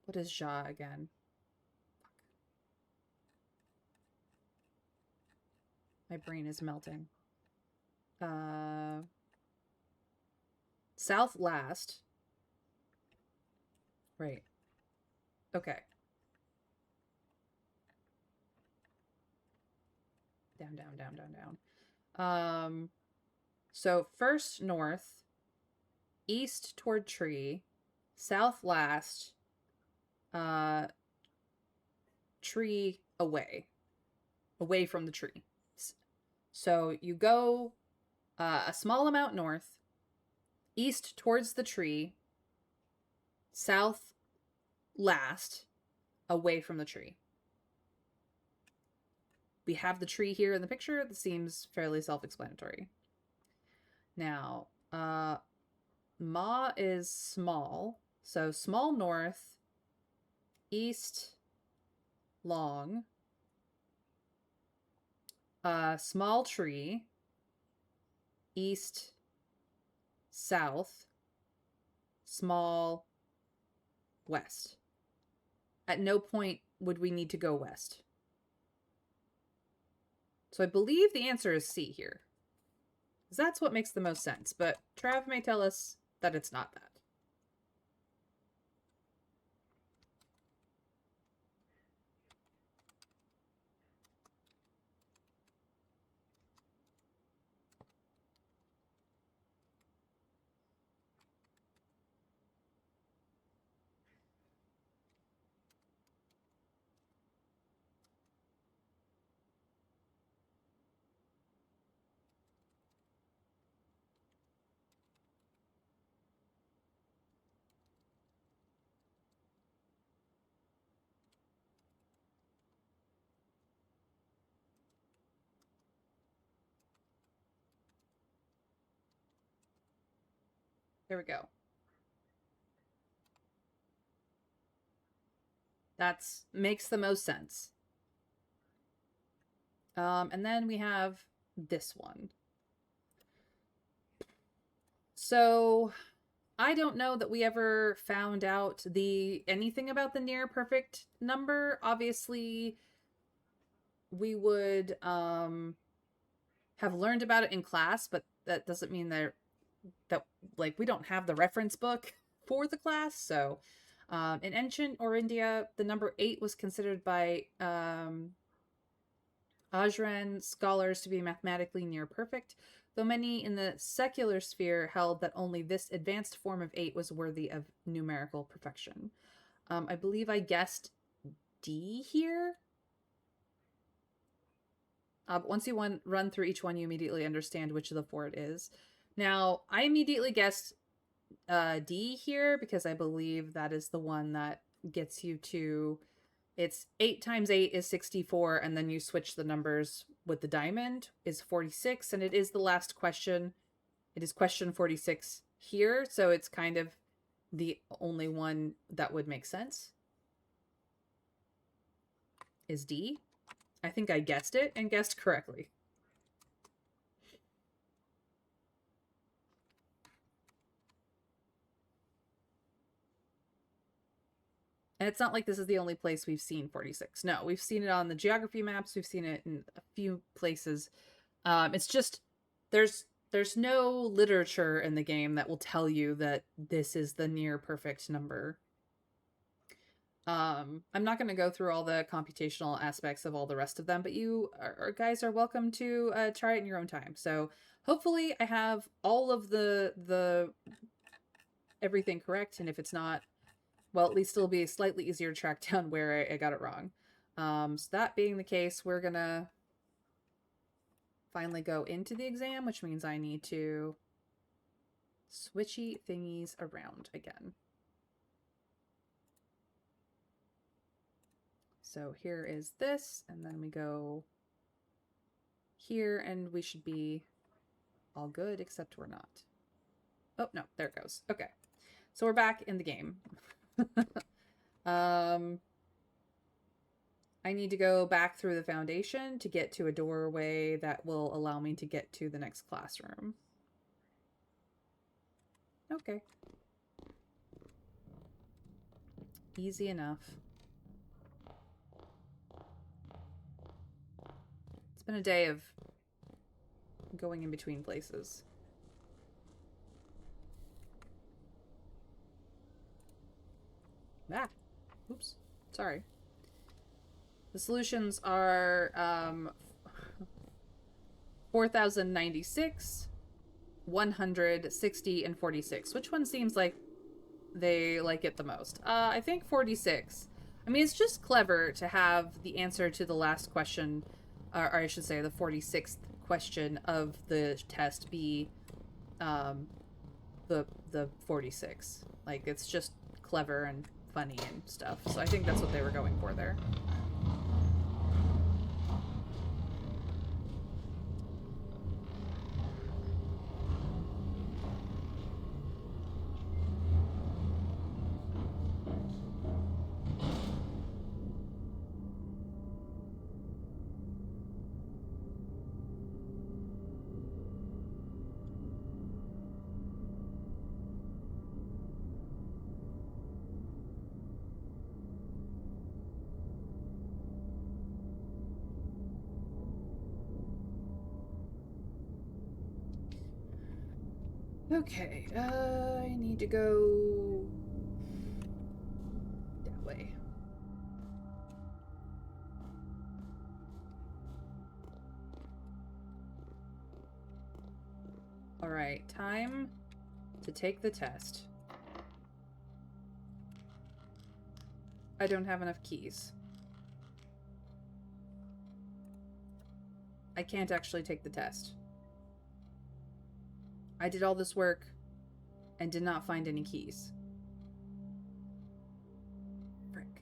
What is Ja again? My brain is melting. South last. Right. Okay. Down, down, down, down, down. So first north, east toward tree, south last, tree away from the tree. So you go a small amount north, east towards the tree, south last, away from the tree. We have the tree here in the picture. That seems fairly self-explanatory. Now, Ma is small. So small north, east long, small tree, east south, small west. At no point would we need to go west. So I believe the answer is C here. Because that's what makes the most sense, but Trav may tell us that it's not that. There we go. That's makes the most sense. And then we have this one. So I don't know that we ever found out anything about the near perfect number. Obviously, we would have learned about it in class, but that doesn't mean that like we don't have the reference book for the class. So in ancient or India, the number 8 was considered by Ajran scholars to be mathematically near perfect, though many in the secular sphere held that only this advanced form of 8 was worthy of numerical perfection. I believe I guessed D here. But once you run through each one, you immediately understand which of the 4 it is. Now, I immediately guessed D here because I believe that is the one that gets you to... It's 8 times 8 is 64, and then you switch the numbers with the diamond is 46, and it is the last question. It is question 46 here, so it's kind of the only one that would make sense. Is D. I think I guessed it and guessed correctly. And it's not like this is the only place we've seen 46. No, we've seen it on the geography maps. We've seen it in a few places. It's just there's no literature in the game that will tell you that this is the near perfect number. I'm not going to go through all the computational aspects of all the rest of them, but you guys are welcome to try it in your own time. So hopefully I have all of the everything correct, and if it's not, well, at least it'll be slightly easier to track down where I got it wrong. So that being the case, we're gonna finally go into the exam, which means I need to switchy thingies around again. So here is this, and then we go here, and we should be all good, except we're not. Oh, no, there it goes. Okay. So we're back in the game. I need to go back through the foundation to get to a doorway that will allow me to get to the next classroom. Okay. Easy enough. It's been a day of going in between places. Ah, oops, sorry. The solutions are 4,096, 100, 60, and 46. Which one seems like they like it the most? I think 46. I mean, it's just clever to have the answer to the last question, or I should say the 46th question of the test be the 46. Like, it's just clever and funny and stuff. So I think that's what they were going for there. Okay, I need to go that way. Alright, time to take the test. I don't have enough keys. I can't actually take the test. I did all this work and did not find any keys. Frick.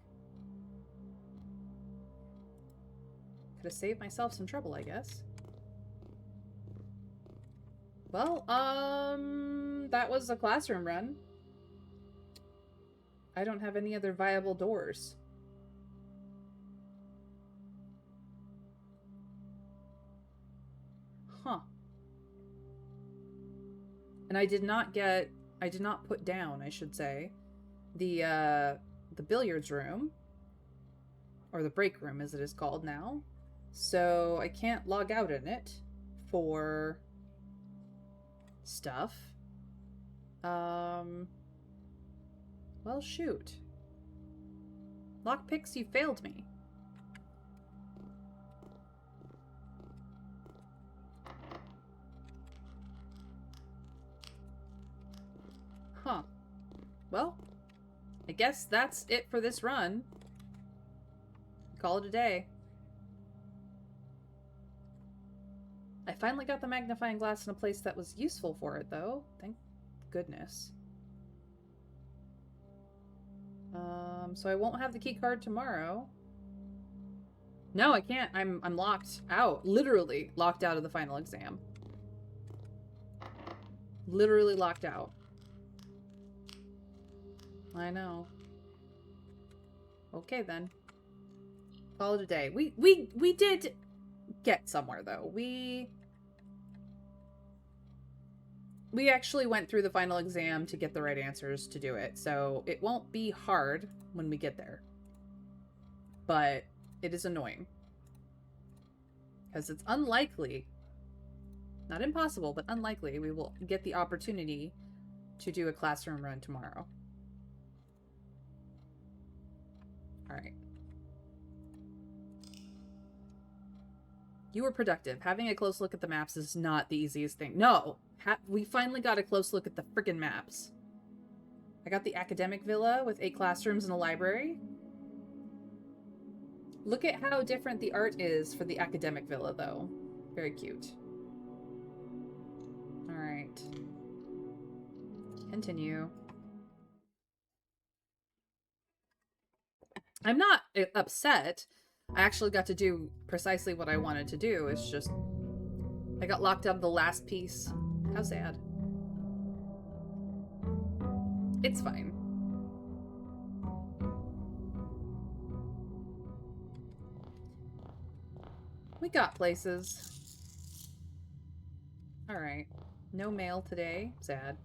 Could have saved myself some trouble, I guess. Well, that was a classroom run. I don't have any other viable doors. Huh. And I did not put down, I should say, the billiards room. Or the break room, as it is called now. So I can't log out in it for stuff. Well, shoot. Lockpicks, you failed me. Huh. Well, I guess that's it for this run. Call it a day. I finally got the magnifying glass in a place that was useful for it, though. Thank goodness. So I won't have the key card tomorrow. No, I can't. I'm locked out. Literally locked out of the final exam. Literally locked out. I know. Okay, then. Call it a day. We did get somewhere, though. We actually went through the final exam to get the right answers to do it, so it won't be hard when we get there. But it is annoying. Because it's unlikely, not impossible, but unlikely, we will get the opportunity to do a classroom run tomorrow. Alright. You were productive. Having a close look at the maps is not the easiest thing. No! We finally got a close look at the frickin' maps. I got the academic villa with 8 classrooms and a library. Look at how different the art is for the academic villa, though. Very cute. Alright. Continue. I'm not upset. I actually got to do precisely what I wanted to do. It's just I got locked out of the last piece. How sad. It's fine. We got places. Alright. No mail today. Sad.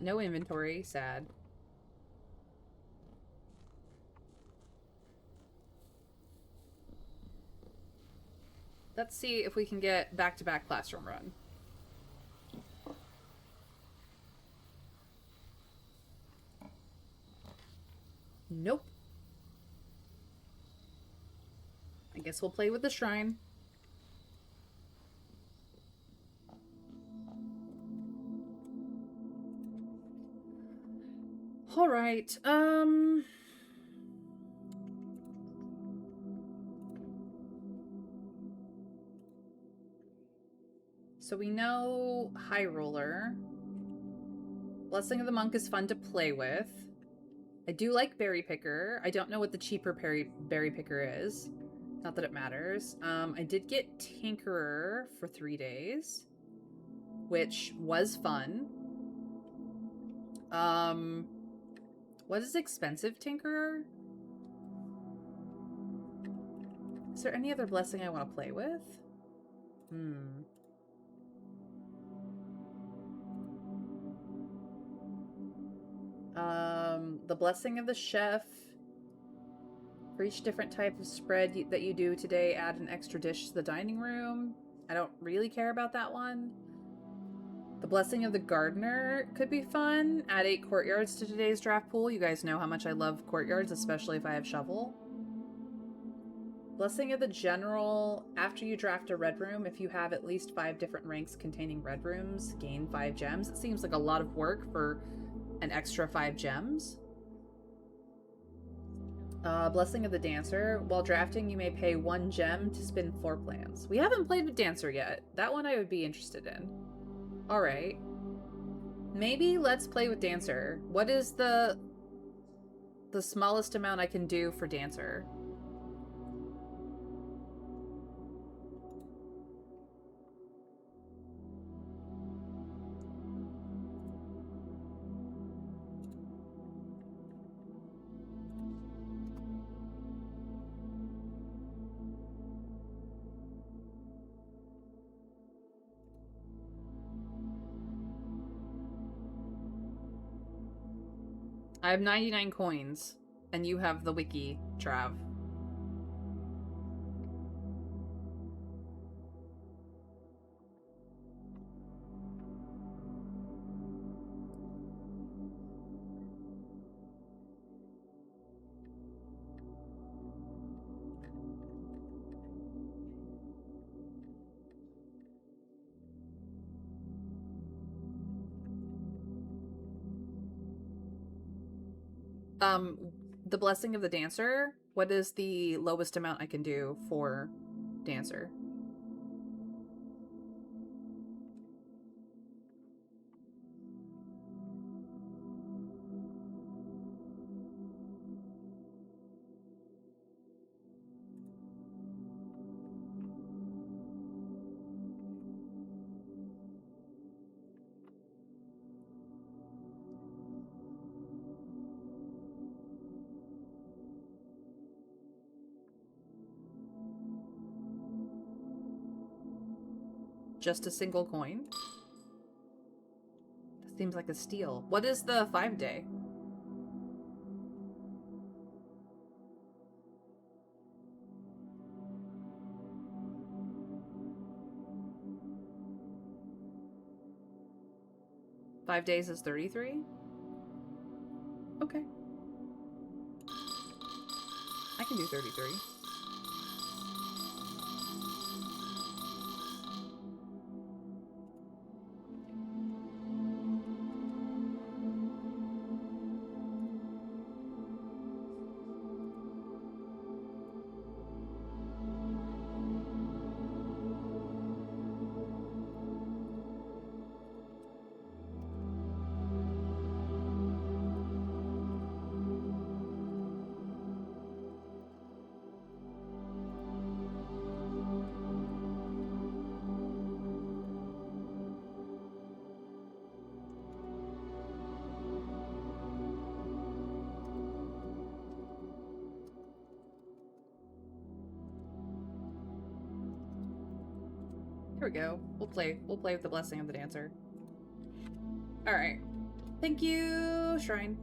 No inventory. Sad. Let's see if we can get back-to-back classroom run. Nope. I guess we'll play with the shrine. Alright, so we know High Roller. Blessing of the Monk is fun to play with. I do like Berry Picker. I don't know what the cheaper Berry Picker is. Not that it matters. I did get Tinkerer for 3 days, which was fun. What is expensive Tinkerer? Is there any other blessing I want to play with? The Blessing of the Chef. For each different type of spread that you do today, add an extra dish to the dining room. I don't really care about that one. The Blessing of the Gardener could be fun. Add 8 courtyards to today's draft pool. You guys know how much I love courtyards, especially if I have shovel. Blessing of the General. After you draft a red room, if you have at least 5 different ranks containing red rooms, gain 5 gems. It seems like a lot of work for an extra 5 gems. Blessing of the Dancer. While drafting, you may pay 1 gem to spin 4 plans. We haven't played with Dancer yet. That one I would be interested in. Alright. Maybe let's play with Dancer. What is the smallest amount I can do for Dancer? I have 99 coins, and you have the wiki, Trav. The Blessing of the Dancer. What is the lowest amount I can do for Dancer? Just a single coin? That seems like a steal. What is the 5-day? Five days is 33? Okay. I can do 33. Here we go. We'll play with the Blessing of the Dancer. Alright. Thank you, Shrine.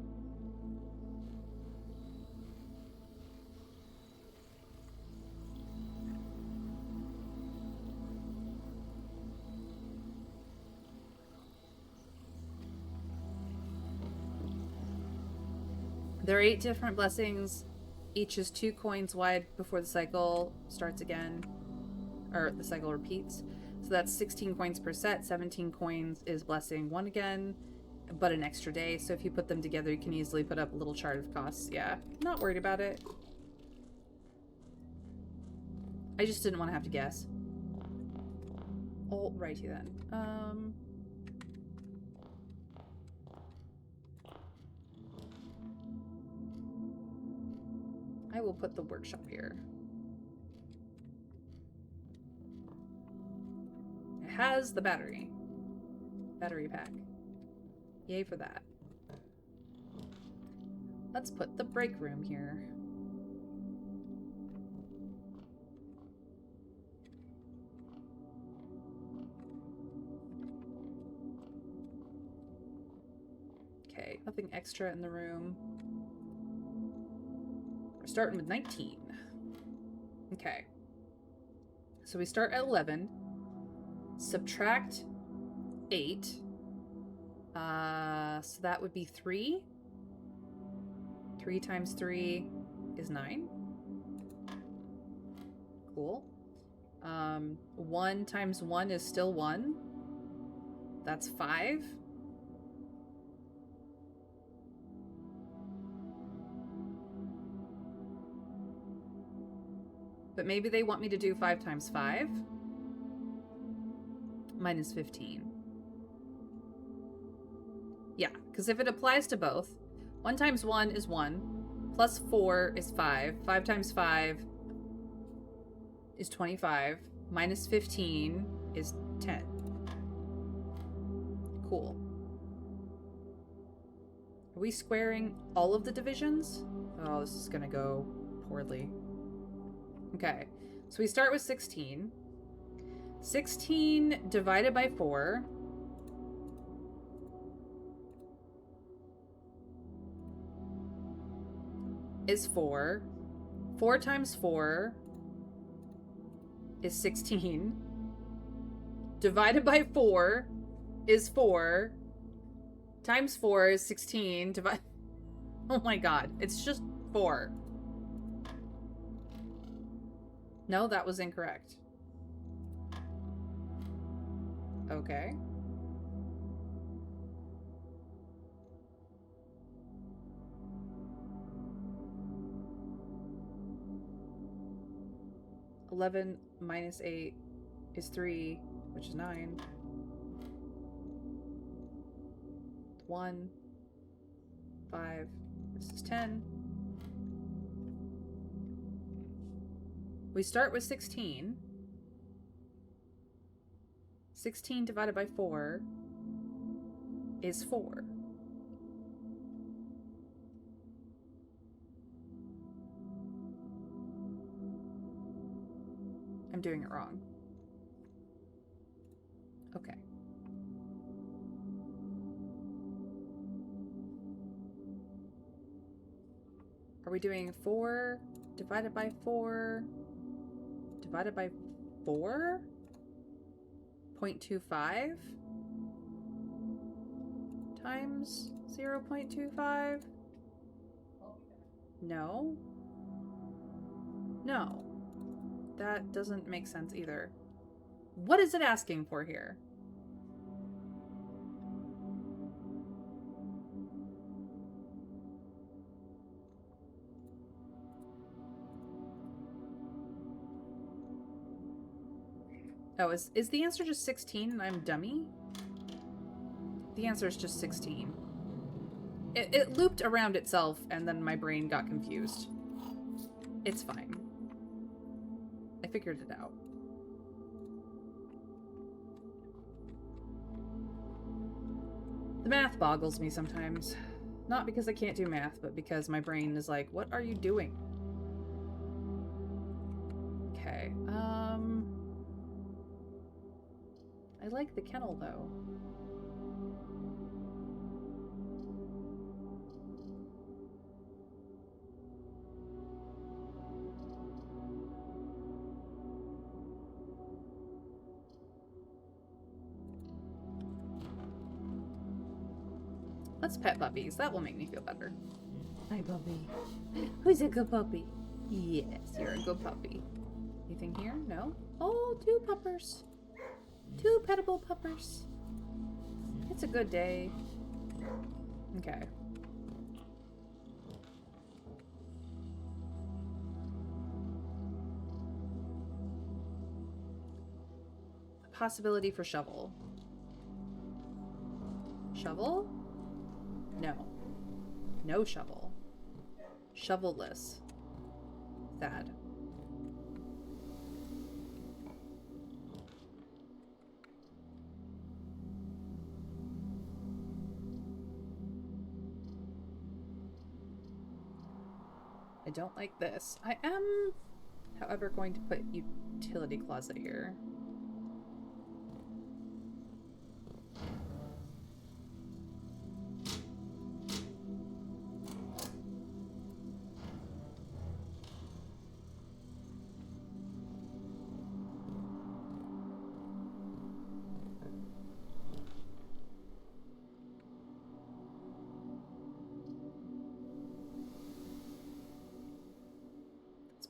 There are 8 different blessings. Each is 2 coins wide before the cycle starts again. Or the cycle repeats. So that's 16 coins per set. 17 coins is blessing 1 again, but an extra day. So if you put them together, you can easily put up a little chart of costs. Yeah, not worried about it. I just didn't want to have to guess. Alrighty then. I will put the workshop here. It has the battery pack. Yay for that. Let's put the break room here. Okay, nothing extra in the room. We're starting with 19. Okay. So we start at 11. Subtract 8. So that would be 3. 3 times 3 is 9. Cool. 1 times 1 is still 1. That's 5. But maybe they want me to do 5 times 5. Minus 15. Yeah, because if it applies to both, 1 times 1 is 1, plus 4 is 5, 5 times 5 is 25, minus 15 is 10. Cool. Are we squaring all of the divisions? Oh, this is gonna go poorly. Okay, so we start with 16. 16 divided by 4. is 4. 4 times 4 is 16. Divided by 4 is 4. Times 4 is 16. Oh my god. It's just 4. No, that was incorrect. Okay. $11 minus 8 is 3, which is 9. 1, 5, this is 10. We start with 16. 16 divided by 4 is 4. I'm doing it wrong. Okay. Are we doing 4 divided by 4 divided by 4? 0.25 times 0.25? No. No. That doesn't make sense either. What is it asking for here? Oh, is the answer just 16 and I'm dummy? The answer is just 16. It looped around itself and then my brain got confused. It's fine. I figured it out. The math boggles me sometimes. Not because I can't do math, but because my brain is like, what are you doing? Okay, I like the kennel, though. Let's pet puppies. That will make me feel better. Hi, puppy. Who's a good puppy? Yes, you're a good puppy. Anything here? No? Oh, 2 puppers. 2 petable puppers. It's a good day. Okay. A possibility for shovel. Shovel? No. No shovel. Shovelless. Sad. I don't like this. I am, however, going to put utility closet here.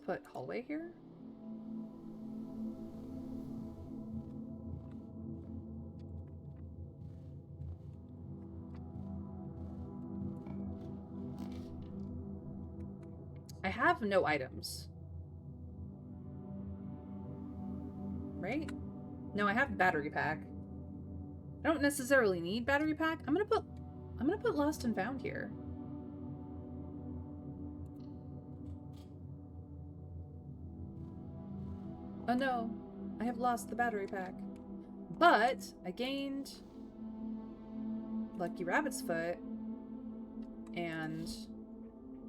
Put hallway here. I have no items. Right? No, I have battery pack. I don't necessarily need battery pack. I'm gonna put lost and found here. Oh no, I have lost the battery pack. But I gained Lucky Rabbit's Foot and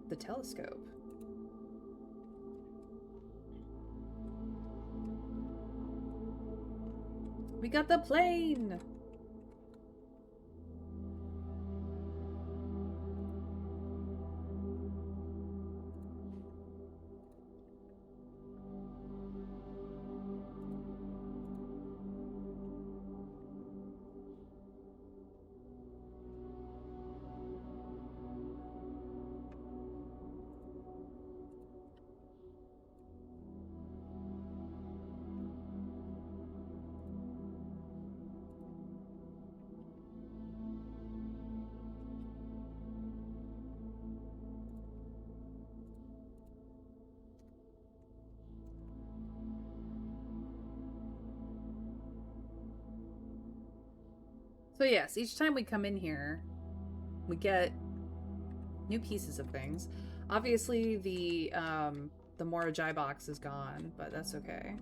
the telescope. We got the plane! So yes, each time we come in here, we get new pieces of things. Obviously, the Morajai box is gone, but that's okay.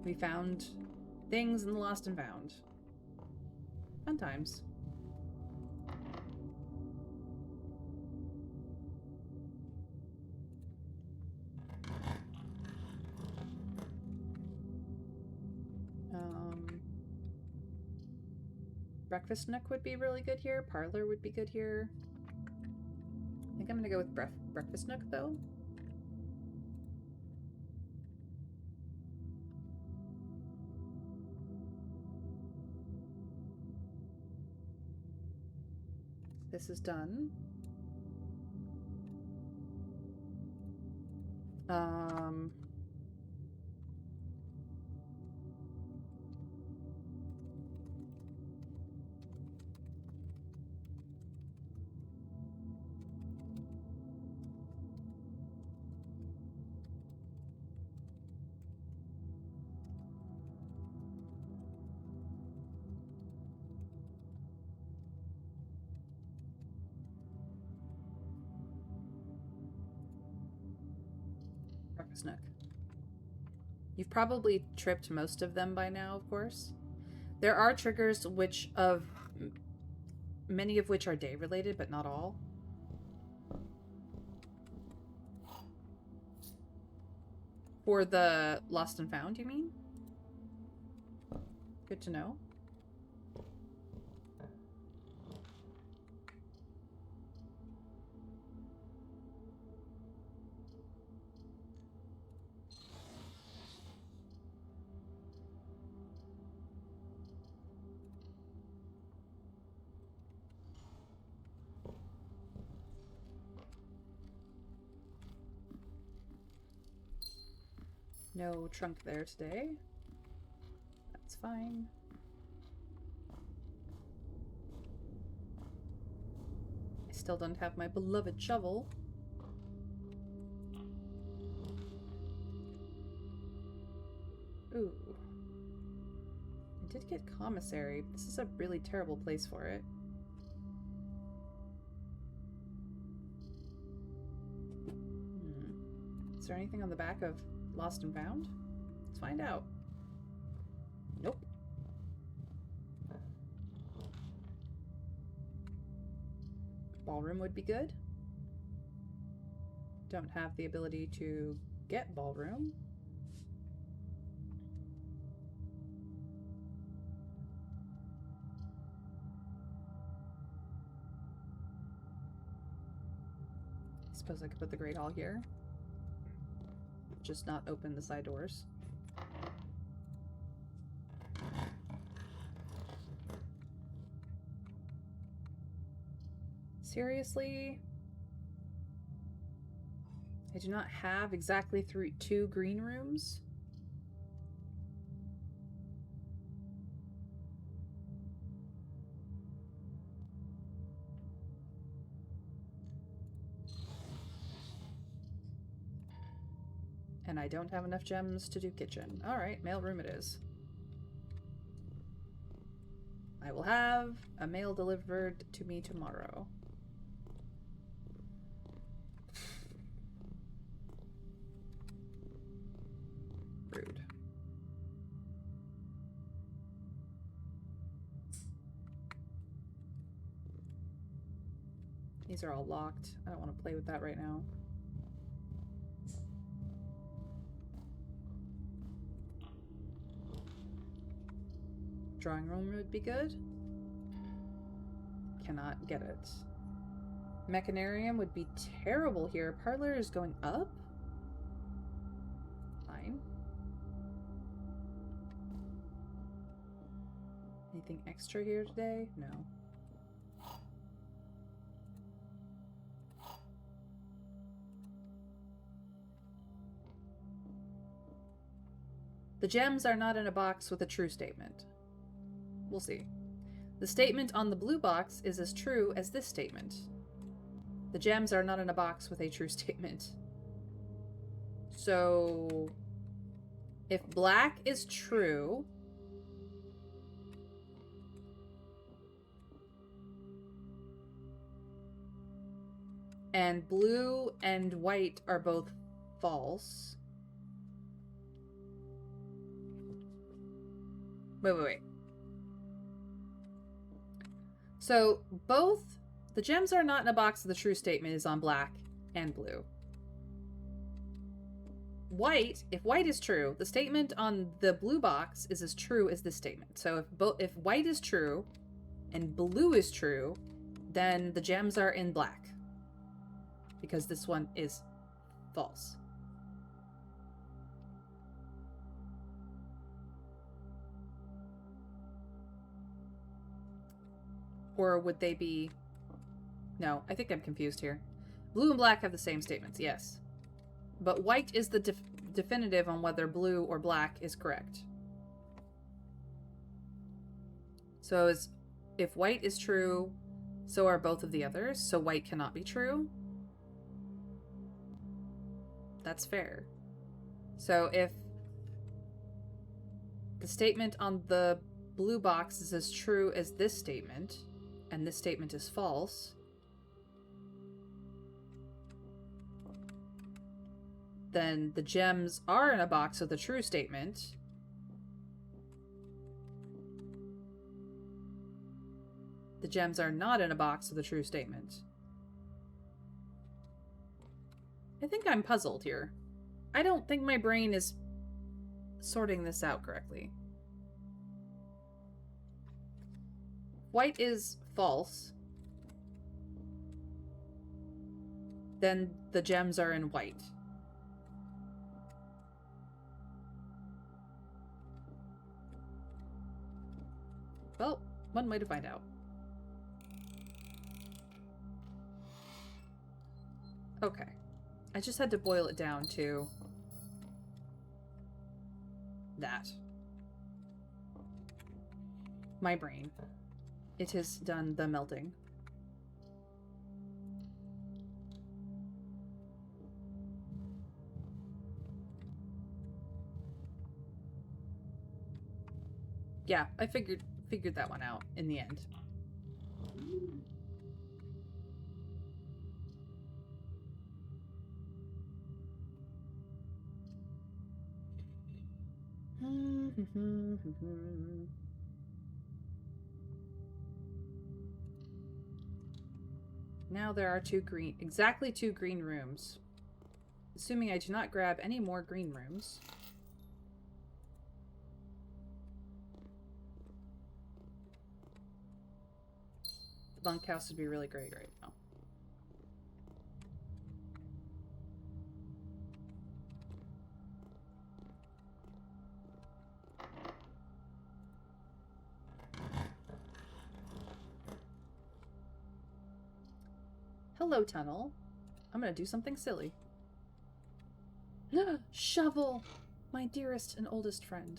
We found things in the Lost and Found. Fun times. Breakfast nook would be really good here. Parlor would be good here. I think I'm gonna go with breakfast nook though. This is done. Breakfast nook. You've probably tripped most of them by now, of course. There are triggers many of which are day related, but not all. For the Lost and Found, you mean? Good to know. No trunk there today. That's fine. I still don't have my beloved shovel. Ooh. I did get commissary. This is a really terrible place for it. Is there anything on the back of Lost and Found? Let's find out. Nope. Ballroom would be good. Don't have the ability to get ballroom. I suppose I could put the Great Hall here. Just not open the side doors. Seriously? I do not have exactly 2 green rooms? And I don't have enough gems to do kitchen. Alright, mail room it is. I will have a mail delivered to me tomorrow. Rude. These are all locked. I don't want to play with that right now. Drawing room would be good. Cannot get it. Mechanarium would be terrible here. Parlor is going up? Fine. Anything extra here today? No. The gems are not in a box with a true statement. We'll see. The statement on the blue box is as true as this statement. The gems are not in a box with a true statement. So, if black is true, And blue and white are both false. Wait. So both the gems are not in a box. The true statement is on black and blue. White, if white is true, the statement on the blue box is as true as this statement. So if white is true and blue is true, then the gems are in black. Because this one is false. Or would they be... No, I think I'm confused here. Blue and black have the same statements, yes. But white is the definitive on whether blue or black is correct. So if white is true, so are both of the others. So white cannot be true. That's fair. So if the statement on the blue box is as true as this statement, and this statement is false, then the gems are in a box with the true statement. The gems are not in a box with a true statement. I think I'm puzzled here. I don't think my brain is sorting this out correctly. White is false. Then the gems are in white. Well, one way to find out. Okay. I just had to boil it down to that. My brain. It has done the melting. Yeah, I figured that one out in the end. Now there are exactly two green rooms. Assuming I do not grab any more green rooms. The bunkhouse would be really great right now. Hello, tunnel. I'm gonna do something silly. Shovel! My dearest and oldest friend.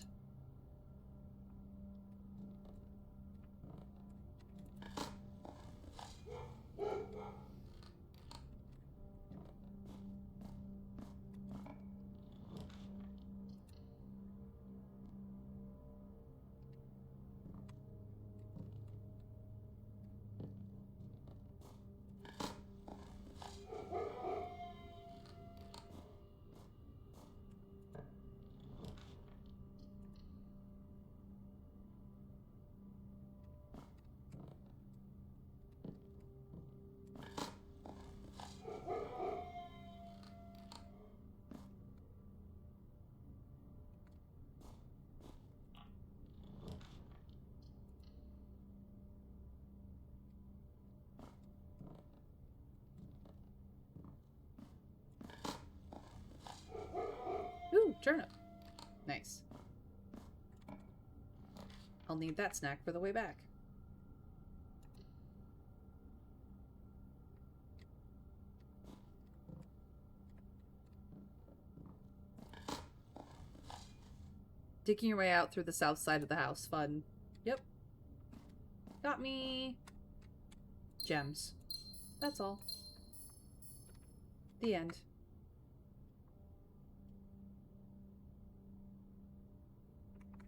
Ooh, turnip. Nice. I'll need that snack for the way back. Digging your way out through the south side of the house. Fun. Yep. Got me. Gems. That's all. The end.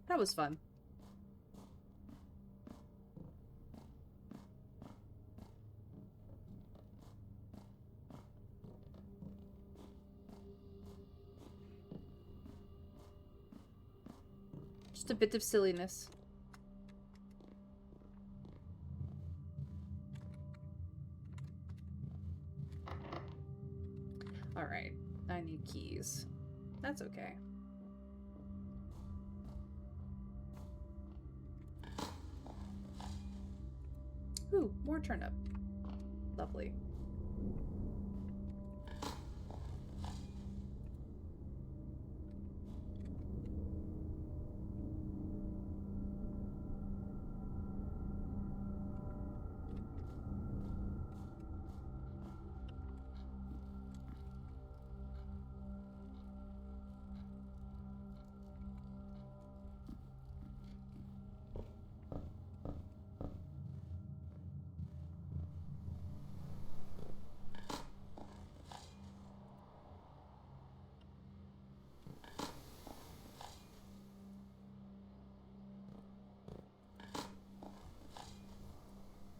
That was fun. Just a bit of silliness. Alright, I need keys. That's okay. Ooh, more turnip. Lovely.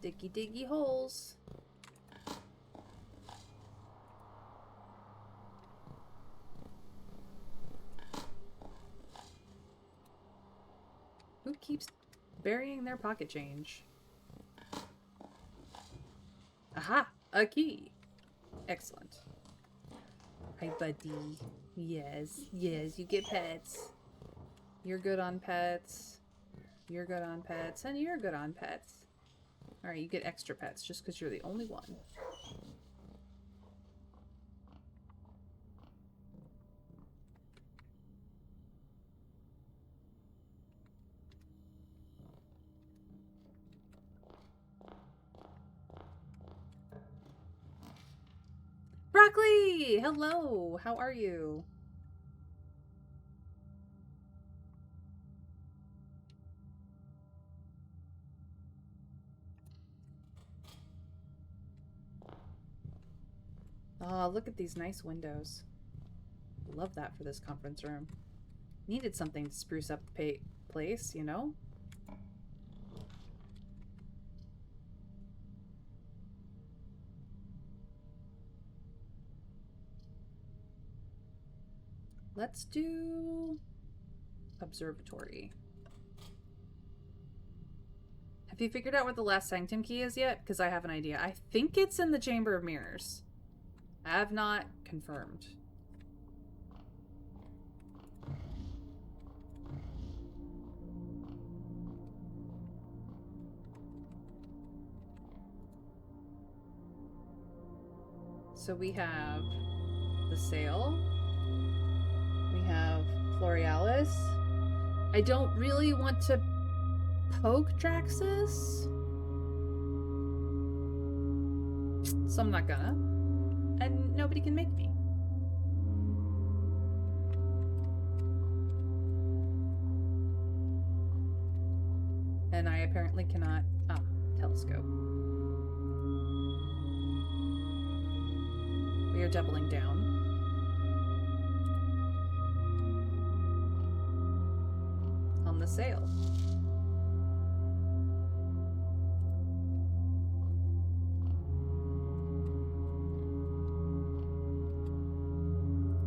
Diggy diggy holes. Who keeps burying their pocket change? Aha! A key! Excellent. Hi, buddy. Yes, yes, you get pets. You're good on pets. You're good on pets. And you're good on pets. Alright, you get extra pets just because you're the only one. Broccoli! Hello! How are you? Oh, look at these nice windows. Love that for this conference room. Needed something to spruce up the place, you know? Let's do observatory. Have you figured out what the last sanctum key is yet? Because I have an idea. I think it's in the Chamber of Mirrors. I have not confirmed. So we have the sail. We have Florealis. I don't really want to poke Draxus, so I'm not gonna. And nobody can make me. And I apparently cannot... Ah, telescope. We are doubling down. On the sail.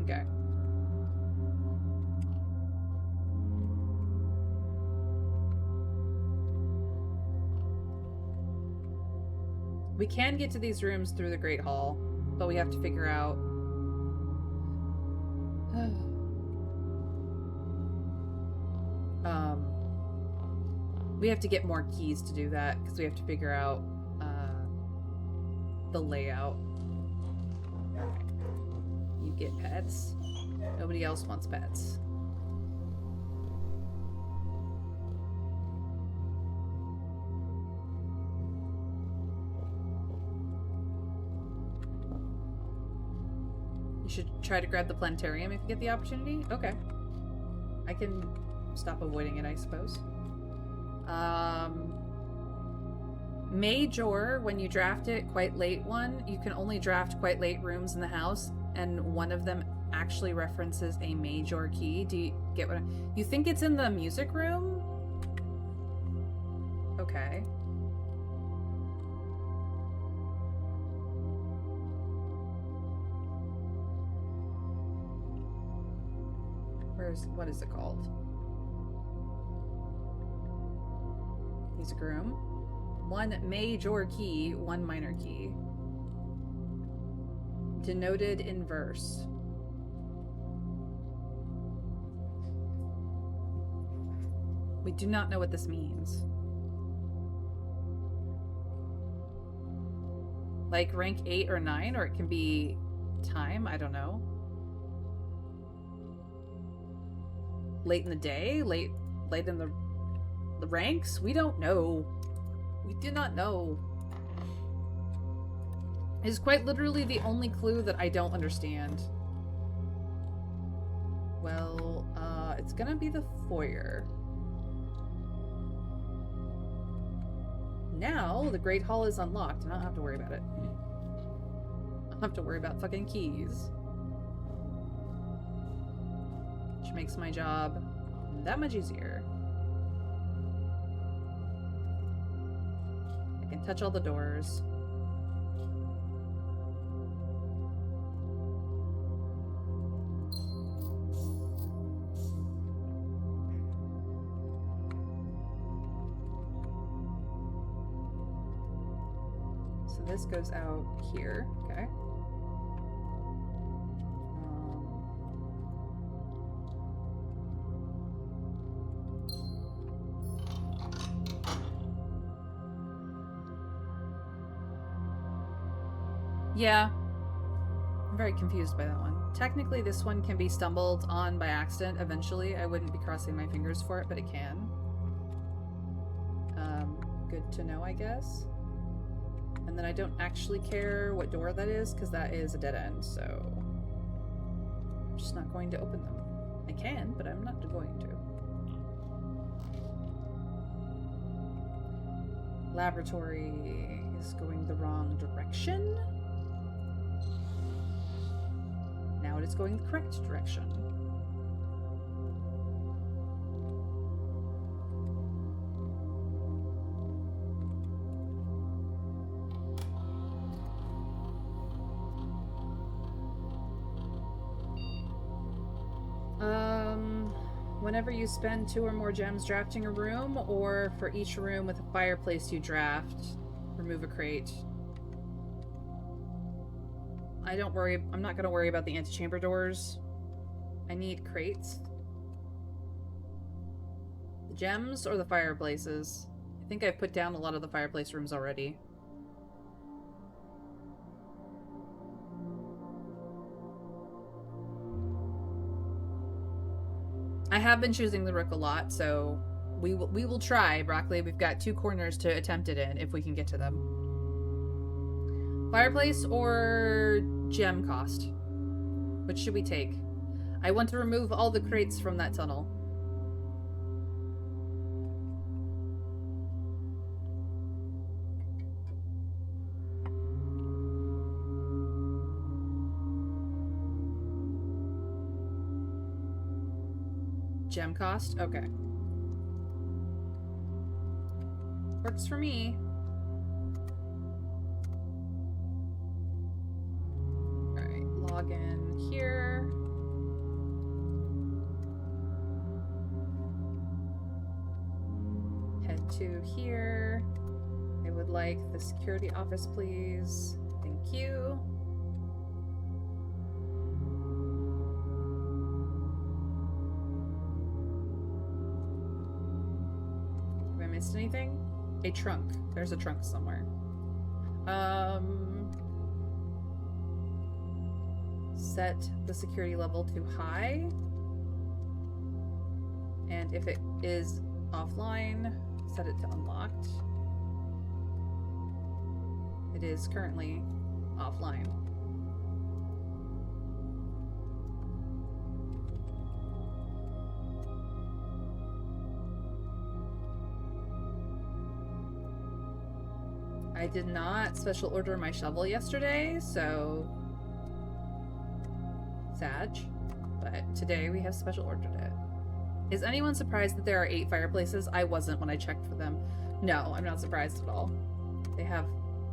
Okay. We can get to these rooms through the Great Hall, but we have to figure out... we have to get more keys to do that, because we have to figure out the layout. You get pets. Nobody else wants pets. You should try to grab the planetarium if you get the opportunity? Okay. I can stop avoiding it, I suppose. Major, when you draft it, quite late one, you can only draft quite late rooms in the house, and one of them actually references a major key. Do you get what you think it's in the music room? Okay. What is it called? Music room. 1 major key, 1 minor key. Denoted in verse. We do not know what this means. Like rank 8 or 9, or it can be time, I don't know. Late in the day? Late in the ranks? We don't know. We do not know. It's quite literally the only clue that I don't understand. Well, it's gonna be the foyer. Now, the Great Hall is unlocked, and I don't have to worry about it. I don't have to worry about fucking keys. Which makes my job that much easier. I can touch all the doors. So this goes out here, okay. Yeah. I'm very confused by that one. Technically, this one can be stumbled on by accident eventually. I wouldn't be crossing my fingers for it, but it can. Good to know, I guess. And then I don't actually care what door that is, because that is a dead end, so... I'm just not going to open them. I can, but I'm not going to. Laboratory is going the wrong direction. Now it is going the correct direction. Whenever you spend 2 or more gems drafting a room, or for each room with a fireplace you draft, remove a crate. I'm not gonna worry about the antechamber doors. I need crates. The gems or the fireplaces? I think I've put down a lot of the fireplace rooms already. I have been choosing the rook a lot, so we will try, Broccoli. We've got 2 corners to attempt it in, if we can get to them. Fireplace or gem cost? Which should we take? I want to remove all the crates from that tunnel. Gem cost? Okay. Works for me. Alright, log in here. Head to here. I would like the security office, please. Thank you. Missed anything? A trunk. There's a trunk somewhere. Set the security level to high. And if it is offline, set it to unlocked. It is currently offline. I did not special order my shovel yesterday, so sad. But today we have special ordered it. Is anyone surprised that there are 8 fireplaces? I wasn't when I checked for them. No, I'm not surprised at all. They have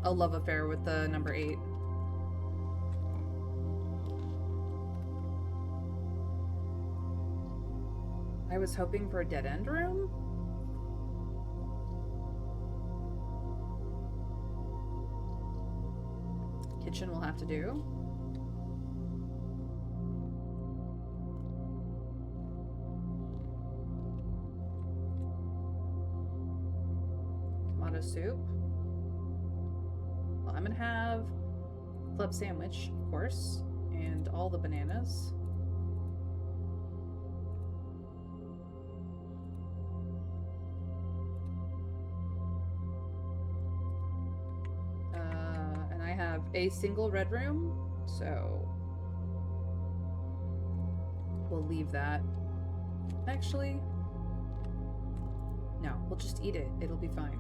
a love affair with the number 8. I was hoping for a dead end room. kitchen will have to do. Tomato soup. Well, I'm gonna have club sandwich, of course, and all the bananas. And I have a single red room, so we'll leave that. Actually, no, we'll just eat it. It'll be fine.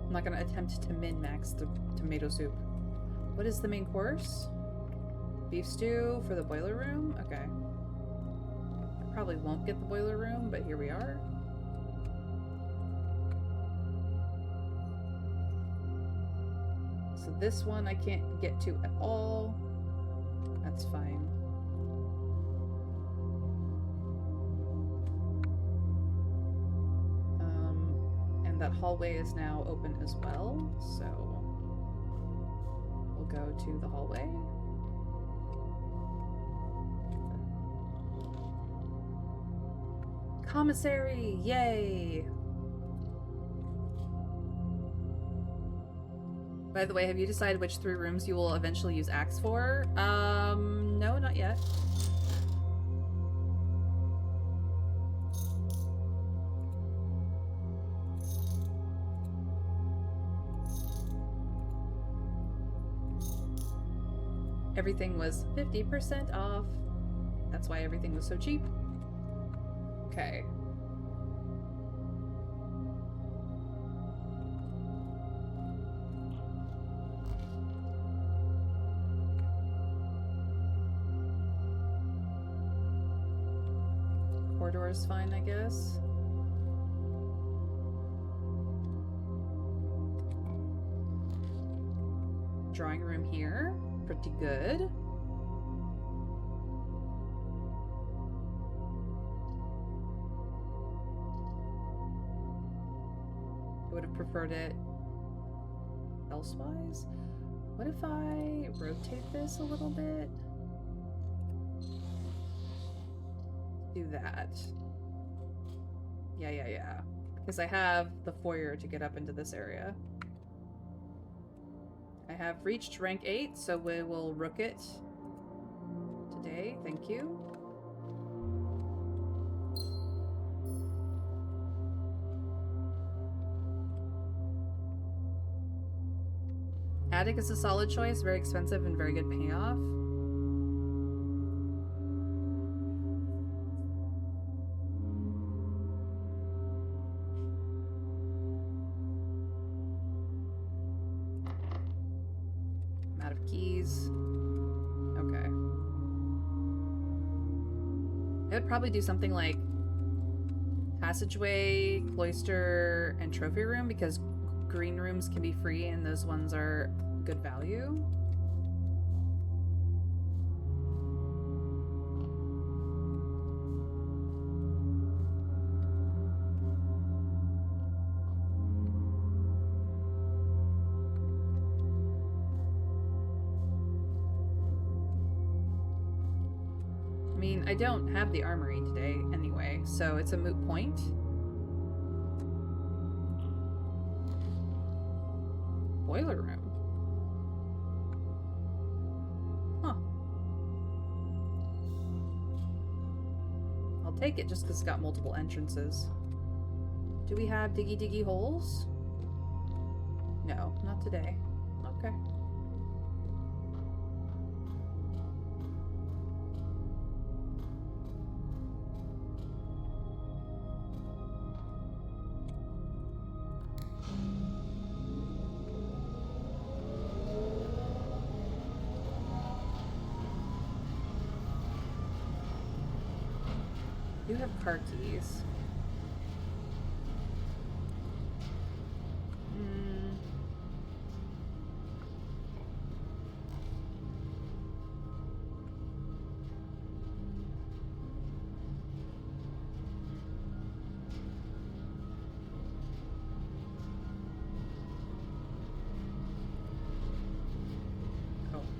I'm not gonna attempt to min-max the tomato soup. What is the main course? Beef stew for the boiler room? Okay. I probably won't get the boiler room, but here we are. So this one I can't get to at all. That's fine. And that hallway is now open as well, so we'll go to the hallway. Commissary! Yay! By the way, have you decided which 3 rooms you will eventually use Axe for? No, not yet. Everything was 50% off. That's why everything was so cheap. Okay. Corridor is fine, I guess. Drawing room here. Pretty good. I would have preferred it elsewise. What if I rotate this a little bit? Do that. Yeah. Because I have the foyer to get up into this area. I have reached rank 8, so we will rook it today. Thank you. Attic is a solid choice, very expensive and very good payoff. I'm out of keys. Okay. I would probably do something like passageway, cloister, and trophy room because green rooms can be free and those ones are good value. I mean, I don't have the armory today anyway, so it's a moot point. Boiler room. Huh. I'll take it just because it's got multiple entrances. Do we have diggy holes? No, not today. Okay. You have car keys.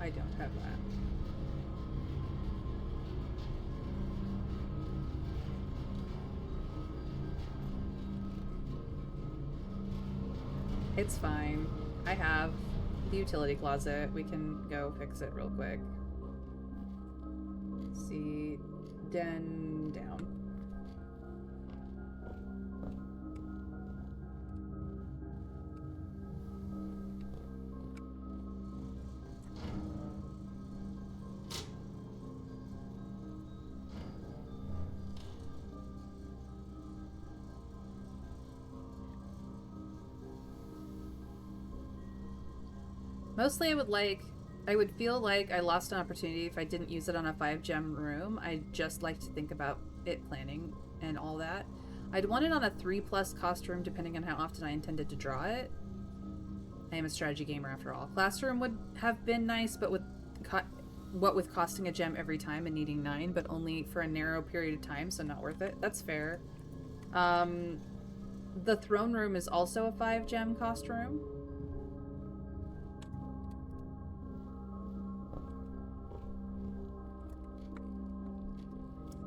I don't have that. It's fine. I have the utility closet. We can go fix it real quick. Let's see. Den down. Mostly I would feel like I lost an opportunity if I didn't use it on a 5-gem room. I'd just like to think about it planning and all that. I'd want it on a 3+ cost room depending on how often I intended to draw it. I am a strategy gamer after all. Classroom would have been nice, but with costing a gem every time and needing 9, but only for a narrow period of time, so not worth it. That's fair. The throne room is also a 5-gem cost room.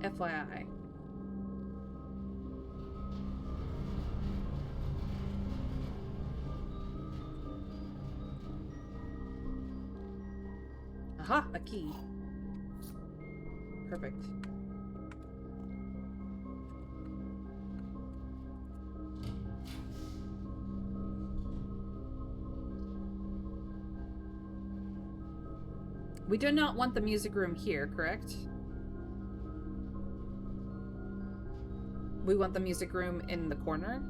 FYI. Aha! A key. Perfect. We do not want the music room here, correct? We want the music room in the corner?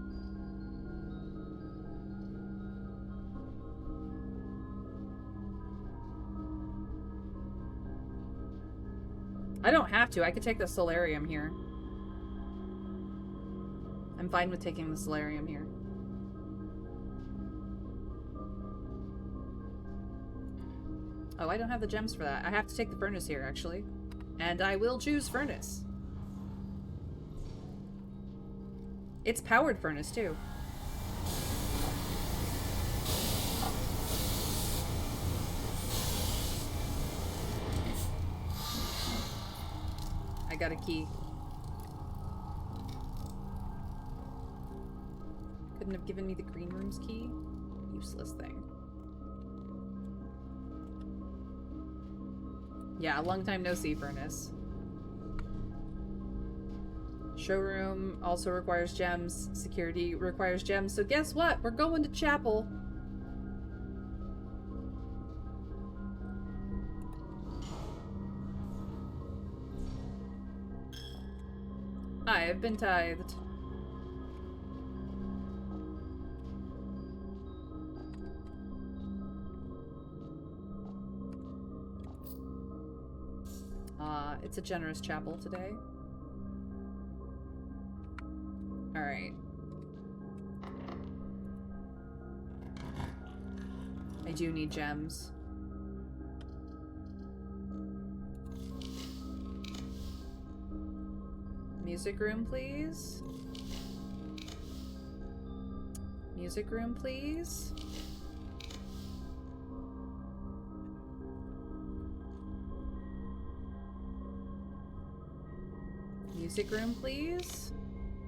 I don't have to. I could take the solarium here. I'm fine with taking the solarium here. Oh, I don't have the gems for that. I have to take the furnace here, actually. And I will choose furnace. It's powered furnace, too. I got a key. Couldn't have given me the green room's key? Useless thing. Yeah, a long time no see, furnace. Showroom also requires gems. Security requires gems. So guess what? We're going to chapel. I have been tithed. It's a generous chapel today. Alright. I do need gems. Music room, please. Music room, please. Music room, please.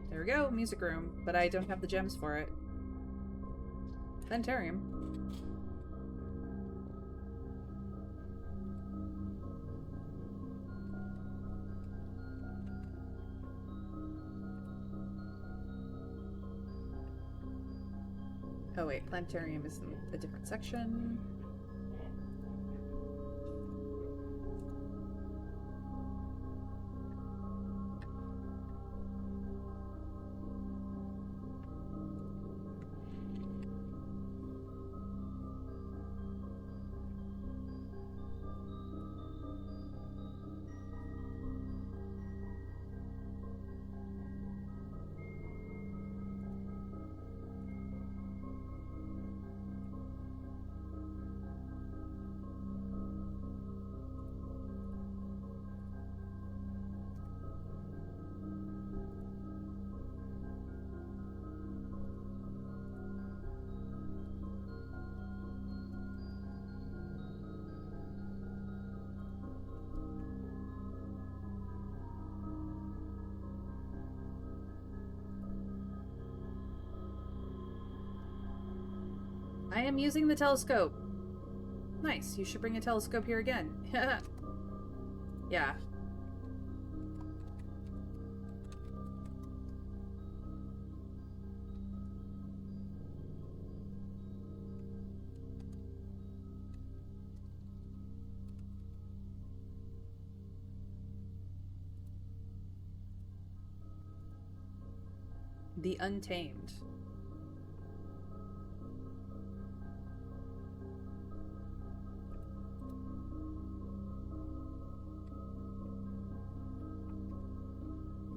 There we go, music room. But I don't have the gems for it. Planetarium. Oh wait, planetarium is in a different section. I am using the telescope. Nice. You should bring a telescope here again. Yeah. The Untamed.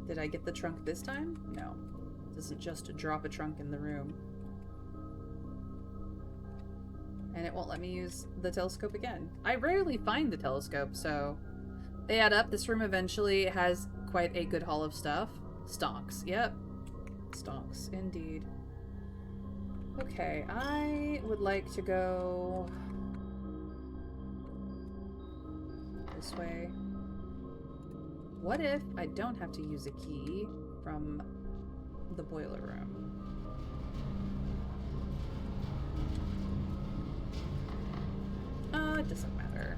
Did I get the trunk this time? No. It doesn't just drop a trunk in the room. And it won't let me use the telescope again. I rarely find the telescope, so they add up. This room eventually has quite a good haul of stuff. Stonks. Yep. Stonks, indeed. Okay, I would like to go this way. What if I don't have to use a key from the boiler room? It doesn't matter.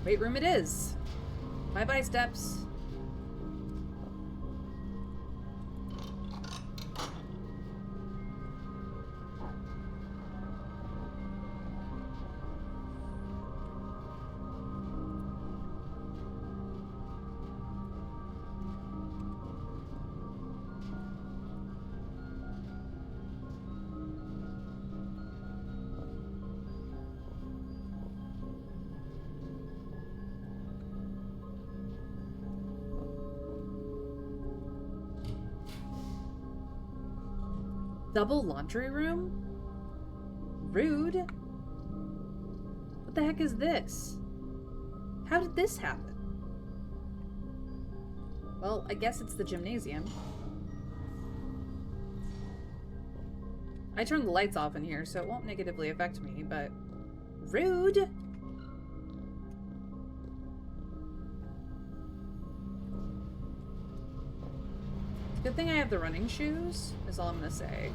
Weight room it is. Bye-bye, steps. Double laundry room? Rude. What the heck is this? How did this happen? Well, I guess it's the gymnasium. I turned the lights off in here, so it won't negatively affect me, but... Rude! Good thing I have the running shoes, is all I'm gonna say.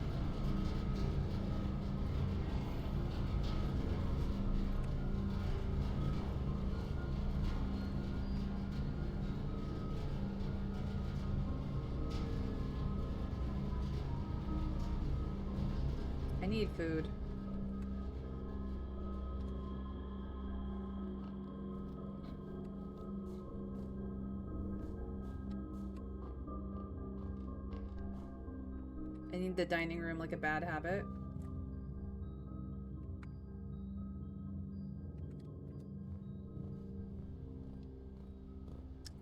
I need food. I need the dining room like a bad habit.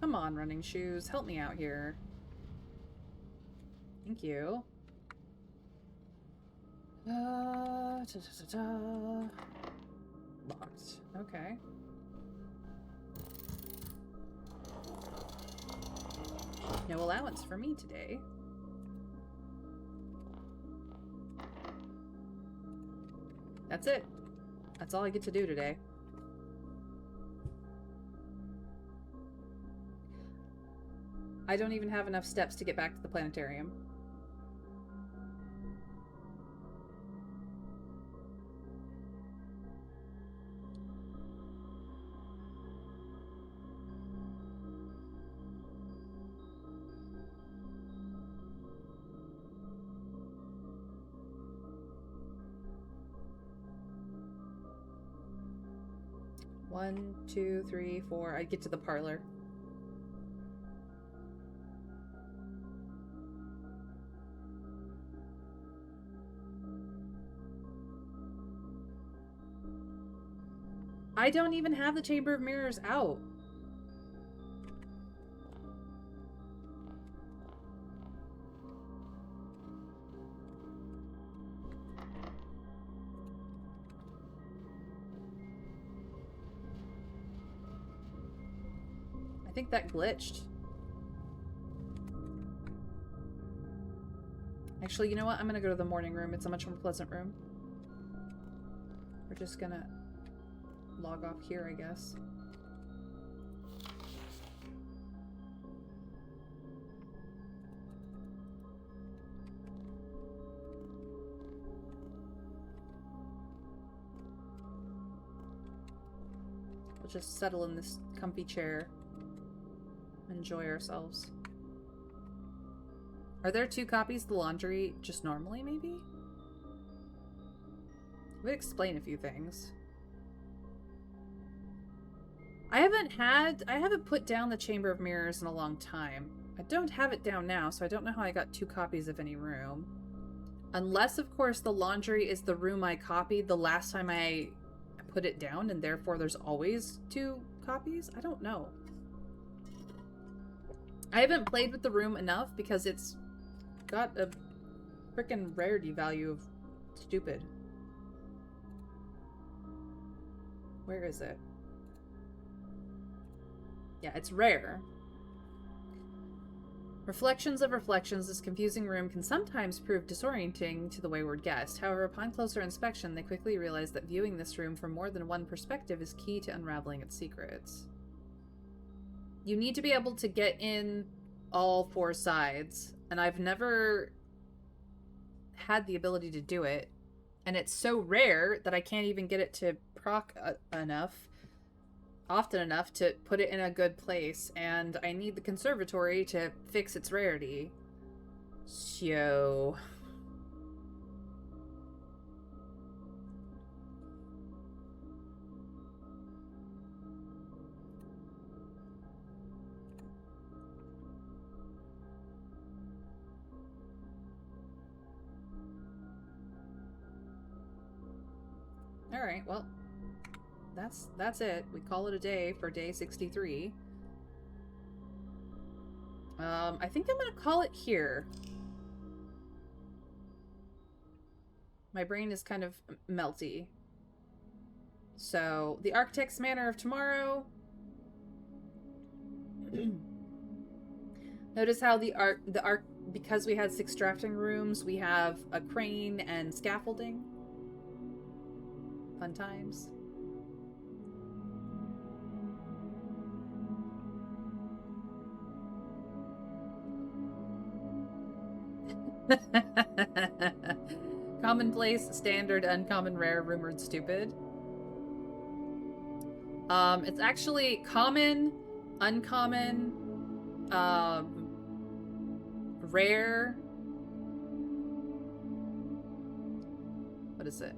Come on, running shoes. Help me out here. Thank you. Locked. Okay. No allowance for me today. That's it. That's all I get to do today. I don't even have enough steps to get back to the planetarium. One, two, three, four. I get to the parlor. I don't even have the Chamber of Mirrors out. I think that glitched. Actually, you know what? I'm gonna go to the morning room. It's a much more pleasant room. We're just gonna log off here, I guess. We'll just settle in this comfy chair. Enjoy ourselves. Are there 2 copies of the laundry just normally, maybe? It would explain a few things. I haven't put down the Chamber of Mirrors in a long time. I don't have it down now, so I don't know how I got 2 copies of any room. Unless, of course, the laundry is the room I copied the last time I put it down, and therefore there's always 2 copies? I don't know. I haven't played with the room enough because it's got a frickin' rarity value of stupid. Where is it? Yeah, it's rare. Reflections of Reflections, this confusing room can sometimes prove disorienting to the wayward guest. However, upon closer inspection, they quickly realize that viewing this room from more than one perspective is key to unraveling its secrets. You need to be able to get in all 4 sides, and I've never had the ability to do it. And it's so rare that I can't even get it to proc often enough to put it in a good place, and I need the conservatory to fix its rarity. So... Alright, well, that's it. We call it a day for day 63. I think I'm gonna call it here. My brain is kind of melty. So, the Architect's Manor of Tomorrow. Notice how because we had 6 drafting rooms, we have a crane and scaffolding. Fun times. Commonplace, standard, uncommon, rare, rumored, stupid. It's actually common, uncommon, rare. What is it?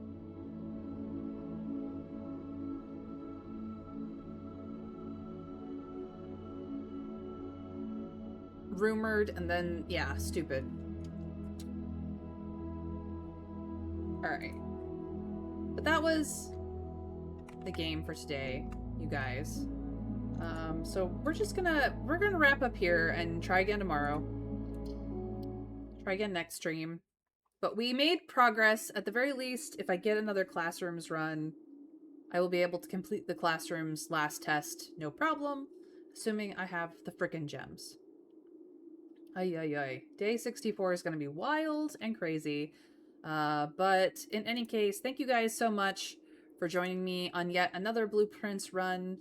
Rumored, and then, yeah, stupid. Alright. But that was the game for today, you guys. So we're gonna wrap up here and try again tomorrow. Try again next stream. But we made progress. At the very least, if I get another classrooms run, I will be able to complete the classroom's last test, no problem, assuming I have the frickin' gems. Ay, ay, ay. Day 64 is going to be wild and crazy. But in any case, thank you guys so much for joining me on yet another Blueprints run.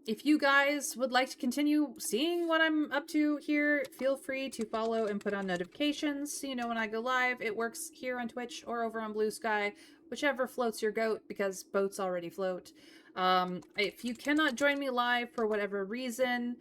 If you guys would like to continue seeing what I'm up to here, feel free to follow and put on notifications so you know when I go live. It works here on Twitch or over on Blue Sky, whichever floats your goat, because boats already float. If you cannot join me live for whatever reason,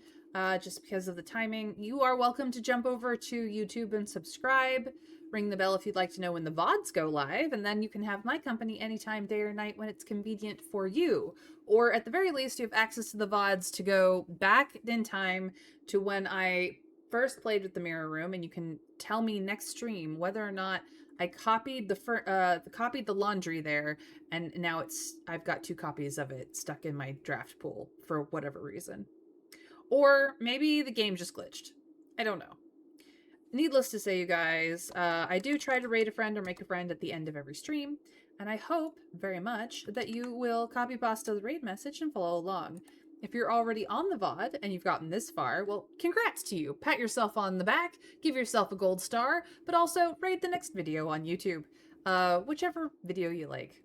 just because of the timing, you are welcome to jump over to YouTube and subscribe. Ring the bell if you'd like to know when the VODs go live, and then you can have my company anytime, day or night, when it's convenient for you. Or at the very least, you have access to the VODs to go back in time to when I first played with the Mirror Room, and you can tell me next stream whether or not I copied the laundry there, and now I've got 2 copies of it stuck in my draft pool for whatever reason. Or maybe the game just glitched. I don't know. Needless to say, you guys, I do try to raid a friend or make a friend at the end of every stream, and I hope very much that you will copy pasta the raid message and follow along. If you're already on the VOD and you've gotten this far, well, congrats to you. Pat yourself on the back, give yourself a gold star, but also raid the next video on YouTube. whichever video you like.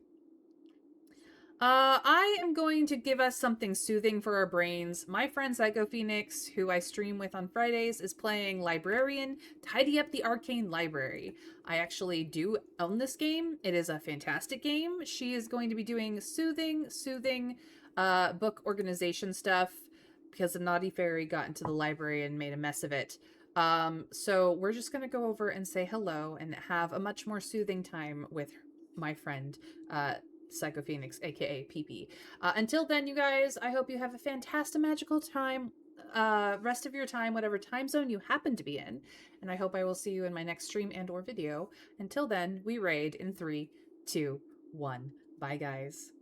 I am going to give us something soothing for our brains. My friend Psycho Phoenix, who I stream with on Fridays, is playing Librarian, Tidy Up the Arcane Library. I actually do own this game. It is a fantastic game. She is going to be doing soothing book organization stuff because the naughty fairy got into the library and made a mess of it. So we're just gonna go over and say hello and have a much more soothing time with my friend, Psycho Phoenix, aka PP. Until then, you guys, I hope you have a fantastic magical time. Rest of your time, whatever time zone you happen to be in, and I hope I will see you in my next stream and or video. Until then, we raid in 3, 2, 1. Bye, guys.